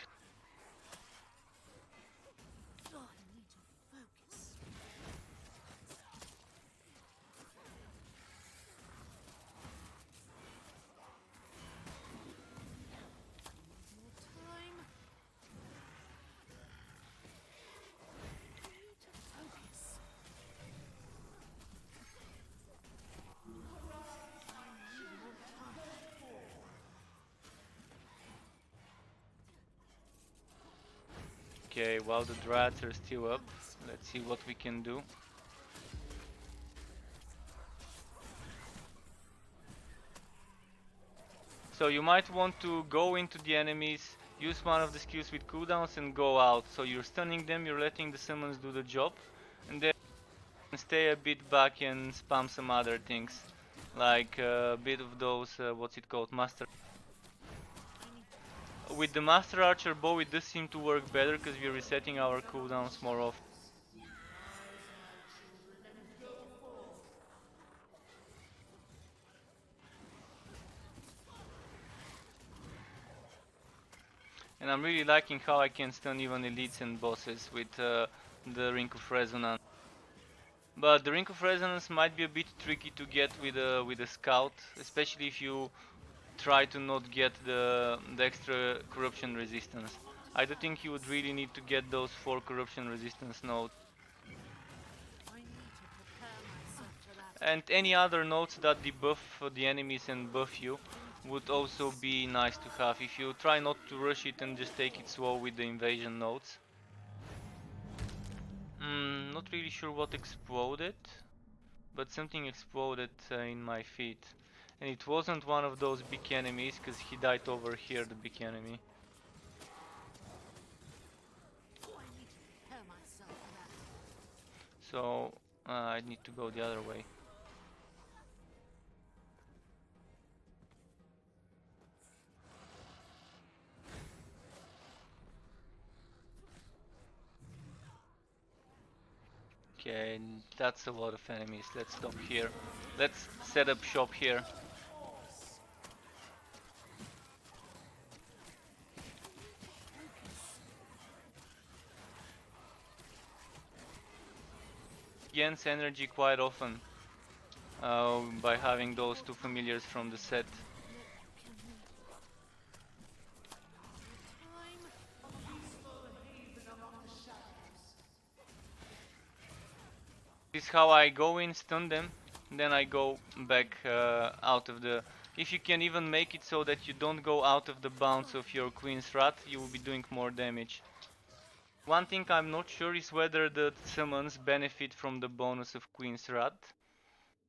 Okay, while the drats are still up, let's see what we can do. So you might want to go into the enemies, use one of the skills with cooldowns and go out. So you're stunning them, you're letting the summons do the job, and then stay a bit back and spam some other things. Like a bit of those, what's it called, master. With the master archer bow it does seem to work better because we're resetting our cooldowns more often. And I'm really liking how I can stun even elites and bosses with the Ring of Resonance. But the Ring of Resonance might be a bit tricky to get with a scout, especially if you try to not get the extra corruption resistance. I do think you would really need to get those 4 corruption resistance nodes. And any other nodes that debuff the enemies and buff you would also be nice to have if you try not to rush it and just take it slow with the invasion nodes. Not really sure what exploded, but something exploded in my feet. And it wasn't one of those big enemies, because he died over here, the big enemy. So I need to go the other way. Okay, that's a lot of enemies. Let's stop here. Let's set up shop here. Gains energy quite often by having those 2 familiars from the set. This is how I go in, stun them, then I go back out of the... If you can even make it so that you don't go out of the bounds of your Queen's Wrath, you will be doing more damage. One thing I'm not sure is whether the summons benefit from the bonus of Queen's Wrath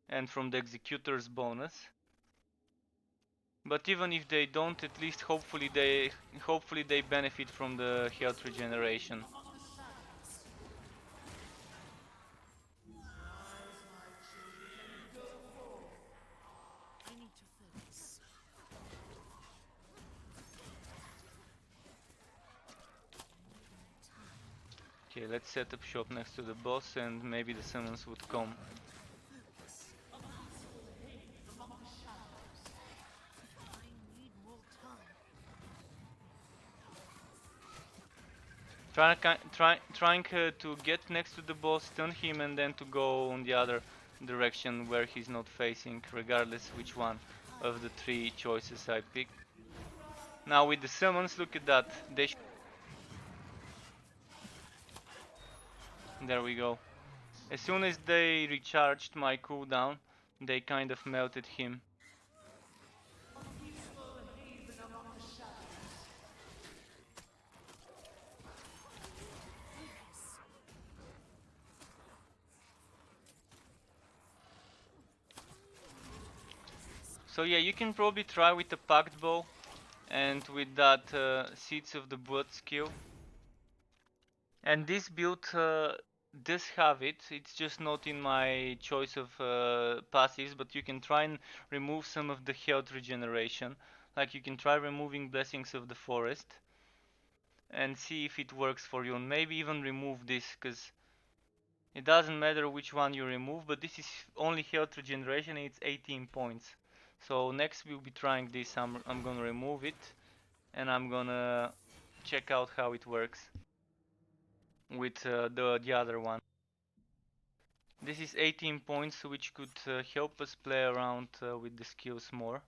and from the Executor's bonus. But even if they don't, at least hopefully they benefit from the health regeneration. Okay, let's set up shop next to the boss and maybe the summons would come. Trying to get next to the boss, stun him, and then to go on the other direction where he's not facing, regardless which one of the three choices I pick. Now with the summons, look at that. There we go. As soon as they recharged my cooldown, they kind of melted him. So yeah, you can probably try with the Pact Bow and with that Seeds of the Blood skill. And this build does have it, it's just not in my choice of passives, but you can try and remove some of the health regeneration. Like you can try removing Blessings of the Forest and see if it works for you, and maybe even remove this, because it doesn't matter which one you remove, but this is only health regeneration and it's 18 points. So next we'll be trying this. I'm gonna remove it and I'm gonna check out how it works with the other one. This is 18 points, which could help us play around with the skills more.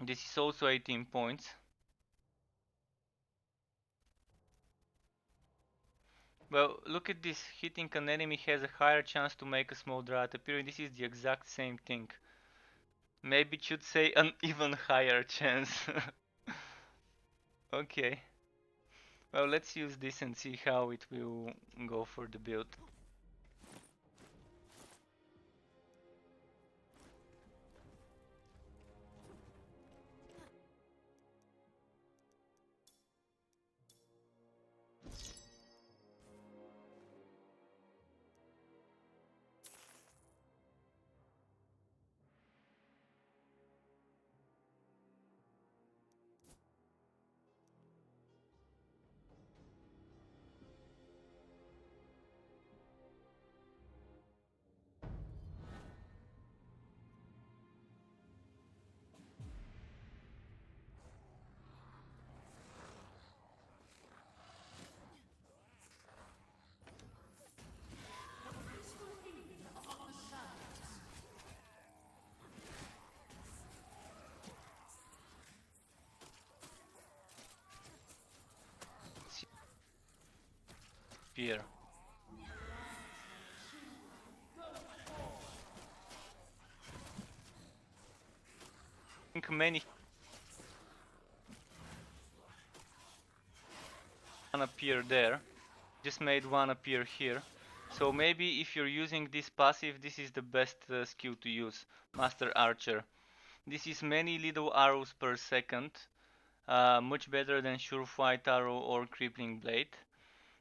This is also 18 points. Well, look at this. Hitting an enemy has a higher chance to make a small drought appear. This is the exact same thing. Maybe it should say an even higher chance. Okay. Well, let's use this and see how it will go for the build. Spear. I think many one appear there. Just made one appear here. So maybe if you're using this passive, this is the best skill to use. Master Archer. This is many little arrows per second. Much better than Surefire Arrow or Crippling Blade.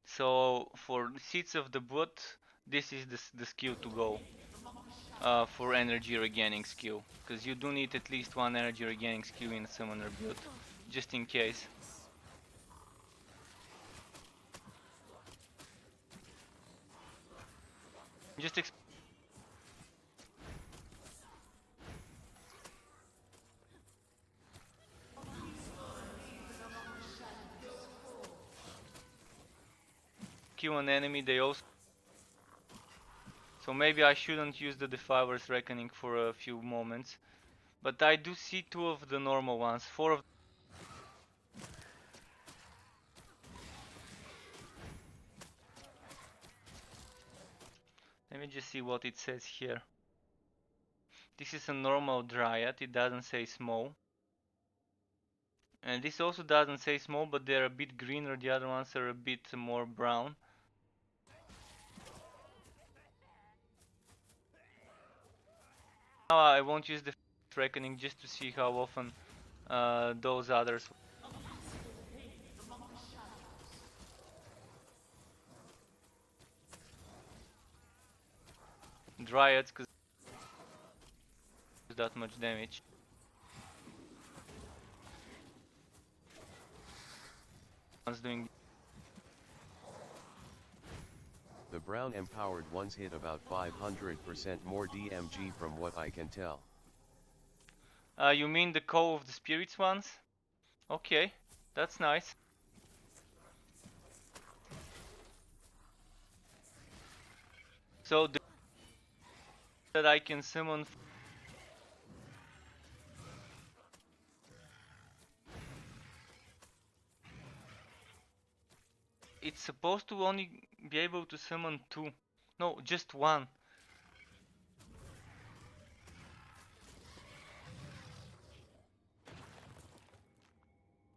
So for Seeds of the Blood, this is the skill to go for energy regaining skill. Because you do need at least one energy regaining skill in Summoner build, just in case. Just kill an enemy, they also... So maybe I shouldn't use the Defiler's Reckoning for a few moments. But I do see two of the normal ones, four of... just see what it says here. This is a normal dryad, it doesn't say small. And this also doesn't say small, but they're a bit greener, the other ones are a bit more brown. Now I won't use the reckoning just to see how often those others. Dryads, because that much damage. One's doing. The brown empowered ones hit about 500% more DMG from what I can tell. You mean the Call of the Spirits ones? Okay, that's nice. So that I can summon. It's supposed to only be able to summon 2. No, just 1.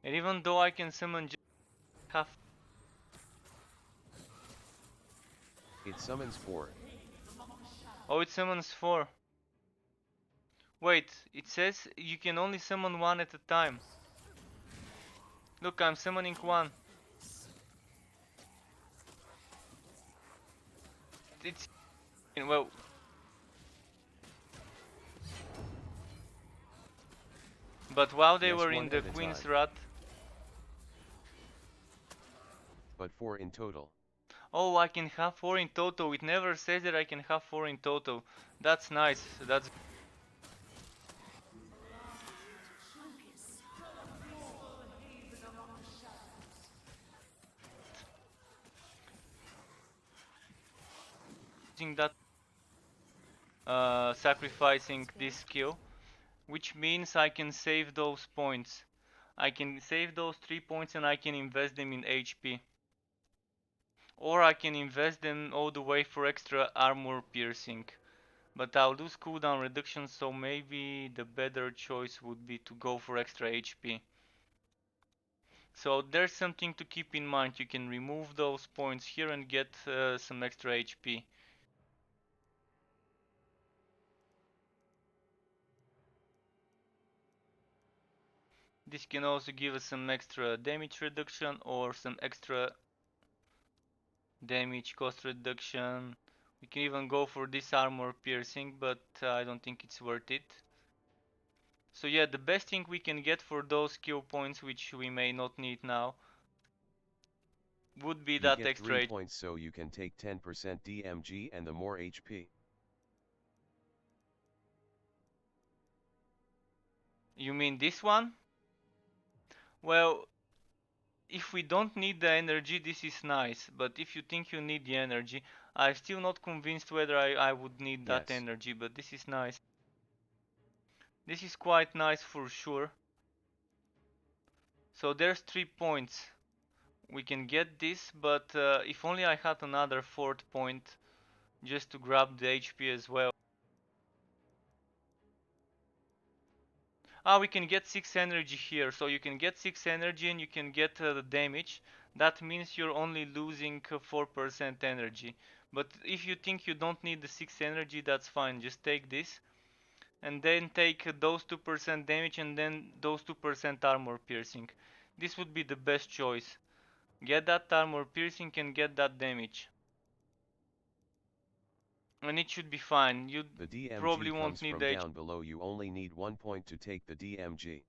And even though I can summon just half. It summons 4. Oh, it summons 4. Wait, it says you can only summon 1 at a time. Look, I'm summoning 1. It's. Well. But while they Yes, were one in the at a Queen's time. Wrath. But 4 in total. Oh, I can have 4 in total. It never says that I can have 4 in total. That's nice. That's. Using that. Sacrificing this skill. Which means I can save those points. I can save those 3 points and I can invest them in HP. Or I can invest them all the way for extra armor piercing. But I'll lose cooldown reduction, so maybe the better choice would be to go for extra HP. So there's something to keep in mind. You can remove those points here and get some extra HP. This can also give us some extra damage reduction or some extra damage cost reduction. We can even go for this armor piercing, but I don't think it's worth it. So yeah, the best thing we can get for those skill points, which we may not need now, would be You that get extra 3 points so you can take 10% DMG and the more HP. You mean this one? Well, if we don't need the energy, this is nice. But if you think you need the energy, I'm still not convinced whether I would need that Yes. energy, but this is nice. This is quite nice for sure. So there's 3 points. We can get this, but if only I had another 4th point just to grab the HP as well. Ah, we can get 6 energy here, so you can get 6 energy and you can get the damage. That means you're only losing 4% energy. But if you think you don't need the 6 energy, that's fine. Just take this and then take those 2% damage and then those 2% armor piercing. This would be the best choice. Get that armor piercing and get that damage. And it should be fine. You The DMG probably won't comes need from the down below. You only need 1 point to take the DMG.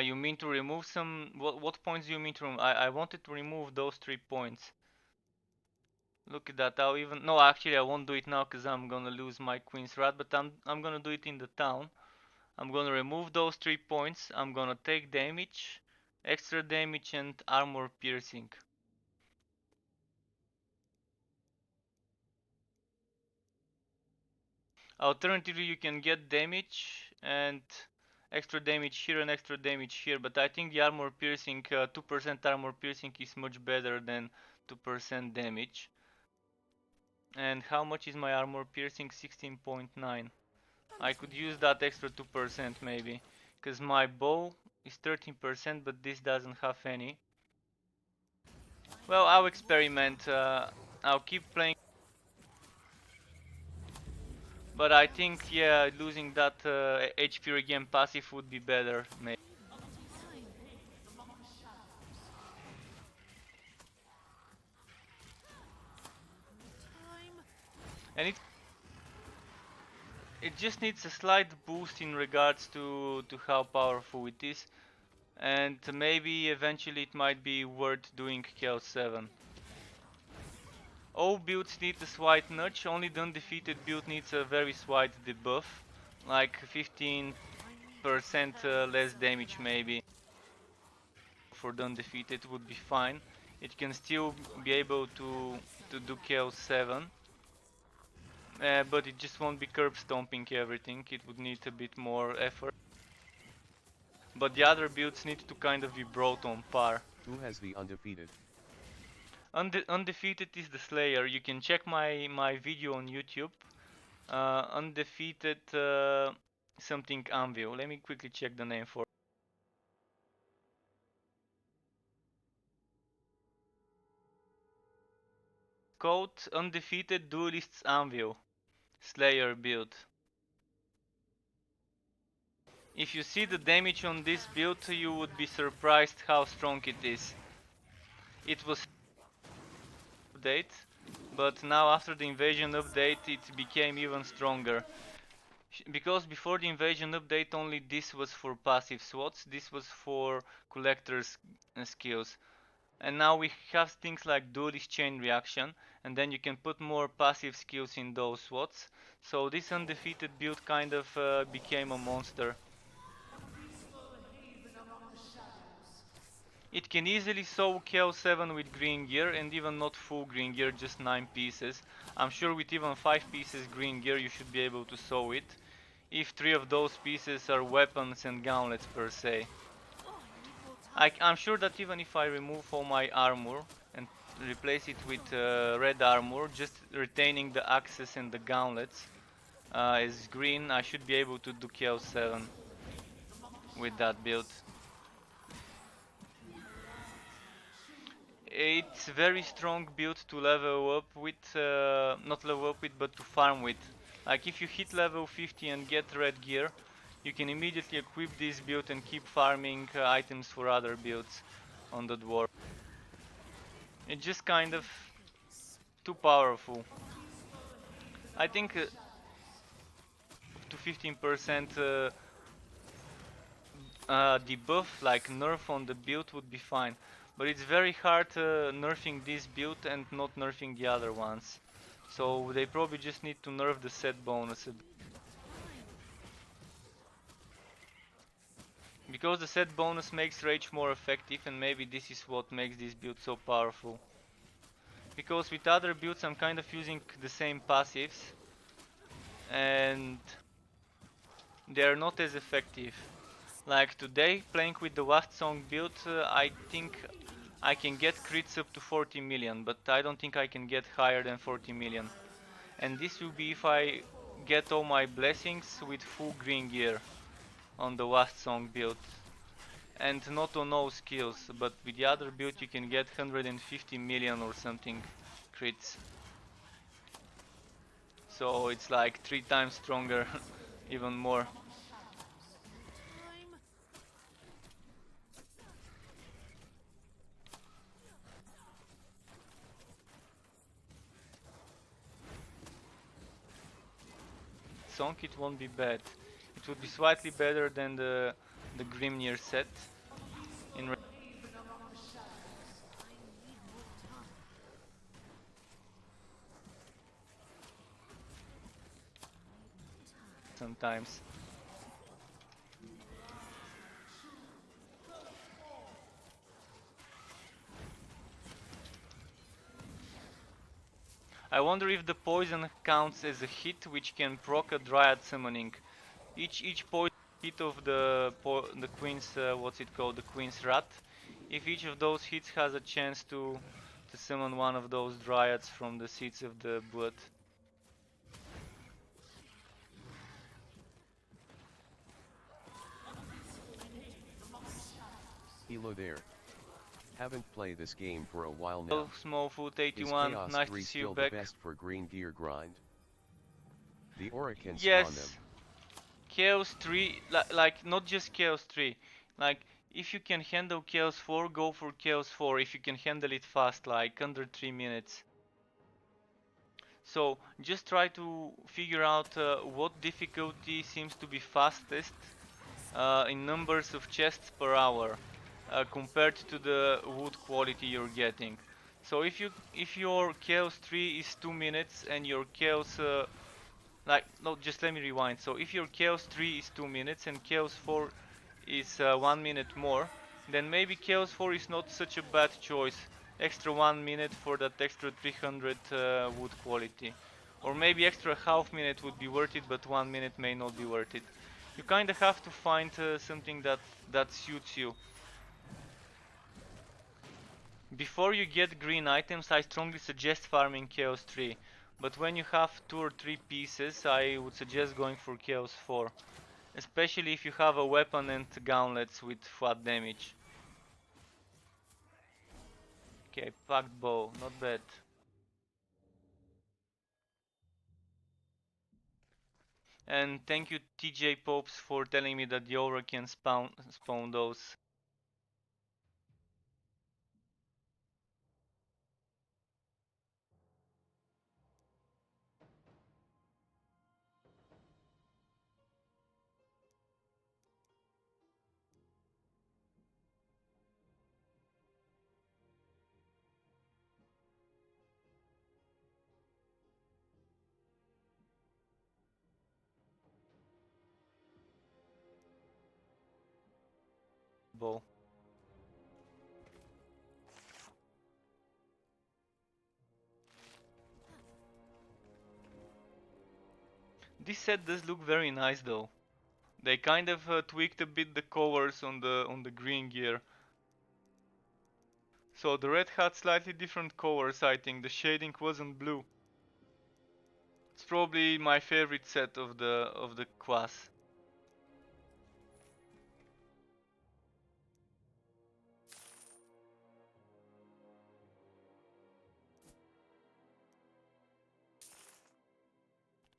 You mean to remove some. What points do you mean to remove? I wanted to remove those 3 points. Look at that. I'll even. No, actually, I won't do it now because I'm gonna lose my Queen's Wrath, but I'm gonna do it in the town. I'm gonna remove those 3 points. I'm gonna take damage, extra damage, and armor piercing. Alternatively, you can get damage and extra damage here and extra damage here, but I think the armor piercing, 2% armor piercing is much better than 2% damage. And how much is my armor piercing? 16.9. I could use that extra 2% maybe, because my bow is 13%, but this doesn't have any. Well, I'll experiment. I'll keep playing, but I think, yeah, losing that HP regen passive would be better, maybe. And it just needs a slight boost in regards to how powerful it is, and maybe eventually it might be worth doing Chaos 7. All builds need a slight nudge, only the undefeated build needs a very slight debuff, like 15% less damage maybe. For the undefeated would be fine. It can still be able to do Chaos 7. But it just won't be curb stomping everything, it would need a bit more effort. But the other builds need to kind of be brought on par. Who has the undefeated? Undefeated is the Slayer. You can check my video on YouTube. Undefeated something Anvil. Let me quickly check the name for. Code Undefeated Duelists Anvil. Slayer build. If you see the damage on this build, you would be surprised how strong it is. It was update, but now after the invasion update it became even stronger. Because before the invasion update only this was for passive slots, this was for collector's skills. And now we have things like duelist chain reaction, and then you can put more passive skills in those slots. So this undefeated build kind of became a monster. It can easily sew Chaos 7 with green gear, and even not full green gear, just 9 pieces. I'm sure with even 5 pieces green gear you should be able to sew it, if 3 of those pieces are weapons and gauntlets per se. I'm sure that even if I remove all my armor and replace it with red armor, just retaining the axes and the gauntlets as green, I should be able to do Chaos 7 with that build. It's very strong build to level up with, not level up with, but to farm with. Like if you hit level 50 and get red gear, you can immediately equip this build and keep farming items for other builds on the dwarf. It's just kind of too powerful. I think up to 15% debuff, like nerf on the build would be fine. But it's very hard nerfing this build and not nerfing the other ones. So they probably just need to nerf the set bonus a bit. Because the set bonus makes rage more effective, and maybe this is what makes this build so powerful. Because with other builds I'm kind of using the same passives and they are not as effective. Like today, playing with the Last Song build, I think I can get crits up to 40 million, but I don't think I can get higher than 40 million. And this will be if I get all my blessings with full green gear on the Last Song build. And not on all skills, but with the other build you can get 150 million or something crits. So it's like 3 times stronger, even more. Song it won't be bad. It would be slightly better than the Grimnir set. In sometimes. I wonder if the poison counts as a hit which can proc a Dryad summoning. Each poison hit of the Queen's what's it called, the Queen's Rat. If each of those hits has a chance to summon one of those Dryads from the Seeds of the Blood. Hello there. Haven't played this game for a while now. Oh, Smallfoot Is 81, Chaos nice 3 to see you still back. the best for green gear grind? The Aura can spawn them. Yes, Chaos 3, like not just Chaos 3, like if you can handle Chaos 4, go for Chaos 4 if you can handle it fast, like under 3 minutes. So just try to figure out what difficulty seems to be fastest in numbers of chests per hour compared to the wood quality you're getting. So if your Chaos 3 is 2 minutes and your Chaos no, just let me rewind. So if your Chaos 3 is 2 minutes and Chaos 4 is 1 minute more, then maybe Chaos 4 is not such a bad choice. Extra 1 minute for that extra 300 wood quality. Or maybe extra half minute would be worth it, but 1 minute may not be worth it. You kinda have to find something that suits you. Before you get green items, I strongly suggest farming Chaos 3. But when you have 2 or 3 pieces, I would suggest going for Chaos 4. Especially if you have a weapon and gauntlets with flat damage. Okay, packed bow, not bad. And thank you TJ Popes for telling me that the aura can spawn those. Bow. This set does look very nice though. They kind of tweaked a bit the colors on the green gear. So the red had slightly different colors, I think. The shading wasn't blue. It's probably my favorite set of the class.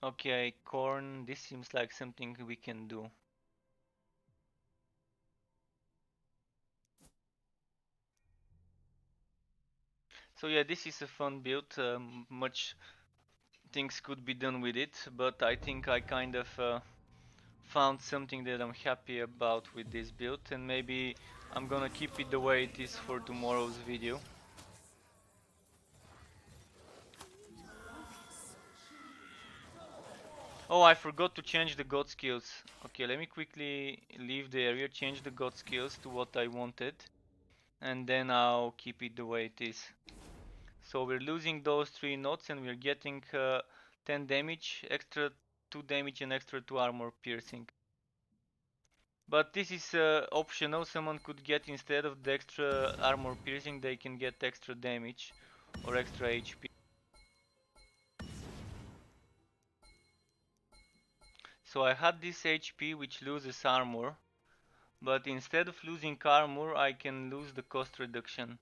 Okay, corn, this seems like something we can do. So yeah, this is a fun build. Much things could be done with it, but I think I kind of found something that I'm happy about with this build, and maybe I'm gonna keep it the way it is for tomorrow's video. Oh, I forgot to change the god skills. Okay, let me quickly leave the area, change the god skills to what I wanted, and then I'll keep it the way it is. So we're losing those 3 knots and we're getting 10 damage, extra 2 damage and extra 2 armor piercing. But this is optional. Someone could get, instead of the extra armor piercing, they can get extra damage or extra HP. So I had this HP which loses armor, but instead of losing armor I can lose the cost reduction.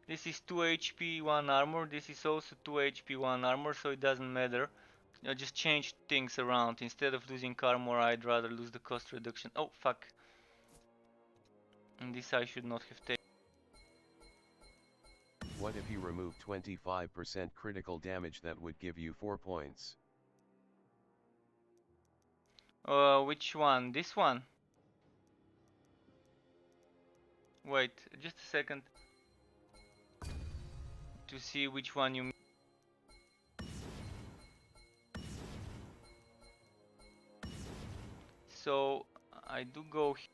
This is 2 HP 1 armor, this is also 2 HP 1 armor, so it doesn't matter. I just change things around. Instead of losing armor, I'd rather lose the cost reduction. Oh fuck. And this I should not have taken. What if you remove 25% critical damage? That would give you 4 points. Which one? This one? Wait, just a second. To see which one you mean. So, I do go here.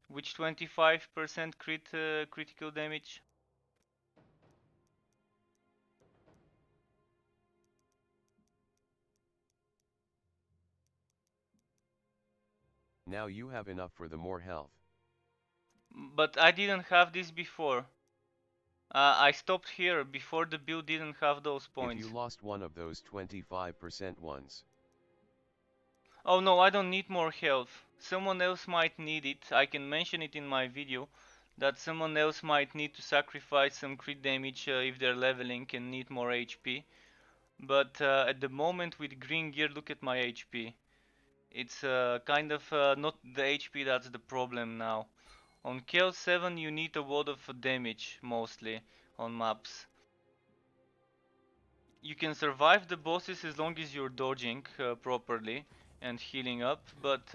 Which 25% critical damage? Now you have enough for the more health. But I didn't have this before. I stopped here before the build didn't have those points. If you lost one of those 25% ones. Oh no, I don't need more health. Someone else might need it. I can mention it in my video that someone else might need to sacrifice some crit damage if they're leveling and need more HP. But at the moment with green gear, look at my HP. It's kind of not the HP that's the problem now. On Chaos 7 you need a lot of damage mostly on maps. You can survive the bosses as long as you're dodging properly and healing up, but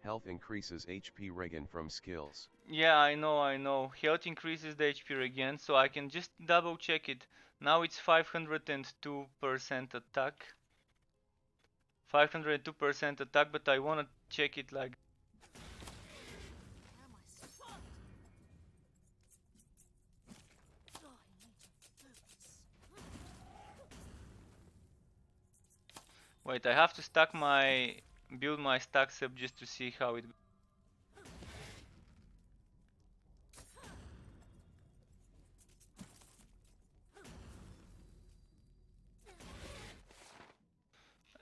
Health increases HP regen from skills. yeah, I know. Health increases the HP regen, so I can just double check it. Now it's 502% attack. 502% attack, but I wanna check it like... Wait, I have to stack my... build my stacks up just to see how it...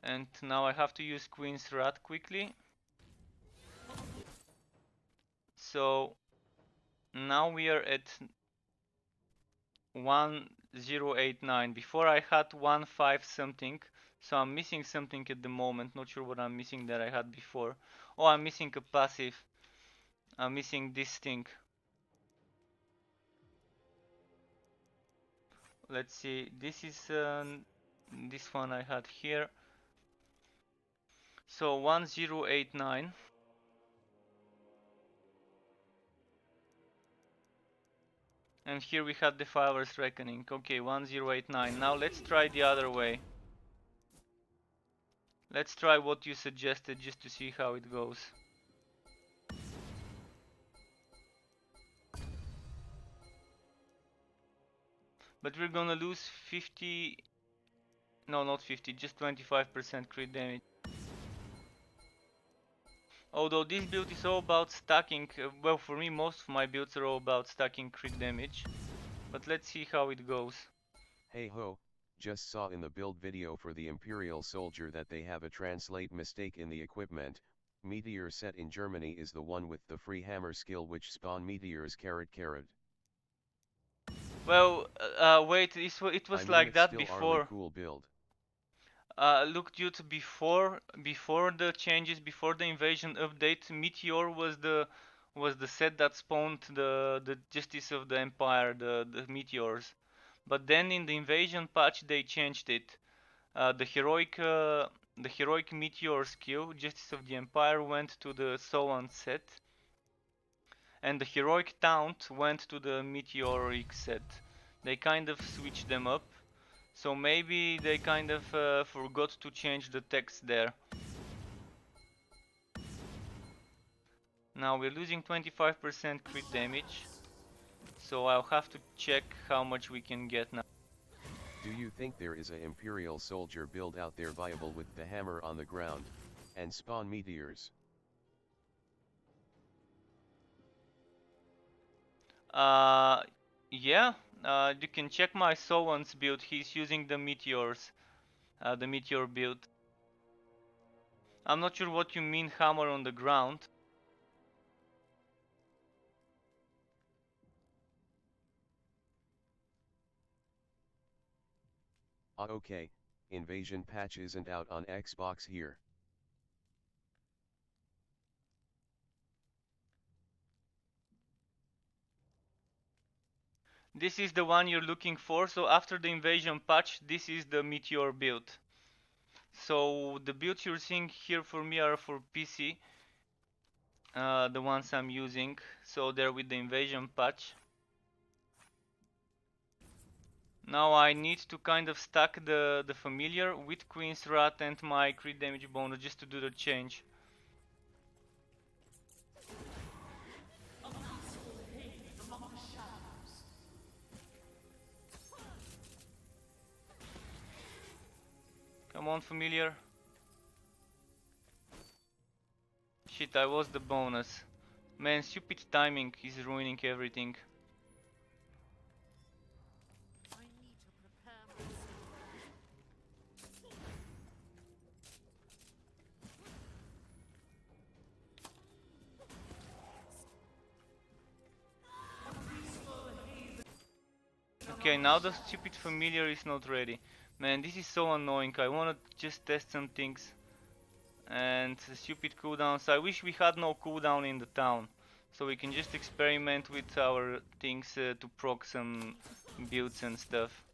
And now I have to use Queen's Wrath quickly. So now we are at 1089. Before I had 15 something, so I'm missing something at the moment. Not sure what I'm missing that I had before. Oh, I'm missing a passive. I'm missing this thing. Let's see. This is this one I had here. So 1089. And here we had the Fire's Reckoning. Okay, 1089. Now let's try the other way. Let's try what you suggested just to see how it goes. But we're gonna lose 50... No, not 50, just 25% crit damage. Although this build is all about stacking, well, for me most of my builds are all about stacking crit damage. But let's see how it goes. Hey ho, just saw in the build video for the Imperial Soldier that they have a translate mistake in the equipment. Meteor set in Germany is the one with the free hammer skill which spawn meteors carat. Well, wait, it was like that before. Cool build. Look, dude, before the changes, before the invasion update, Meteor was the set that spawned the Justice of the Empire, the meteors. But then in the invasion patch they changed it. The heroic meteor skill, Justice of the Empire, went to the Solan set, and the heroic taunt went to the meteoric set. They kind of switched them up. So maybe they kind of forgot to change the text there. Now we're losing 25% crit damage. So I'll have to check how much we can get now. Do you think there is a Imperial Soldier build out there viable with the hammer on the ground, and spawn meteors? Yeah, you can check my Solan's build. He's using the meteors, the meteor build. I'm not sure what you mean hammer on the ground. Okay, invasion patch isn't out on Xbox here. This is the one you're looking for, so after the invasion patch, this is the meteor build. So the builds you're seeing here for me are for PC, the ones I'm using, so they're with the invasion patch. Now I need to kind of stack the familiar with Queen's Wrath and my crit damage bonus just to do the change. Come on, familiar. Shit, I lost the bonus. Man, stupid timing is ruining everything. I need to prepare myself. Okay, now the stupid familiar is not ready. Man, this is so annoying. I wanna just test some things. And the stupid cooldowns. I wish we had no cooldown in the town. So we can just experiment with our things to proc some builds and stuff.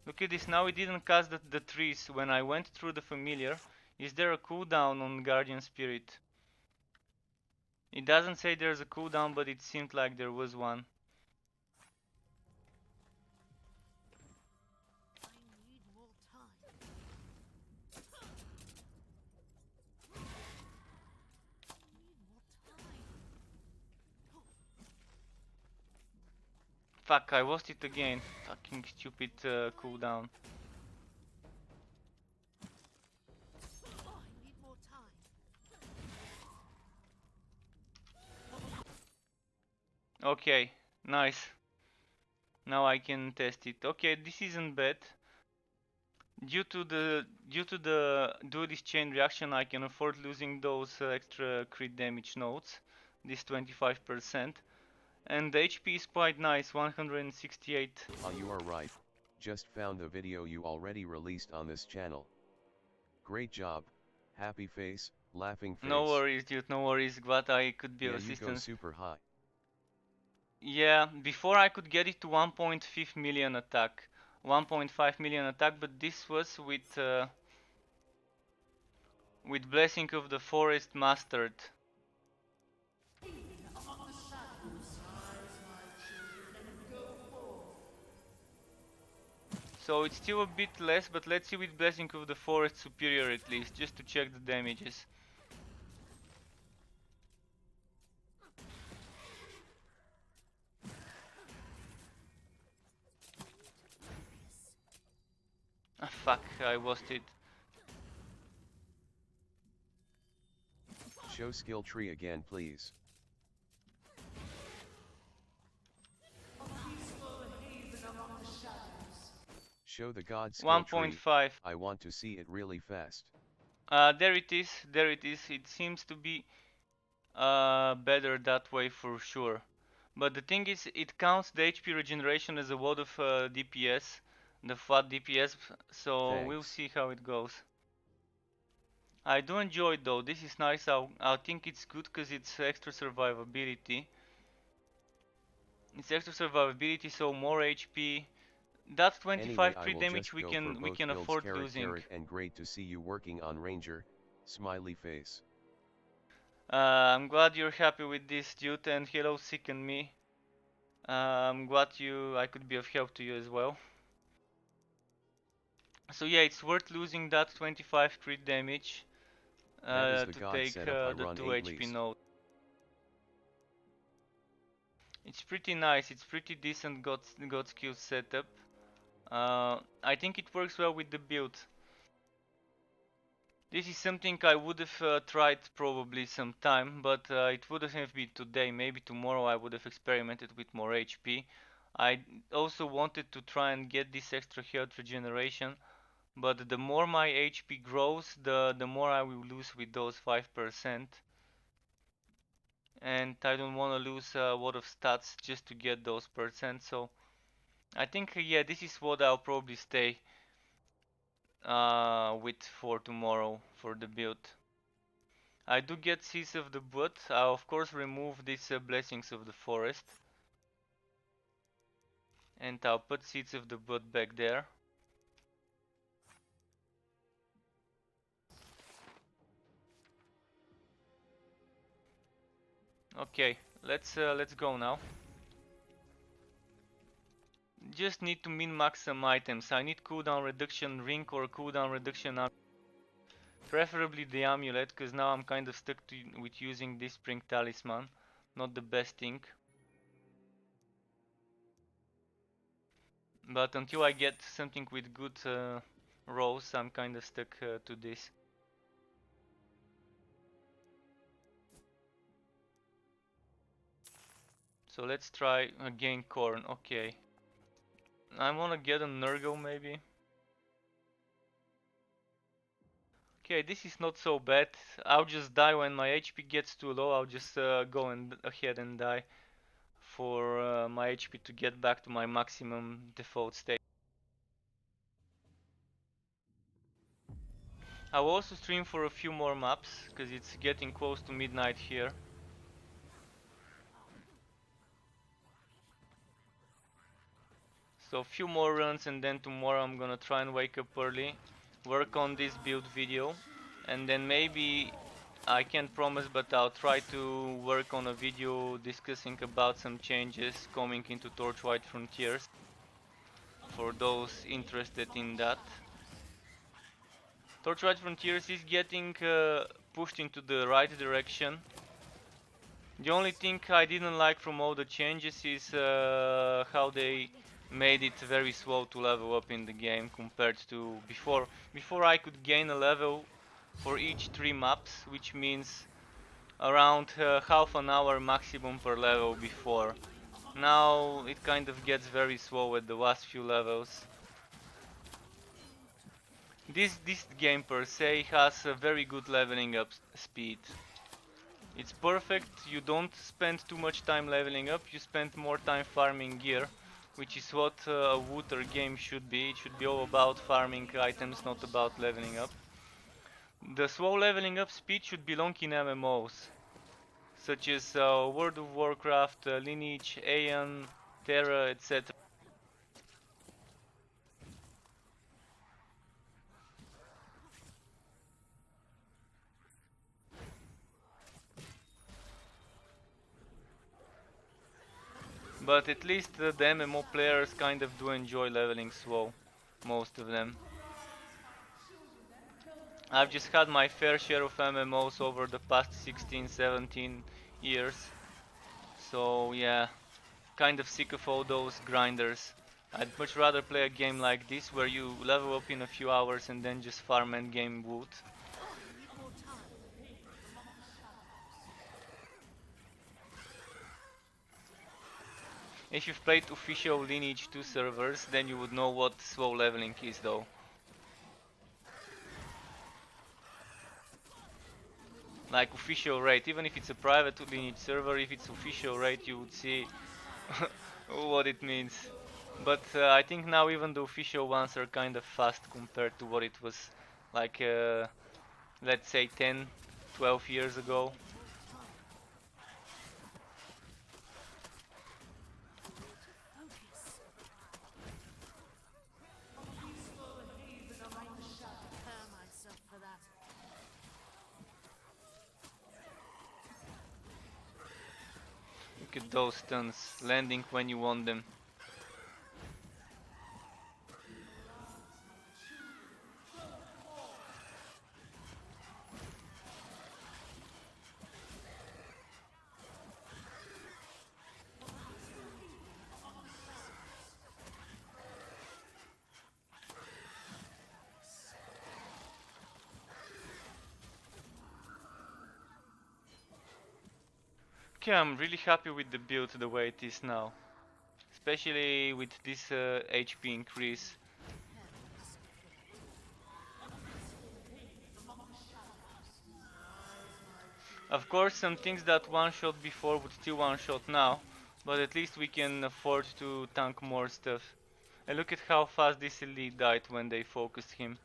Look at this, now it didn't cast the trees when I went through the familiar. Is there a cooldown on Guardian Spirit? It doesn't say there's a cooldown, but it seemed like there was one. I need more time. Fuck, I lost it again. Fucking stupid cooldown. Oh, I need more time. Okay, nice. Now I can test it. Okay, this isn't bad. Due to the duelist chain reaction, I can afford losing those extra crit damage nodes, this 25%, and the HP is quite nice, 168. You are right. Just found the video you already released on this channel. Great job, happy face, laughing face. No worries, dude, no worries. Glad I could be of Yeah, you go assistance. super high. Yeah, before I could get it to 1.5 million attack. 1.5 million attack, but this was with Blessing of the Forest mastered. So it's still a bit less, but let's see with Blessing of the Forest superior at least, just to check the damages. Ah fuck, I lost it. Show skill tree again please. Show the god skill tree. 1.5. I want to see it really fast. There it is, there it is. It seems to be better that way for sure. But the thing is, it counts the HP regeneration as a lot of DPS, the flat DPS, so we'll Thanks. see how it goes. I do enjoy it though, this is nice. I think it's good because it's extra survivability. It's extra survivability, so more HP. That 25 Anyway, I crit will damage just we go can for we both can builds. afford Carrot, losing. carrot, and great to see you working on Ranger. Smiley face. I'm glad you're happy with this, dude, and hello Sick and me. I'm glad I could be of help to you as well. So yeah, it's worth losing that 25 crit damage That is the to god take setup. I the run 2 8 HP least. node. It's pretty nice, it's pretty decent god skill setup. I think it works well with the build. This is something I would have tried probably sometime, but it wouldn't have been today. Maybe tomorrow I would have experimented with more HP. I also wanted to try and get this extra health regeneration, but the more my HP grows, the more I will lose with those 5%. And I don't want to lose a lot of stats just to get those percent, so I think yeah, this is what I'll probably stay with for tomorrow for the build. I do get Seeds of the Blood. I'll of course remove these Blessings of the Forest. And I'll put Seeds of the Blood back there. Okay, let's go now. Just need to min-max some items. I need cooldown reduction ring or cooldown reduction amulet. Preferably the amulet, because now I'm kind of stuck with using this spring talisman. Not the best thing. But until I get something with good rolls, I'm kind of stuck to this. So let's try again corn. Okay. I wanna get a Nurgle maybe. Okay, this is not so bad. I'll just die when my HP gets too low. I'll just go ahead and die for my HP to get back to my maximum default state. I will also stream for a few more maps because it's getting close to midnight here. So a few more runs and then tomorrow I'm gonna try and wake up early, work on this build video, and then maybe, I can't promise, but I'll try to work on a video discussing about some changes coming into Torchlight Frontiers for those interested in that. Torchlight Frontiers is getting pushed into the right direction. The only thing I didn't like from all the changes is how they made it very slow to level up in the game compared to before. Before I could gain a level for each 3 maps, which means around half an hour maximum per level before. Now it kind of gets very slow at the last few levels. This game per se has a very good leveling up speed. It's perfect, you don't spend too much time leveling up, you spend more time farming gear, which is what a Wooter game should be. It should be all about farming items, not about leveling up. The slow leveling up speed should belong in MMOs, such as World of Warcraft, Lineage, Aeon, Terra, etc. But at least the MMO players kind of do enjoy leveling slow, most of them. I've just had my fair share of MMOs over the past 16, 17 years. So yeah, kind of sick of all those grinders. I'd much rather play a game like this where you level up in a few hours and then just farm endgame loot. If you've played official Lineage 2 servers, then you would know what slow leveling is though. Like official raid, even if it's a private Lineage server, if it's official raid you would see what it means. But I think now even the official ones are kind of fast compared to what it was like, let's say 10, 12 years ago. Prepare myself for that. Look at those stuns, landing when you want them. Okay, I'm really happy with the build the way it is now. Especially with this HP increase. Of course, some things that one-shot before would still one-shot now, but at least we can afford to tank more stuff. And look at how fast this elite died when they focused him.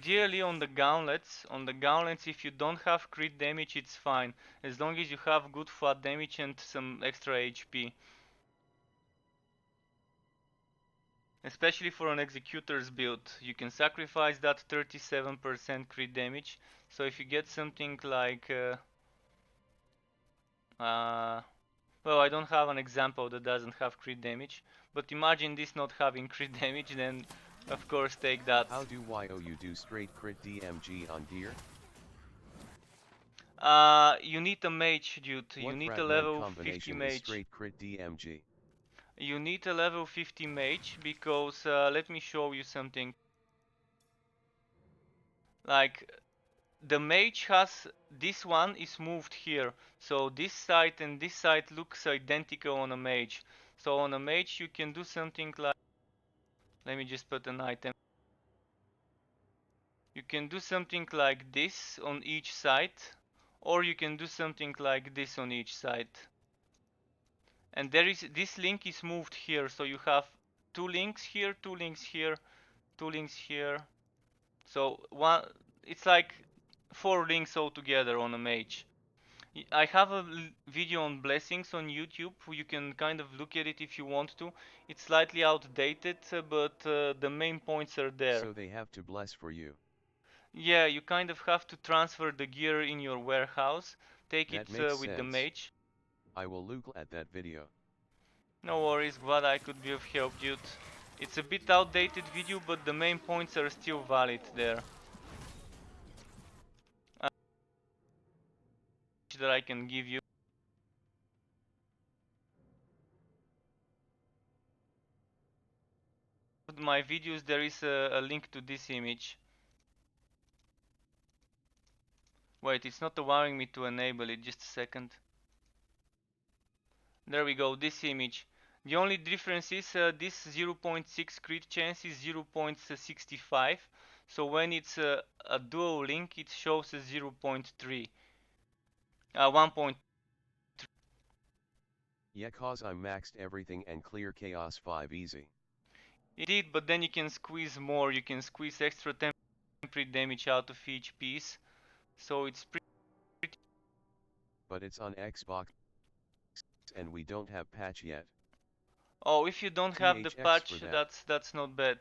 Ideally on the gauntlets if you don't have crit damage it's fine, as long as you have good flat damage and some extra HP. Especially for an executor's build, you can sacrifice that 37% crit damage, so if you get something like Well, I don't have an example that doesn't have crit damage, but imagine this not having crit damage, then of course take that. How do you do straight crit DMG on gear? You need a mage, dude. You What need a fragment level 50 combination is mage. straight crit DMG? You need a level 50 mage because let me show you something. Like the mage has this one is moved here, so this side and this side looks identical on a mage. So on a mage you can do something like, let me just put an item. You can do something like this on each side, or you can do something like this on each side. And there is this link is moved here, so you have two links here, two links here, two links here. So one, it's like 4 links altogether on a mage. I have a video on blessings on YouTube. You can kind of look at it if you want to. It's slightly outdated, but the main points are there. So they have to bless for you. Yeah, you kind of have to transfer the gear in your warehouse, take That it makes with the sense. mage. I will look at that video. No worries, glad I could be of help, dude. It's a bit outdated video, but the main points are still valid there. That I can give you. My videos, there is a link to this image. Wait, it's not allowing me to enable it, just a second. There we go, this image. The only difference is this 0.6 crit chance is 0.65. So when it's a dual link, it shows a 0.3. 1. Yeah, cause I maxed everything and clear Chaos 5 easy. It did, but then you can squeeze more. You can squeeze extra temporary damage out of each piece. So it's pretty. But it's on Xbox and we don't have patch yet. Oh, if you don't have the THX patch, for that. that's not bad.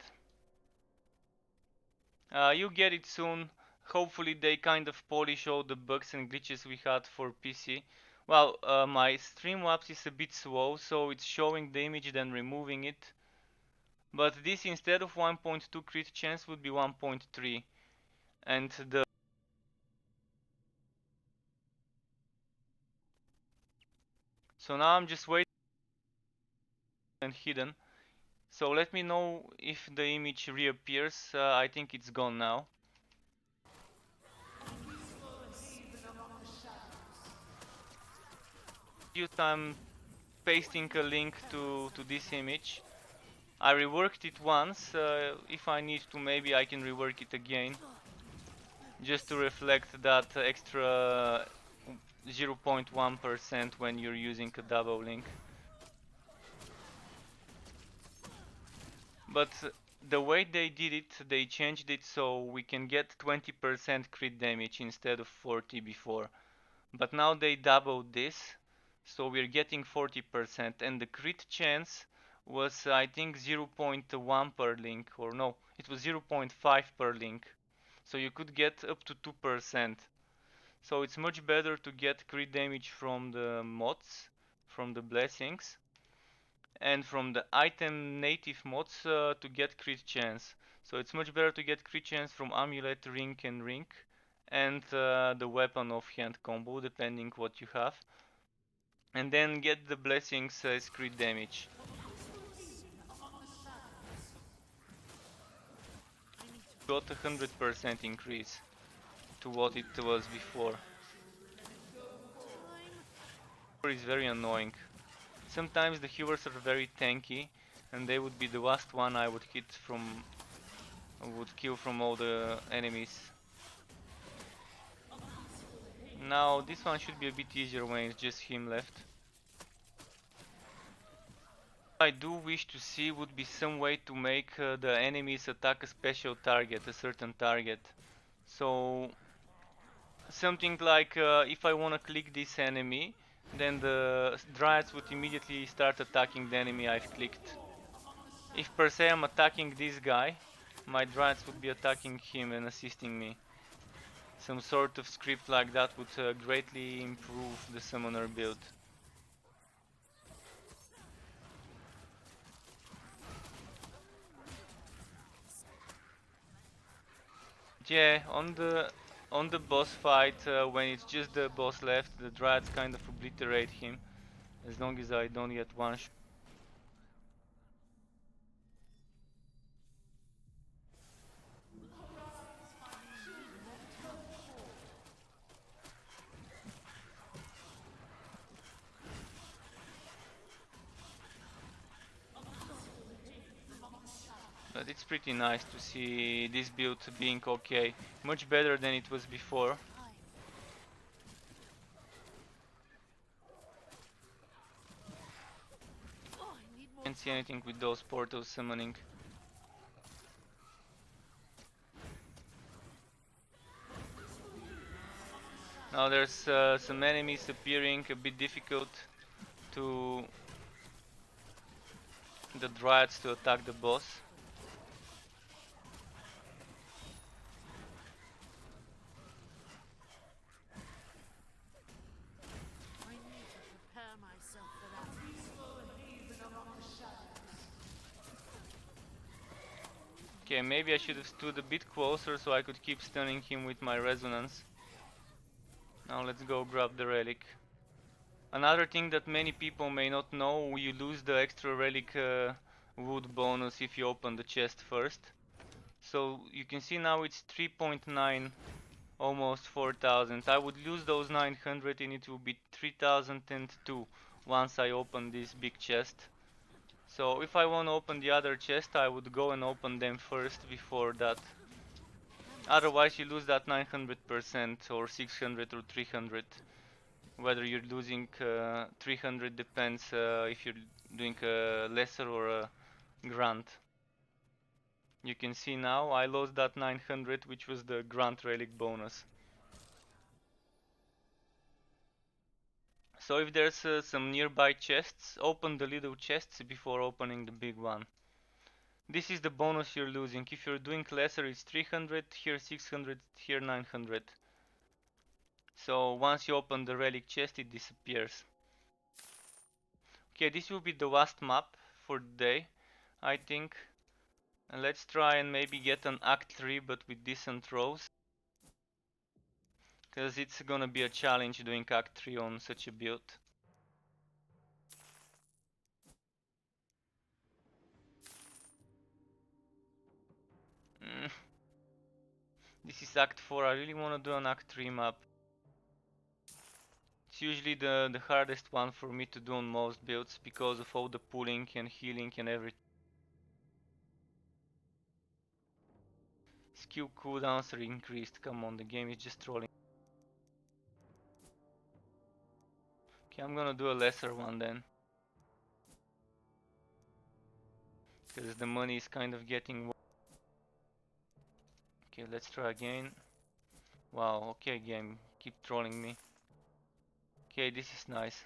You get it soon. Hopefully they kind of polish all the bugs and glitches we had for PC. Well, my Streamlabs is a bit slow, so it's showing the image then removing it. But this instead of 1.2 crit chance would be 1.3. And the so now I'm just waiting and hidden. So let me know if the image reappears. I think it's gone now. I'm pasting a link to this image. I reworked it once. If I need to, maybe I can rework it again. Just to reflect that extra 0.1% when you're using a double link. But the way they did it, they changed it so we can get 20% crit damage instead of 40 before. But now they doubled this, so we're getting 40%, and the crit chance was I think 0.1 per link, or no, it was 0.5 per link. So you could get up to 2%. So it's much better to get crit damage from the mods, from the blessings, and from the item native mods to get crit chance. So it's much better to get crit chance from amulet, ring and ring, and the weapon of hand combo depending what you have, and then get the blessings as crit damage. Got 100% increase to what it was before. It's very annoying. Sometimes the healers are very tanky, and they would be the last one I would hit from, would kill from all the enemies. Now this one should be a bit easier when it's just him left. What I do wish to see would be some way to make the enemies attack a special target, a certain target. So something like if I wanna click this enemy, then the dryads would immediately start attacking the enemy I've clicked. If per se I'm attacking this guy, my dryads would be attacking him and assisting me. Some sort of script like that would greatly improve the summoner build. Yeah, on the boss fight, when it's just the boss left, the Dryads kind of obliterate him, as long as I don't get one shot. But it's pretty nice to see this build being okay, much better than it was before. Oh, I need more Can't see time. anything with those portals summoning. Now there's some enemies appearing, a bit difficult to the Dryads to attack the boss. I need to prepare myself for that. Okay, maybe I should have stood a bit closer so I could keep stunning him with my resonance. Now let's go grab the relic. Another thing that many people may not know, you lose the extra relic wood bonus if you open the chest first. So you can see now it's 3.9, almost 4,000. I would lose those 900 and it will be 3,002 once I open this big chest. So if I want to open the other chest, I would go and open them first before that. Otherwise you lose that 900% or 600 or 300. Whether you're losing 300 depends if you're doing a lesser or a grant. You can see now I lost that 900, which was the grant relic bonus. So if there's some nearby chests, open the little chests before opening the big one. This is the bonus you're losing. If you're doing lesser, it's 300, here 600, here 900. So once you open the relic chest, it disappears. Okay, this will be the last map for the day, I think. And let's try and maybe get an Act 3 but with decent rolls. Because it's gonna be a challenge doing Act 3 on such a build. This is Act 4, I really wanna do an Act 3 map. It's usually the hardest one for me to do on most builds because of all the pulling and healing and everything. Skill cooldowns are increased, come on, the game is just trolling. Okay, I'm gonna do a lesser one then. Because the money is kind of getting... Okay, let's try again. Wow, okay game, keep trolling me. Okay, this is nice.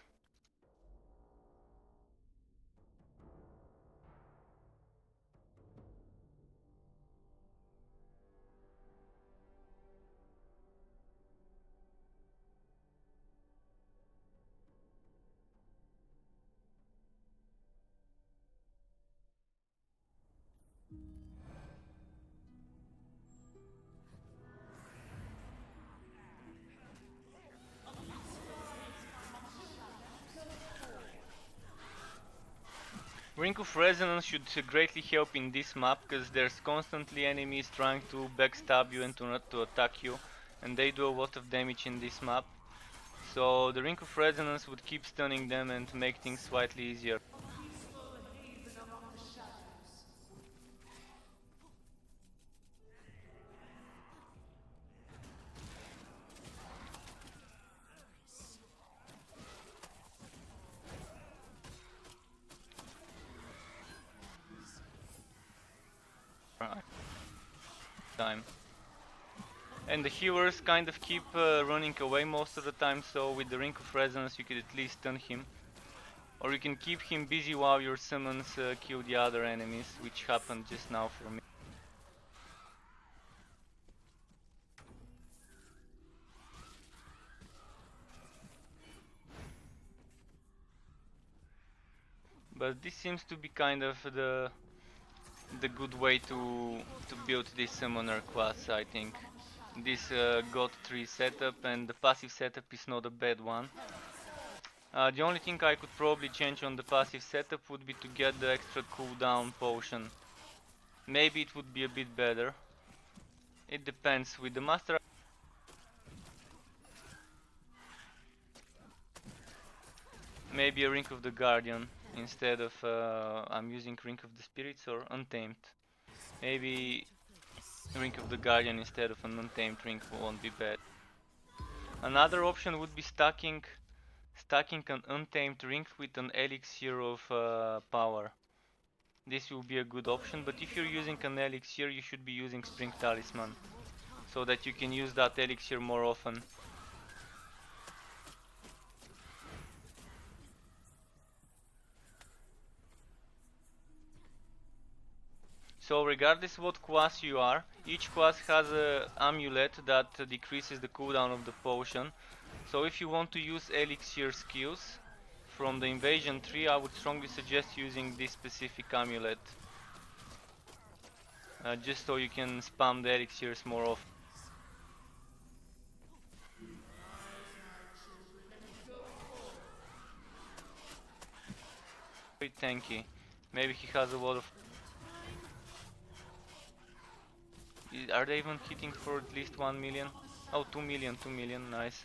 Ring of Resonance should greatly help in this map because there's constantly enemies trying to backstab you and to attack you, and they do a lot of damage in this map. So the Ring of Resonance would keep stunning them and make things slightly easier. Time. And the healers kind of keep running away most of the time, so with the Ring of Resonance you could at least stun him. Or you can keep him busy while your summons kill the other enemies, which happened just now for me. But this seems to be kind of the the good way to build this summoner class, I think. This God tree setup, and the passive setup is not a bad one. The only thing I could probably change on the passive setup would be to get the extra cooldown potion. Maybe it would be a bit better. It depends. With the master, maybe a Ring of the Guardian instead of I'm using Ring of the Spirits or Untamed. Maybe Ring of the Guardian instead of an Untamed ring won't be bad. Another option would be stacking an Untamed ring with an elixir of power. This will be a good option, but if you're using an elixir, you should be using Spring Talisman, so that you can use that elixir more often. So regardless what class you are, each class has an amulet that decreases the cooldown of the potion. So if you want to use elixir skills from the invasion tree, I would strongly suggest using this specific amulet. Just so you can spam the elixirs more often. Very tanky. Maybe he has a lot of... Are they even hitting for at least 1 million? Oh, 2 million, 2 million, nice.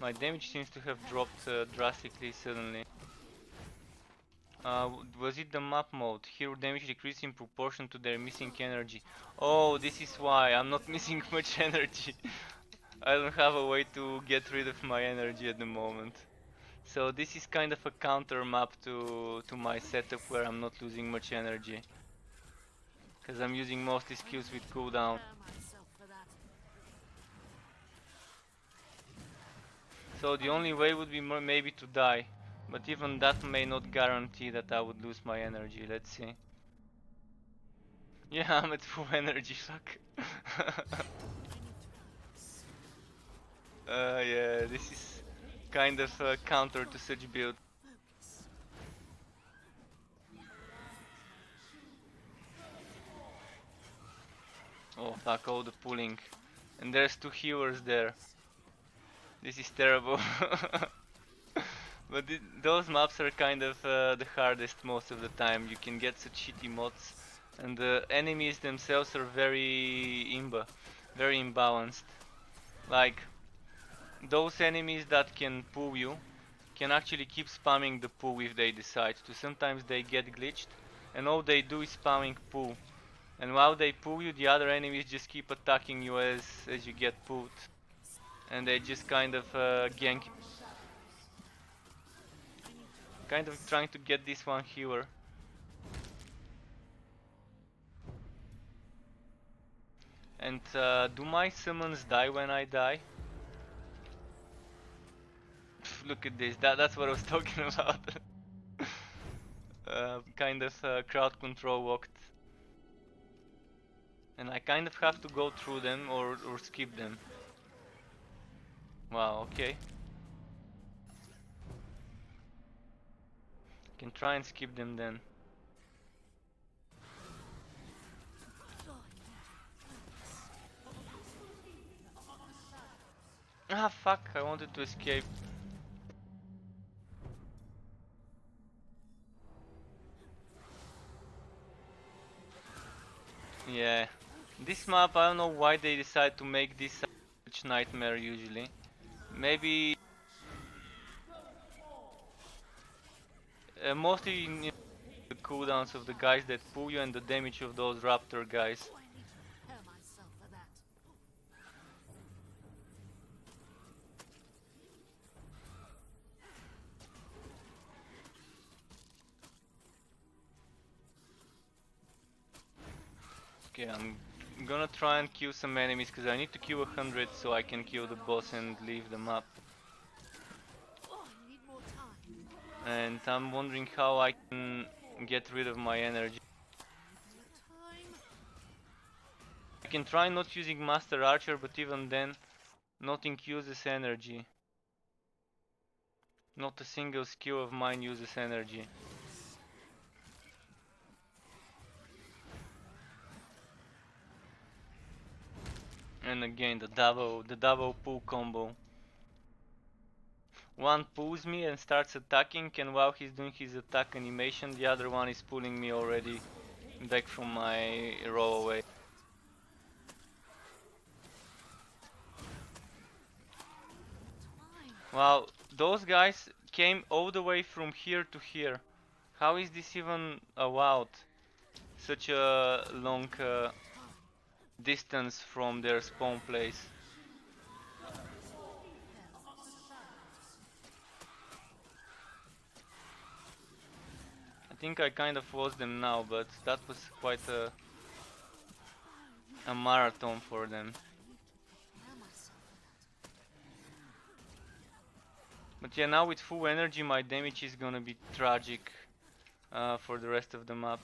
My damage seems to have dropped drastically suddenly. Was it the map mode? Hero damage decreased in proportion to their missing energy. Oh, this is why I'm not missing much energy. I don't have a way to get rid of my energy at the moment. So this is kind of a counter map to my setup where I'm not losing much energy. Because I'm using mostly skills with cooldown. Prepare myself for that. So the only way would be maybe to die. But even that may not guarantee that I would lose my energy. Let's see. Yeah, I'm at full energy, fuck. Yeah, this is kind of a counter to such build. Oh fuck, all the pulling. And there's 2 healers there. This is terrible. But those maps are kind of the hardest most of the time. You can get such shitty mods. And the enemies themselves are very very imbalanced. Like, those enemies that can pull you can actually keep spamming the pull if they decide to. Sometimes they get glitched and all they do is spamming pull. And while they pull you, the other enemies just keep attacking you as you get pulled. And they just kind of gank. Kind of trying to get this one healer. And do my summons die when I die? Pff, look at this, that's what I was talking about. Kind of crowd control walked. And I kind of have to go through them or skip them. Wow, okay. Can try and skip them then. Ah fuck, I wanted to escape. Yeah. This map, I don't know why they decide to make this such nightmare usually. Maybe mostly in the cooldowns of the guys that pull you and the damage of those raptor guys. Oh, I need to prepare myself for that. Okay, I'm gonna try and kill some enemies because I need to kill 100 so I can kill the boss and leave the map. Oh, I need more time. And I'm wondering how I can get rid of my energy. More time. can try not using Master Archer, but even then, nothing uses energy. Not a single skill of mine uses energy. And again, the double pull combo. One pulls me and starts attacking, and while he's doing his attack animation, the other one is pulling me already back from my roll away. Wow, those guys came all the way from here to here. How is this even allowed? Such a long distance from their spawn place. I think I kind of lost them now, but that was quite a marathon for them. But yeah, now with full energy my damage is gonna be tragic for the rest of the map.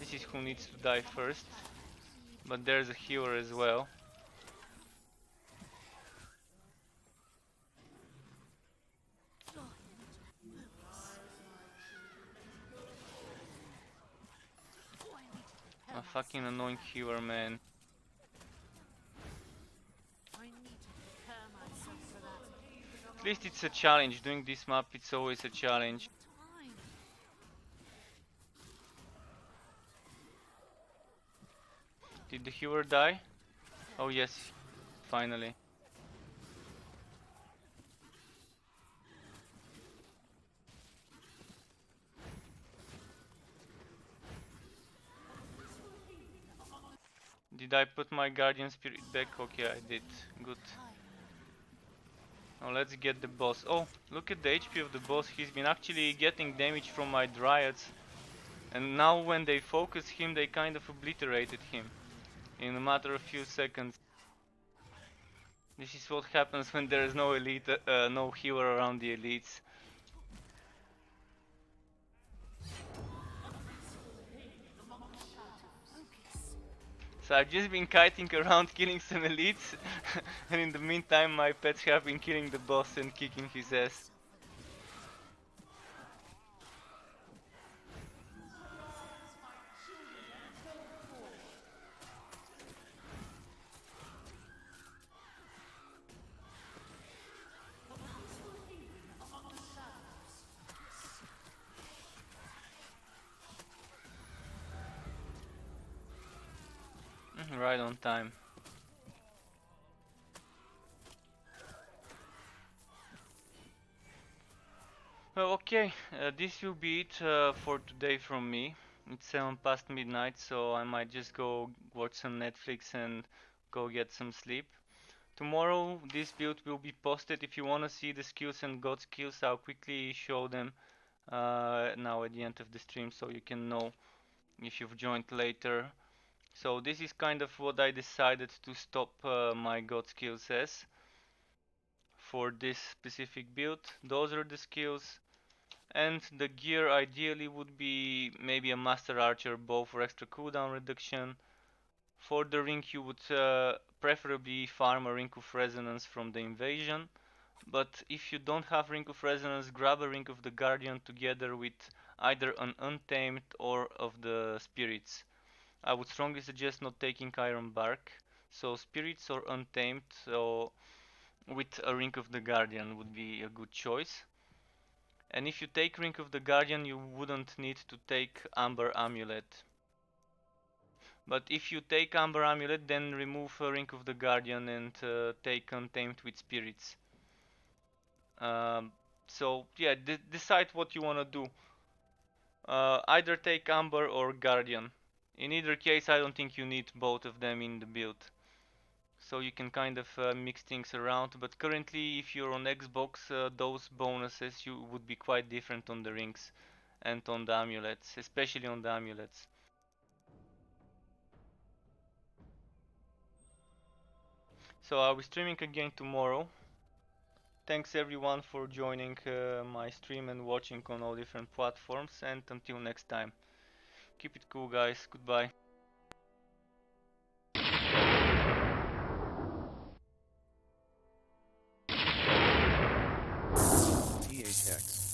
This is who needs to die first, but there's a healer as well. A fucking annoying healer, man. I need to prepare myself for that. At least it's a challenge. Doing this map, it's always a challenge. Time. Did the healer die? Oh yes, finally. Did I put my guardian spirit back? Okay, I did. Good. Now let's get the boss. Oh, look at the HP of the boss. He's been actually getting damage from my dryads. And now when they focus him, they kind of obliterated him in a matter of few seconds. This is what happens when there is no elite, no healer around the elites. So I've just been kiting around killing some elites, and in the meantime my pets have been killing the boss and kicking his ass. Right on time. Well, okay, this will be it for today from me. It's 7 past midnight, so I might just go watch some Netflix and go get some sleep. Tomorrow this build will be posted. If you wanna see the skills and god skills, I'll quickly show them now at the end of the stream, so you can know if you've joined later. So this is kind of what I decided to stop my god skills as for this specific build. Those are the skills, and the gear ideally would be maybe a master archer bow for extra cooldown reduction. For the ring you would preferably farm a ring of resonance from the invasion, but if you don't have ring of resonance, grab a ring of the guardian together with either an untamed or of the spirits. I would strongly suggest not taking iron bark, so spirits or untamed, so with a ring of the guardian would be a good choice. And if you take ring of the guardian, you wouldn't need to take amber amulet. But if you take amber amulet, then remove a ring of the guardian and take untamed with spirits. So yeah, decide what you wanna do. Either take amber or guardian. In either case, I don't think you need both of them in the build. So you can kind of mix things around, but currently if you're on Xbox, those bonuses you would be quite different on the rings and on the amulets, especially on the amulets. So I'll be streaming again tomorrow. Thanks everyone for joining my stream and watching on all different platforms, and until next time. Keep it cool, guys. Goodbye. THX.